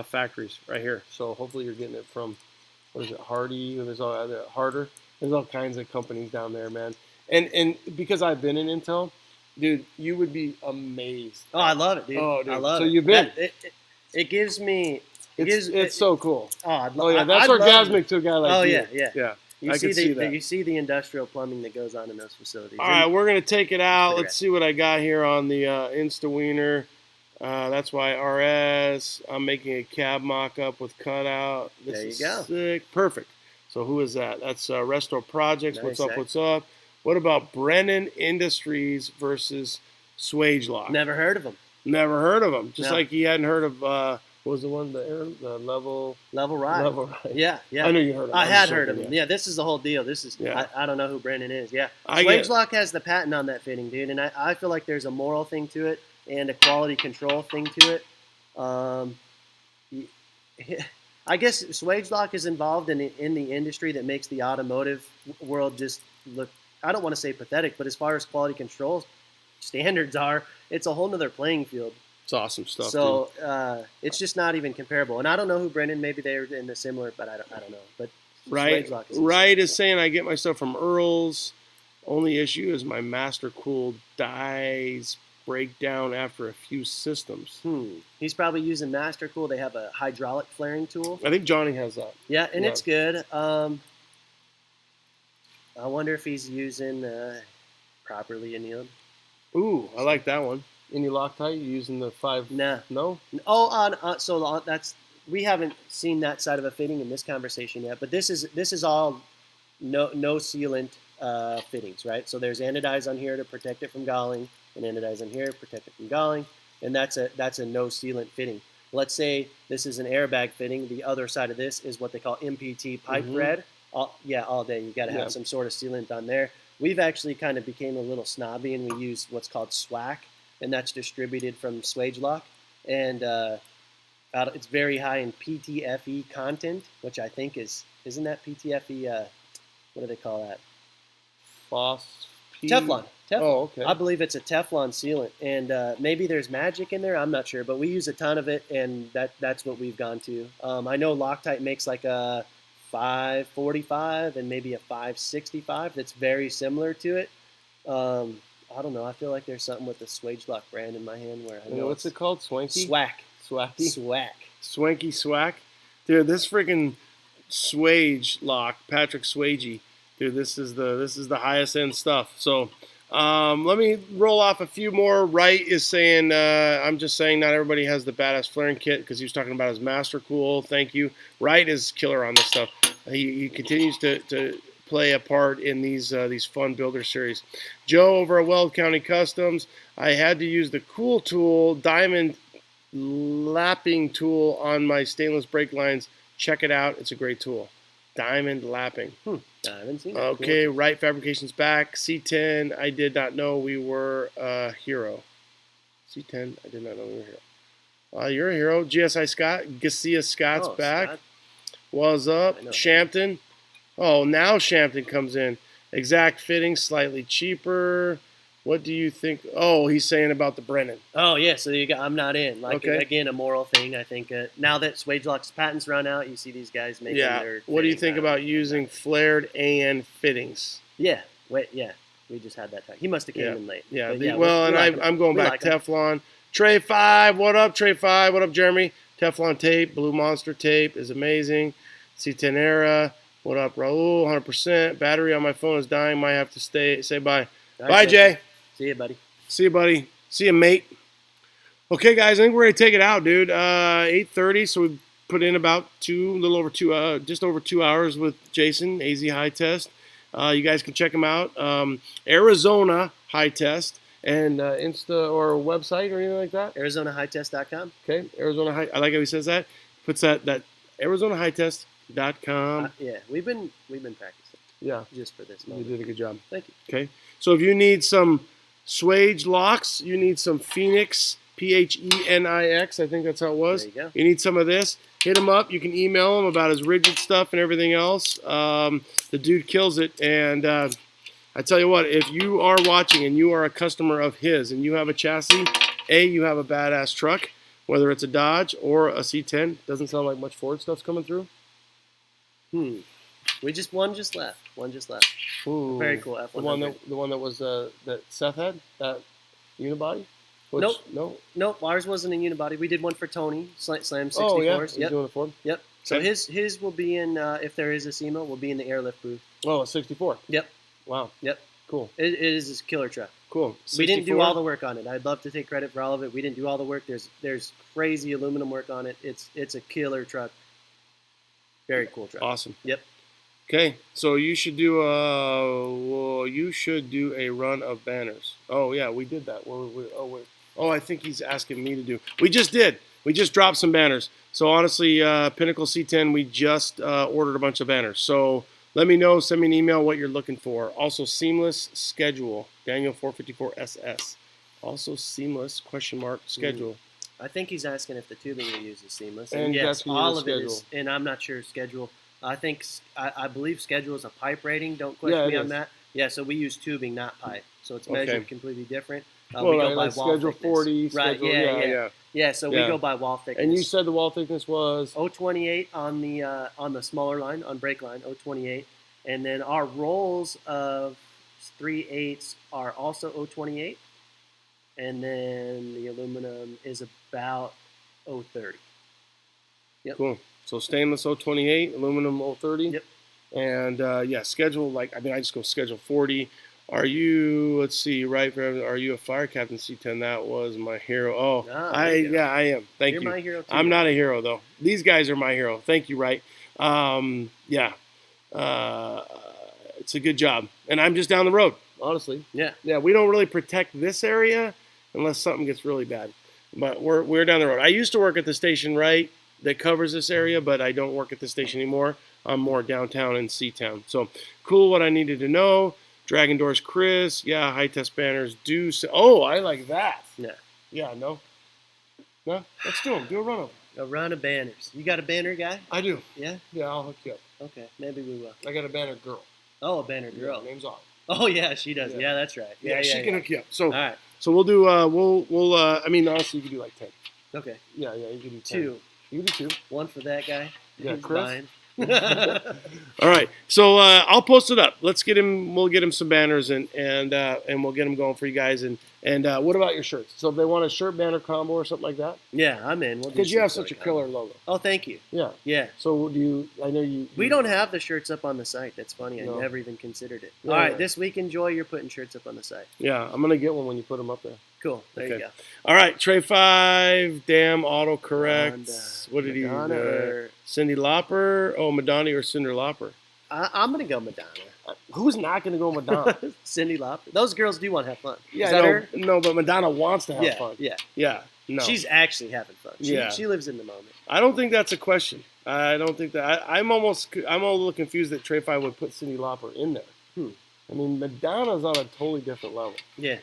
factories right here. So hopefully you're getting it from, what is it, Hardy, there's all Harder. There's all kinds of companies down there, man. And because I've been in Intel, dude, you would be amazed. Oh, I love it, dude. Oh, dude. I love so it. You've been. It gives me. It's so cool. Oh yeah, that's orgasmic to a guy like you. Yeah. I can see that. You see the industrial plumbing that goes on in those facilities. All right, we're going to take it out. Let's see what I got here on the Insta-Wiener. That's why RS. I'm making a cab mock-up with cutout. There you go. Sick. Perfect. So who is that? That's Resto Projects. Nice, What's up? What about Brennan Industries versus Swage Lock? Never heard of them. Never heard of them. Just No. like he hadn't heard of, what was the one, the Level Ride. Level Ride. Yeah. I knew you heard of them. I had heard of them. Yeah, this is the whole deal. This is, Yeah. I don't know who Brennan is. Yeah. I Swage get- Lock has the patent on that fitting, dude, and I feel like there's a moral thing to it and a quality control thing to it. I guess Swage Lock is involved in the industry that makes the automotive world just look, I don't want to say pathetic, but as far as quality control standards are, it's a whole nother playing field. It's awesome stuff. So it's just not even comparable. And I don't know who Brennan, maybe they're in the similar, but I don't know. But Right, Swage Lock is right is saying I get my stuff from Earl's. Only issue is my master cooled dies break down after a few systems. He's probably using Master Cool. They have a hydraulic flaring tool. I think Johnny has that. Yeah, and Yeah. it's good. I wonder if he's using properly annealed. Ooh, I like that one. Any Loctite? You using the 5? Nah. No? Oh, so that's, we haven't seen that side of a fitting in this conversation yet. But this is all no sealant fittings, right? So there's anodize on here to protect it from galling, and anodize on here to protect it from galling, and that's a no sealant fitting. Let's say this is an airbag fitting. The other side of this is what they call MPT pipe thread. All day you got to have some sort of sealant on there. We've actually kind of became a little snobby, and we use what's called SWAC, and that's distributed from Swage Lock, and it's very high in PTFE content, which I think isn't that PTFE? What do they call that? Teflon. Oh, okay. I believe it's a Teflon sealant, and maybe there's magic in there. I'm not sure, but we use a ton of it, and that's what we've gone to. I know Loctite makes like a 545 and maybe a 565 that's very similar to it. I don't know. I feel like there's something with the Swage Lock brand in my hand where I know what's it called? Swanky? SWAC. Swacky? SWAC. Swanky Swack? Dude, this freaking Swage Lock, Patrick Swagey. Dude, this is the highest end stuff. So Let me roll off a few more. Wright is saying, I'm just saying not everybody has the badass flaring kit because he was talking about his Master Cool. Thank you. Wright is killer on this stuff. He continues to play a part in these fun builder series. Joe over at Weld County Customs, I had to use the Cool Tool diamond lapping tool on my stainless brake lines. Check it out. It's a great tool. Diamond lapping. I haven't seen that. Okay, Cool. Wright Fabrications back. C10, I did not know we were a hero. C10, I did not know we were a hero. You're a hero. GSI Scott, Garcia Scott's back. Scott. What's up? Shampton. Oh, now Shampton comes in. Exact fitting, slightly cheaper. What do you think? Oh, he's saying about the Brennan. Oh, yeah, so you got, I'm not in. Like, Okay. Again, a moral thing. I think now that Swagelok's patents run out, you see these guys making their What do you fitting think about using flared AN fittings? Yeah. We just had that talk. He must have came in late. Yeah, But well, and I'm going back Teflon. Trey 5, what up, Trey 5? What up, Jeremy? Teflon tape, Blue Monster tape is amazing. C10 Era, what up, Raul? 100%. Battery on my phone is dying. Might have to say bye. Bye, Jay. See you, buddy. See you, buddy. See you, mate. Okay, guys, I think we're ready to take it out, dude. 8:30, so we put in about just over 2 hours with Jason, AZ High Test. You guys can check him out. Arizona High Test and Insta or website or anything like that. ArizonaHighTest.com. Okay, Arizona High. I like how he says that. Puts that ArizonaHighTest.com. Yeah, we've been practicing. Yeah, just for this you moment. did a good job. Thank you. Okay, so if you need some Swage locks, you need some Phoenix, Phenix, I think that's how it was. There you go. You need some of this, hit him up. You can email him about his rigid stuff and everything else. The dude kills it. And I tell you what, if you are watching and you are a customer of his and you have a chassis, you have a badass truck, whether it's a Dodge or a C10. Doesn't sound like much Ford stuff's coming through. One just left. Ooh, Very cool F100. The one that was that Seth had, that unibody. Nope. Ours wasn't a unibody. We did one for Tony, Slam 64s. Oh yeah, he's doing the Ford. Yep. So Okay. his will be in if there is a SEMA, will be in the airlift booth. Oh, a 64. Yep. Wow. Yep. Cool. It is a killer truck. Cool. 64? We didn't do all the work on it. I'd love to take credit for all of it. We didn't do all the work. There's crazy aluminum work on it. It's a killer truck. Very cool truck. Awesome. Yep. Okay, so you should do a run of banners. Oh yeah, we did that. Oh, I think he's asking me to do. We just did. We just dropped some banners. So honestly, Pinnacle C10, we just ordered a bunch of banners. So let me know. Send me an email what you're looking for. Also, seamless schedule. Daniel 454SS. Also seamless schedule. I think he's asking if the tubing we use is seamless. And yes, asking all you of the it is. schedule. And I'm not sure schedule. I believe schedule is a pipe rating. Don't question me on that. Yeah, so we use tubing, not pipe. So it's measured completely different. We go by wall schedule thickness. 40. Right, Schedule, yeah, so we go by wall thickness. And you said the wall thickness was? 028 on the smaller line, on brake line, 028. And then our rolls of 3/8 are also 028. And then the aluminum is about 030. Yep. Cool. So stainless 028, aluminum 030. Yep. And schedule, I just go schedule 40. Are you, let's see, are you a fire captain C10? That was my hero. Oh, I am. Thank you. You're my hero too. I'm not a hero, though. These guys are my hero. Thank you, Wright. It's a good job. And I'm just down the road, honestly. Yeah. Yeah, we don't really protect this area unless something gets really bad. But we're down the road. I used to work at the station, right, that covers this area, but I don't work at the station anymore. I'm more downtown and C-Town. So, cool what I needed to know. Dragon Doors Chris. Yeah, high test banners do. Oh, I like that. Yeah. Yeah, no? Let's do them. Do a run of them. A run of banners. You got a banner guy? I do. Yeah? Yeah, I'll hook you up. Okay, maybe we will. I got a banner girl. Oh, a banner girl. Her name's Autumn. Oh, yeah, she does. Yeah, that's right. Yeah, she can hook you up. So, all right. So we'll do. Honestly, you can do like 10. Okay. Yeah, you can do 10. 2. You can do 2. One for that guy. Yeah, He's Chris. mine. All right, so I'll post it up. We'll get him some banners and we'll get them going for you guys. And And what about your shirts? So if they want a shirt banner combo or something like that? Yeah, I'm in. We'll do Because you have some such a sort of killer combo. logo. Oh, thank you. Yeah. Yeah. So do you? I know you. We don't have the shirts up on the site. That's funny. I No. never even considered it. Yeah, All right, yeah. this week enjoy. You're putting shirts up on the site. Yeah, I'm gonna get one when you put them up there. Cool. There you Okay. go. All right, Trey 5, damn autocorrect. Honda. What did Madonna he? or- Cindy Lauper. Oh, Madonna or Cinder Lauper. I'm gonna go Madonna. Who's not gonna go Madonna? Cindy Lauper. Those girls do want to have fun. Yeah, Is that her? no, but Madonna wants to have Yeah, fun. yeah. Yeah, no. She's actually having fun. Yeah. She lives in the moment. I don't think that's a question. I don't think that. I'm a little confused that Trey 5 would put Cindy Lauper in there. I mean, Madonna's on a totally different level. Yeah.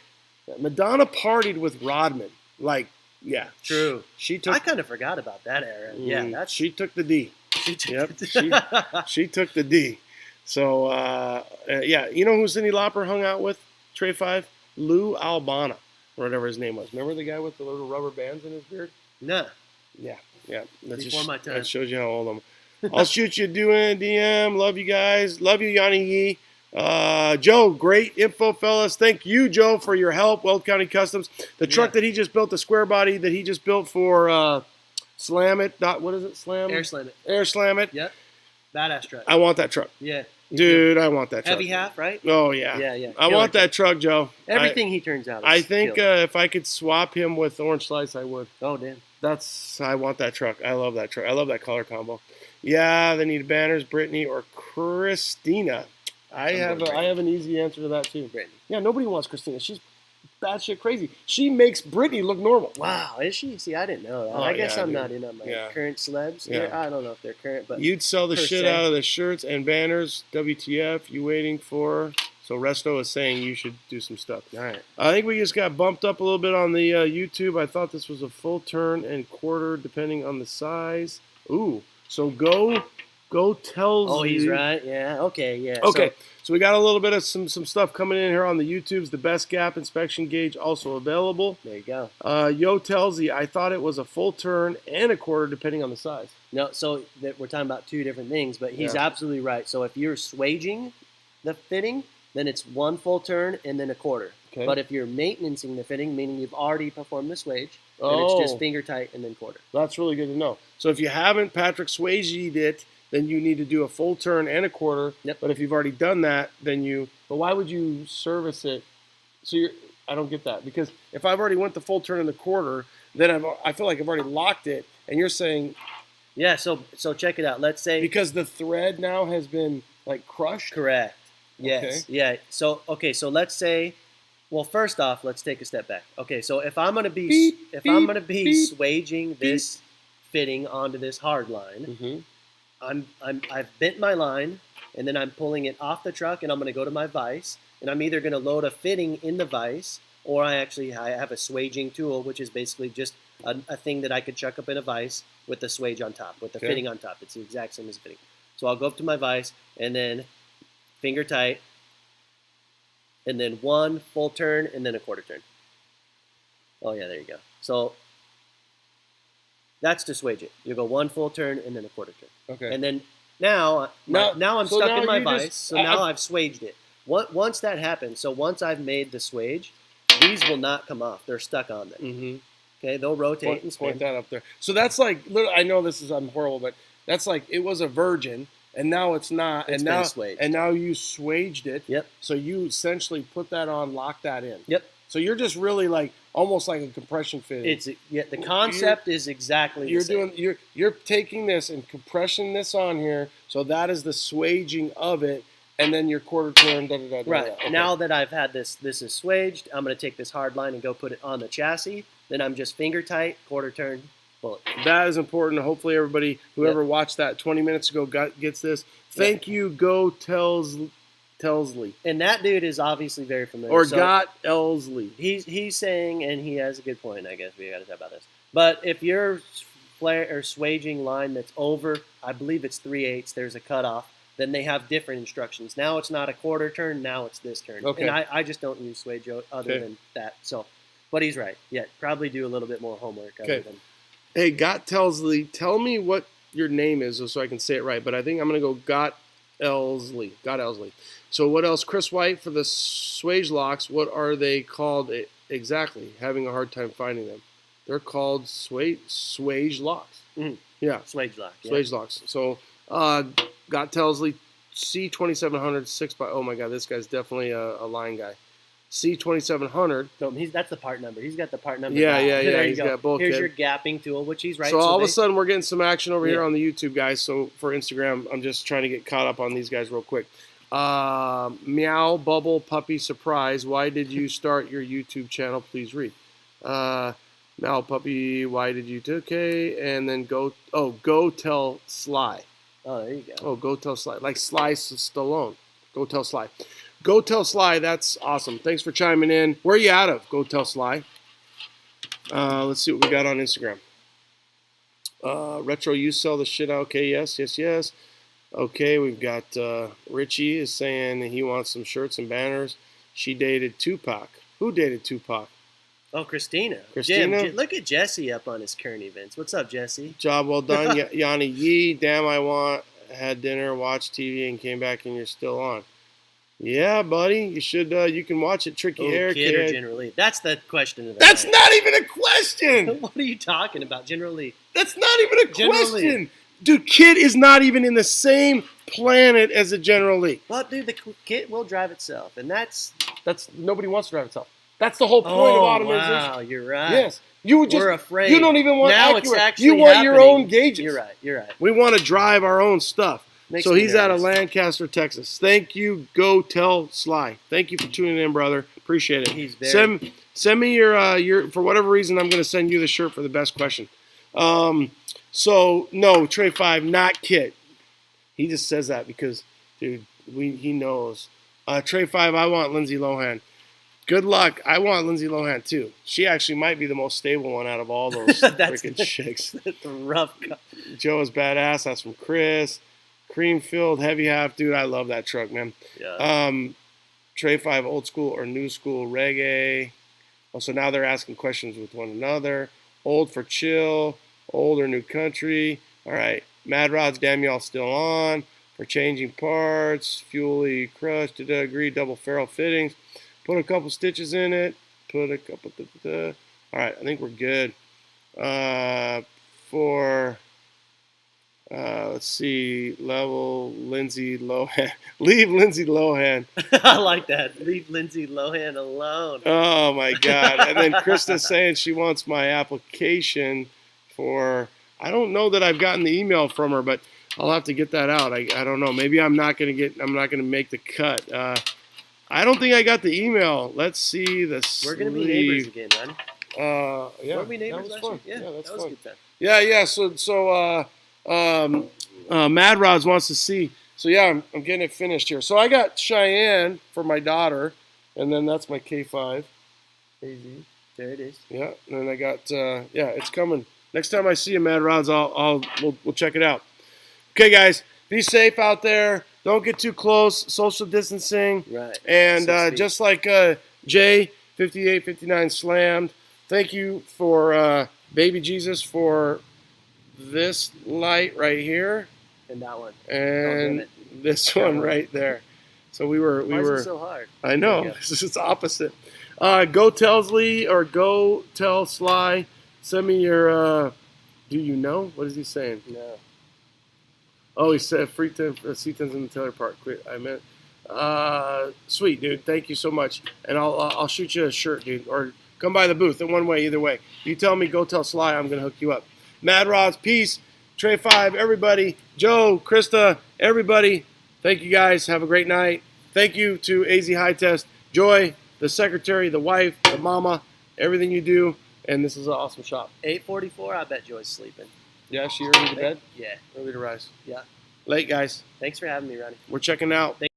Madonna partied with Rodman. Like, yeah. True. She took. I kind of forgot about that era. Yeah, that's She took the D. she took Yep. it. She took the D. So, yeah. You know who Cindy Lauper hung out with? Trey 5? Lou Albano, or whatever his name was. Remember the guy with the little rubber bands in his beard? Nah. Yeah. That's Before my time. That shows you how old I'm. I'll shoot you a DM. Love you guys. Love you, Yanni Yee. Joe, great info, fellas. Thank you, Joe, for your help. Weld County Customs. The truck that he just built, the square body that he just built for Slam It. What is it? Air Slam It. Air Slam It. Yep. Badass truck. I want that truck. Yeah. Dude, I want that truck. Heavy half, right? Oh, yeah. Yeah. I want that truck, Joe. Everything he turns out. I Is think killer. if I could swap him with Orange Slice, I would. Oh damn. I want that truck. I love that truck. I love that color combo. Yeah, they need banners, Brittany or Christina. I have an easy answer to that too. Brittany. Yeah, nobody wants Christina. She's batshit crazy. She makes Brittany look normal. Wow, is she? See, I didn't know that. Oh, I guess yeah, I'm dude. not in on my Yeah. current celebs. Yeah. I don't know if they're current, but You'd sell the per shit se. out of the shirts and banners. WTF? You waiting for? So Resto is saying you should do some stuff. all right. I think we just got bumped up a little bit on the YouTube. I thought this was a full turn and quarter, depending on the size. Ooh, so go tells. Oh, he's you- right. Yeah. Okay. Yeah. Okay, so we got a little bit of some stuff coming in here on the YouTubes. The best gap inspection gauge also available. So, there you go. Yo tells you, I thought it was a full turn and a quarter, depending on the size. No, so that we're talking about two different things, but he's Yeah. absolutely right. So if you're swaging the fitting, then it's one full turn and then a quarter. Okay. But if you're maintaining the fitting, meaning you've already performed the swage, then Oh. it's just finger tight and then quarter. That's really good to know. So if you haven't Patrick Swayze'd it, then you need to do a full turn and a quarter. Yep. But if you've already done that, then you. But why would you service it? So I don't get that, because if I've already went the full turn and the quarter, then I feel like I've already locked it. And you're saying Yeah. So check it out. Let's say because the thread now has been like crushed. correct. Yes. Okay. Yeah. So let's say. Well, first off, let's take a step back. Okay, so if I'm gonna be Beep, I'm gonna be beep, swaging this fitting onto this hard line, Mm-hmm. I've bent my line, and then I'm pulling it off the truck, and I'm gonna go to my vise, and I'm either gonna load a fitting in the vise, or I have a swaging tool, which is basically just a thing that I could chuck up in a vise with the swage on top, with the Okay. fitting on top. It's the exact same as fitting. So I'll go up to my vise, and then finger tight, and then one full turn, and then a quarter turn. Oh yeah, there you go. So that's to swage it. You go one full turn and then a quarter turn. Okay. And then now I'm so stuck now in my you vise, just- so now I've swaged it. Once that happens, so once I've made the swage, these will not come off. They're stuck on there. Mm-hmm. Okay, they'll rotate and spin. Point that up there. So that's like, literally, I know I'm horrible, but that's like it was a virgin, and now it's not, It's and been now swaged. and now you swaged it. Yep. So you essentially put that on, lock that in. Yep. So you're just really like almost like a compression fitting. It's the concept is exactly You're the same. doing you're taking this and compressing this on here, so that is the swaging of it, and then your quarter turn. Da, da, da, da, Right. da. Okay. Now that I've had this is swaged, I'm going to take this hard line and go put it on the chassis. Then I'm just finger tight, quarter turn, bullet. That is important. Hopefully, everybody whoever watched that 20 minutes ago gets this. Thank you, Go Telsley, And that dude is obviously very familiar. or So Got Elsley. he's saying, and he has a good point. I guess we got to talk about this. But if you're flare or swaging line that's over, I believe it's 3/8. There's a cutoff. Then they have different instructions. Now it's not a quarter turn. Now it's this turn. Okay. And I just don't use swage other Okay. than that. So, but he's right. Yeah, probably do a little bit more homework. Okay. Other than, Hey, Got Telsley, tell me what your name is so I can say it right. But I think I'm gonna go Got Elsley. So what else? Chris White for the swage locks. What are they called? exactly having a hard time finding them. They're called swage locks. Mhm. Yeah, Swage lock. Yeah. swage locks. So, got Telsley C2700 6x. Oh my God, this guy's definitely a line guy. C2700. So that's the part number. He's got the part number. Yeah, down. yeah, There yeah. you He's go. got both. Here's your gapping tool, which he's right. So all of they- a sudden, we're getting some action over here Yeah. on the YouTube, guys. So for Instagram, I'm just trying to get caught up on these guys real quick. Meow Bubble Puppy Surprise. Why did you start your YouTube channel? Please read. Meow Puppy. Why did you? Okay, and then go tell Sly. Oh, there you go. Oh, go tell Sly. Like Sly Stallone. Go tell Sly. Go tell Sly. That's awesome. Thanks for chiming in. Where are you out of? Go tell Sly. Let's see what we got on Instagram. Retro, you sell the shit out. Okay, yes. Okay, we've got Richie is saying that he wants some shirts and banners. She dated Tupac. Who dated Tupac? Oh, Christina. Christina? Jim, look at Jesse up on his current events. What's up, Jesse? Job well done, Yanni Yee. Damn, had dinner, watched TV, and came back, and you're still on. Yeah, buddy, you should. You can watch it. Tricky Hair Kid or Kid. General Lee? That's the question of the That's night. not even a question. What are you talking about, General Lee? That's not even a General question. Dude, Kid is not even in the same planet as a General Lee. Well, dude, the kit will drive itself, and that's Nobody wants to drive itself. That's the whole point of automation. wow, you're right. Yes. You just, We're afraid. You don't even want now accurate. it's actually You want your happening. own gauges. You're right. We want to drive our own stuff. Makes So me he's out of nervous. Lancaster, Texas. Thank you. Go tell Sly. Thank you for tuning in, brother. Appreciate it. He's very... Send me your for whatever reason, I'm going to send you the shirt for the best question. So no, Trey 5, not Kit. He just says that because, dude, he knows. Trey 5, I want Lindsay Lohan. Good luck. I want Lindsay Lohan too. She actually might be the most stable one out of all those freaking chicks. That's a rough. Joe is badass. That's from Chris. Creamfield Heavy Half, dude. I love that truck, man. Yeah. Trey 5, old school or new school reggae. Oh, so now they're asking questions with one another. Old for chill. Old or new country. All right. Mad Rod's, damn y'all still on. For changing parts. Fuely crushed. Agree. Double ferrule fittings. Put a couple stitches in it. All right. I think we're good. Let's see. Level Lindsay Lohan. Leave Lindsay Lohan. I like that. Leave Lindsay Lohan alone. Oh my God. And then Krista's saying she wants my application for, I don't know that I've gotten the email from her, but I'll have to get that out. I don't know. Maybe I'm not going to make the cut. I don't think I got the email. Let's see this. We're going to be neighbors again, Ronnie. Yeah. Weren't we neighbors that was last fun. year? Yeah, that's that was fun. good time. Yeah. So Mad Rods wants to see. So yeah, I'm getting it finished here. So I got Cheyenne for my daughter, and then that's my K5. AZ. There it is. Yeah, and then I got it's coming. Next time I see you, Mad Rods, we'll check it out. Okay, guys, be safe out there. Don't get too close. Social distancing. Right. And 6 feet. just like Jay 5859 slammed. Thank you for Baby Jesus for this light right here. And that one. And this one right there. So we were. Why is it so hard? I know. This is opposite. Go Telsley or go tell Sly. Send me your. Do you know? What is he saying? No. Oh, he said free C10s in the Taylor Park. Quit. I meant. Sweet, dude. Thank you so much. And I'll shoot you a shirt, dude. Or come by the booth. In one way, either way. You tell me go tell Sly. I'm gonna hook you up. Mad Rods, peace. Trey 5, everybody. Joe, Krista, everybody. Thank you guys. Have a great night. Thank you to AZ High Test, Joy, the secretary, the wife, the mama, everything you do. And this is an awesome shop. 8:44. I bet Joy's sleeping. Yeah, she early to bed? Yeah. Early to rise. Yeah. Late, guys. Thanks for having me, Ronnie. We're checking out.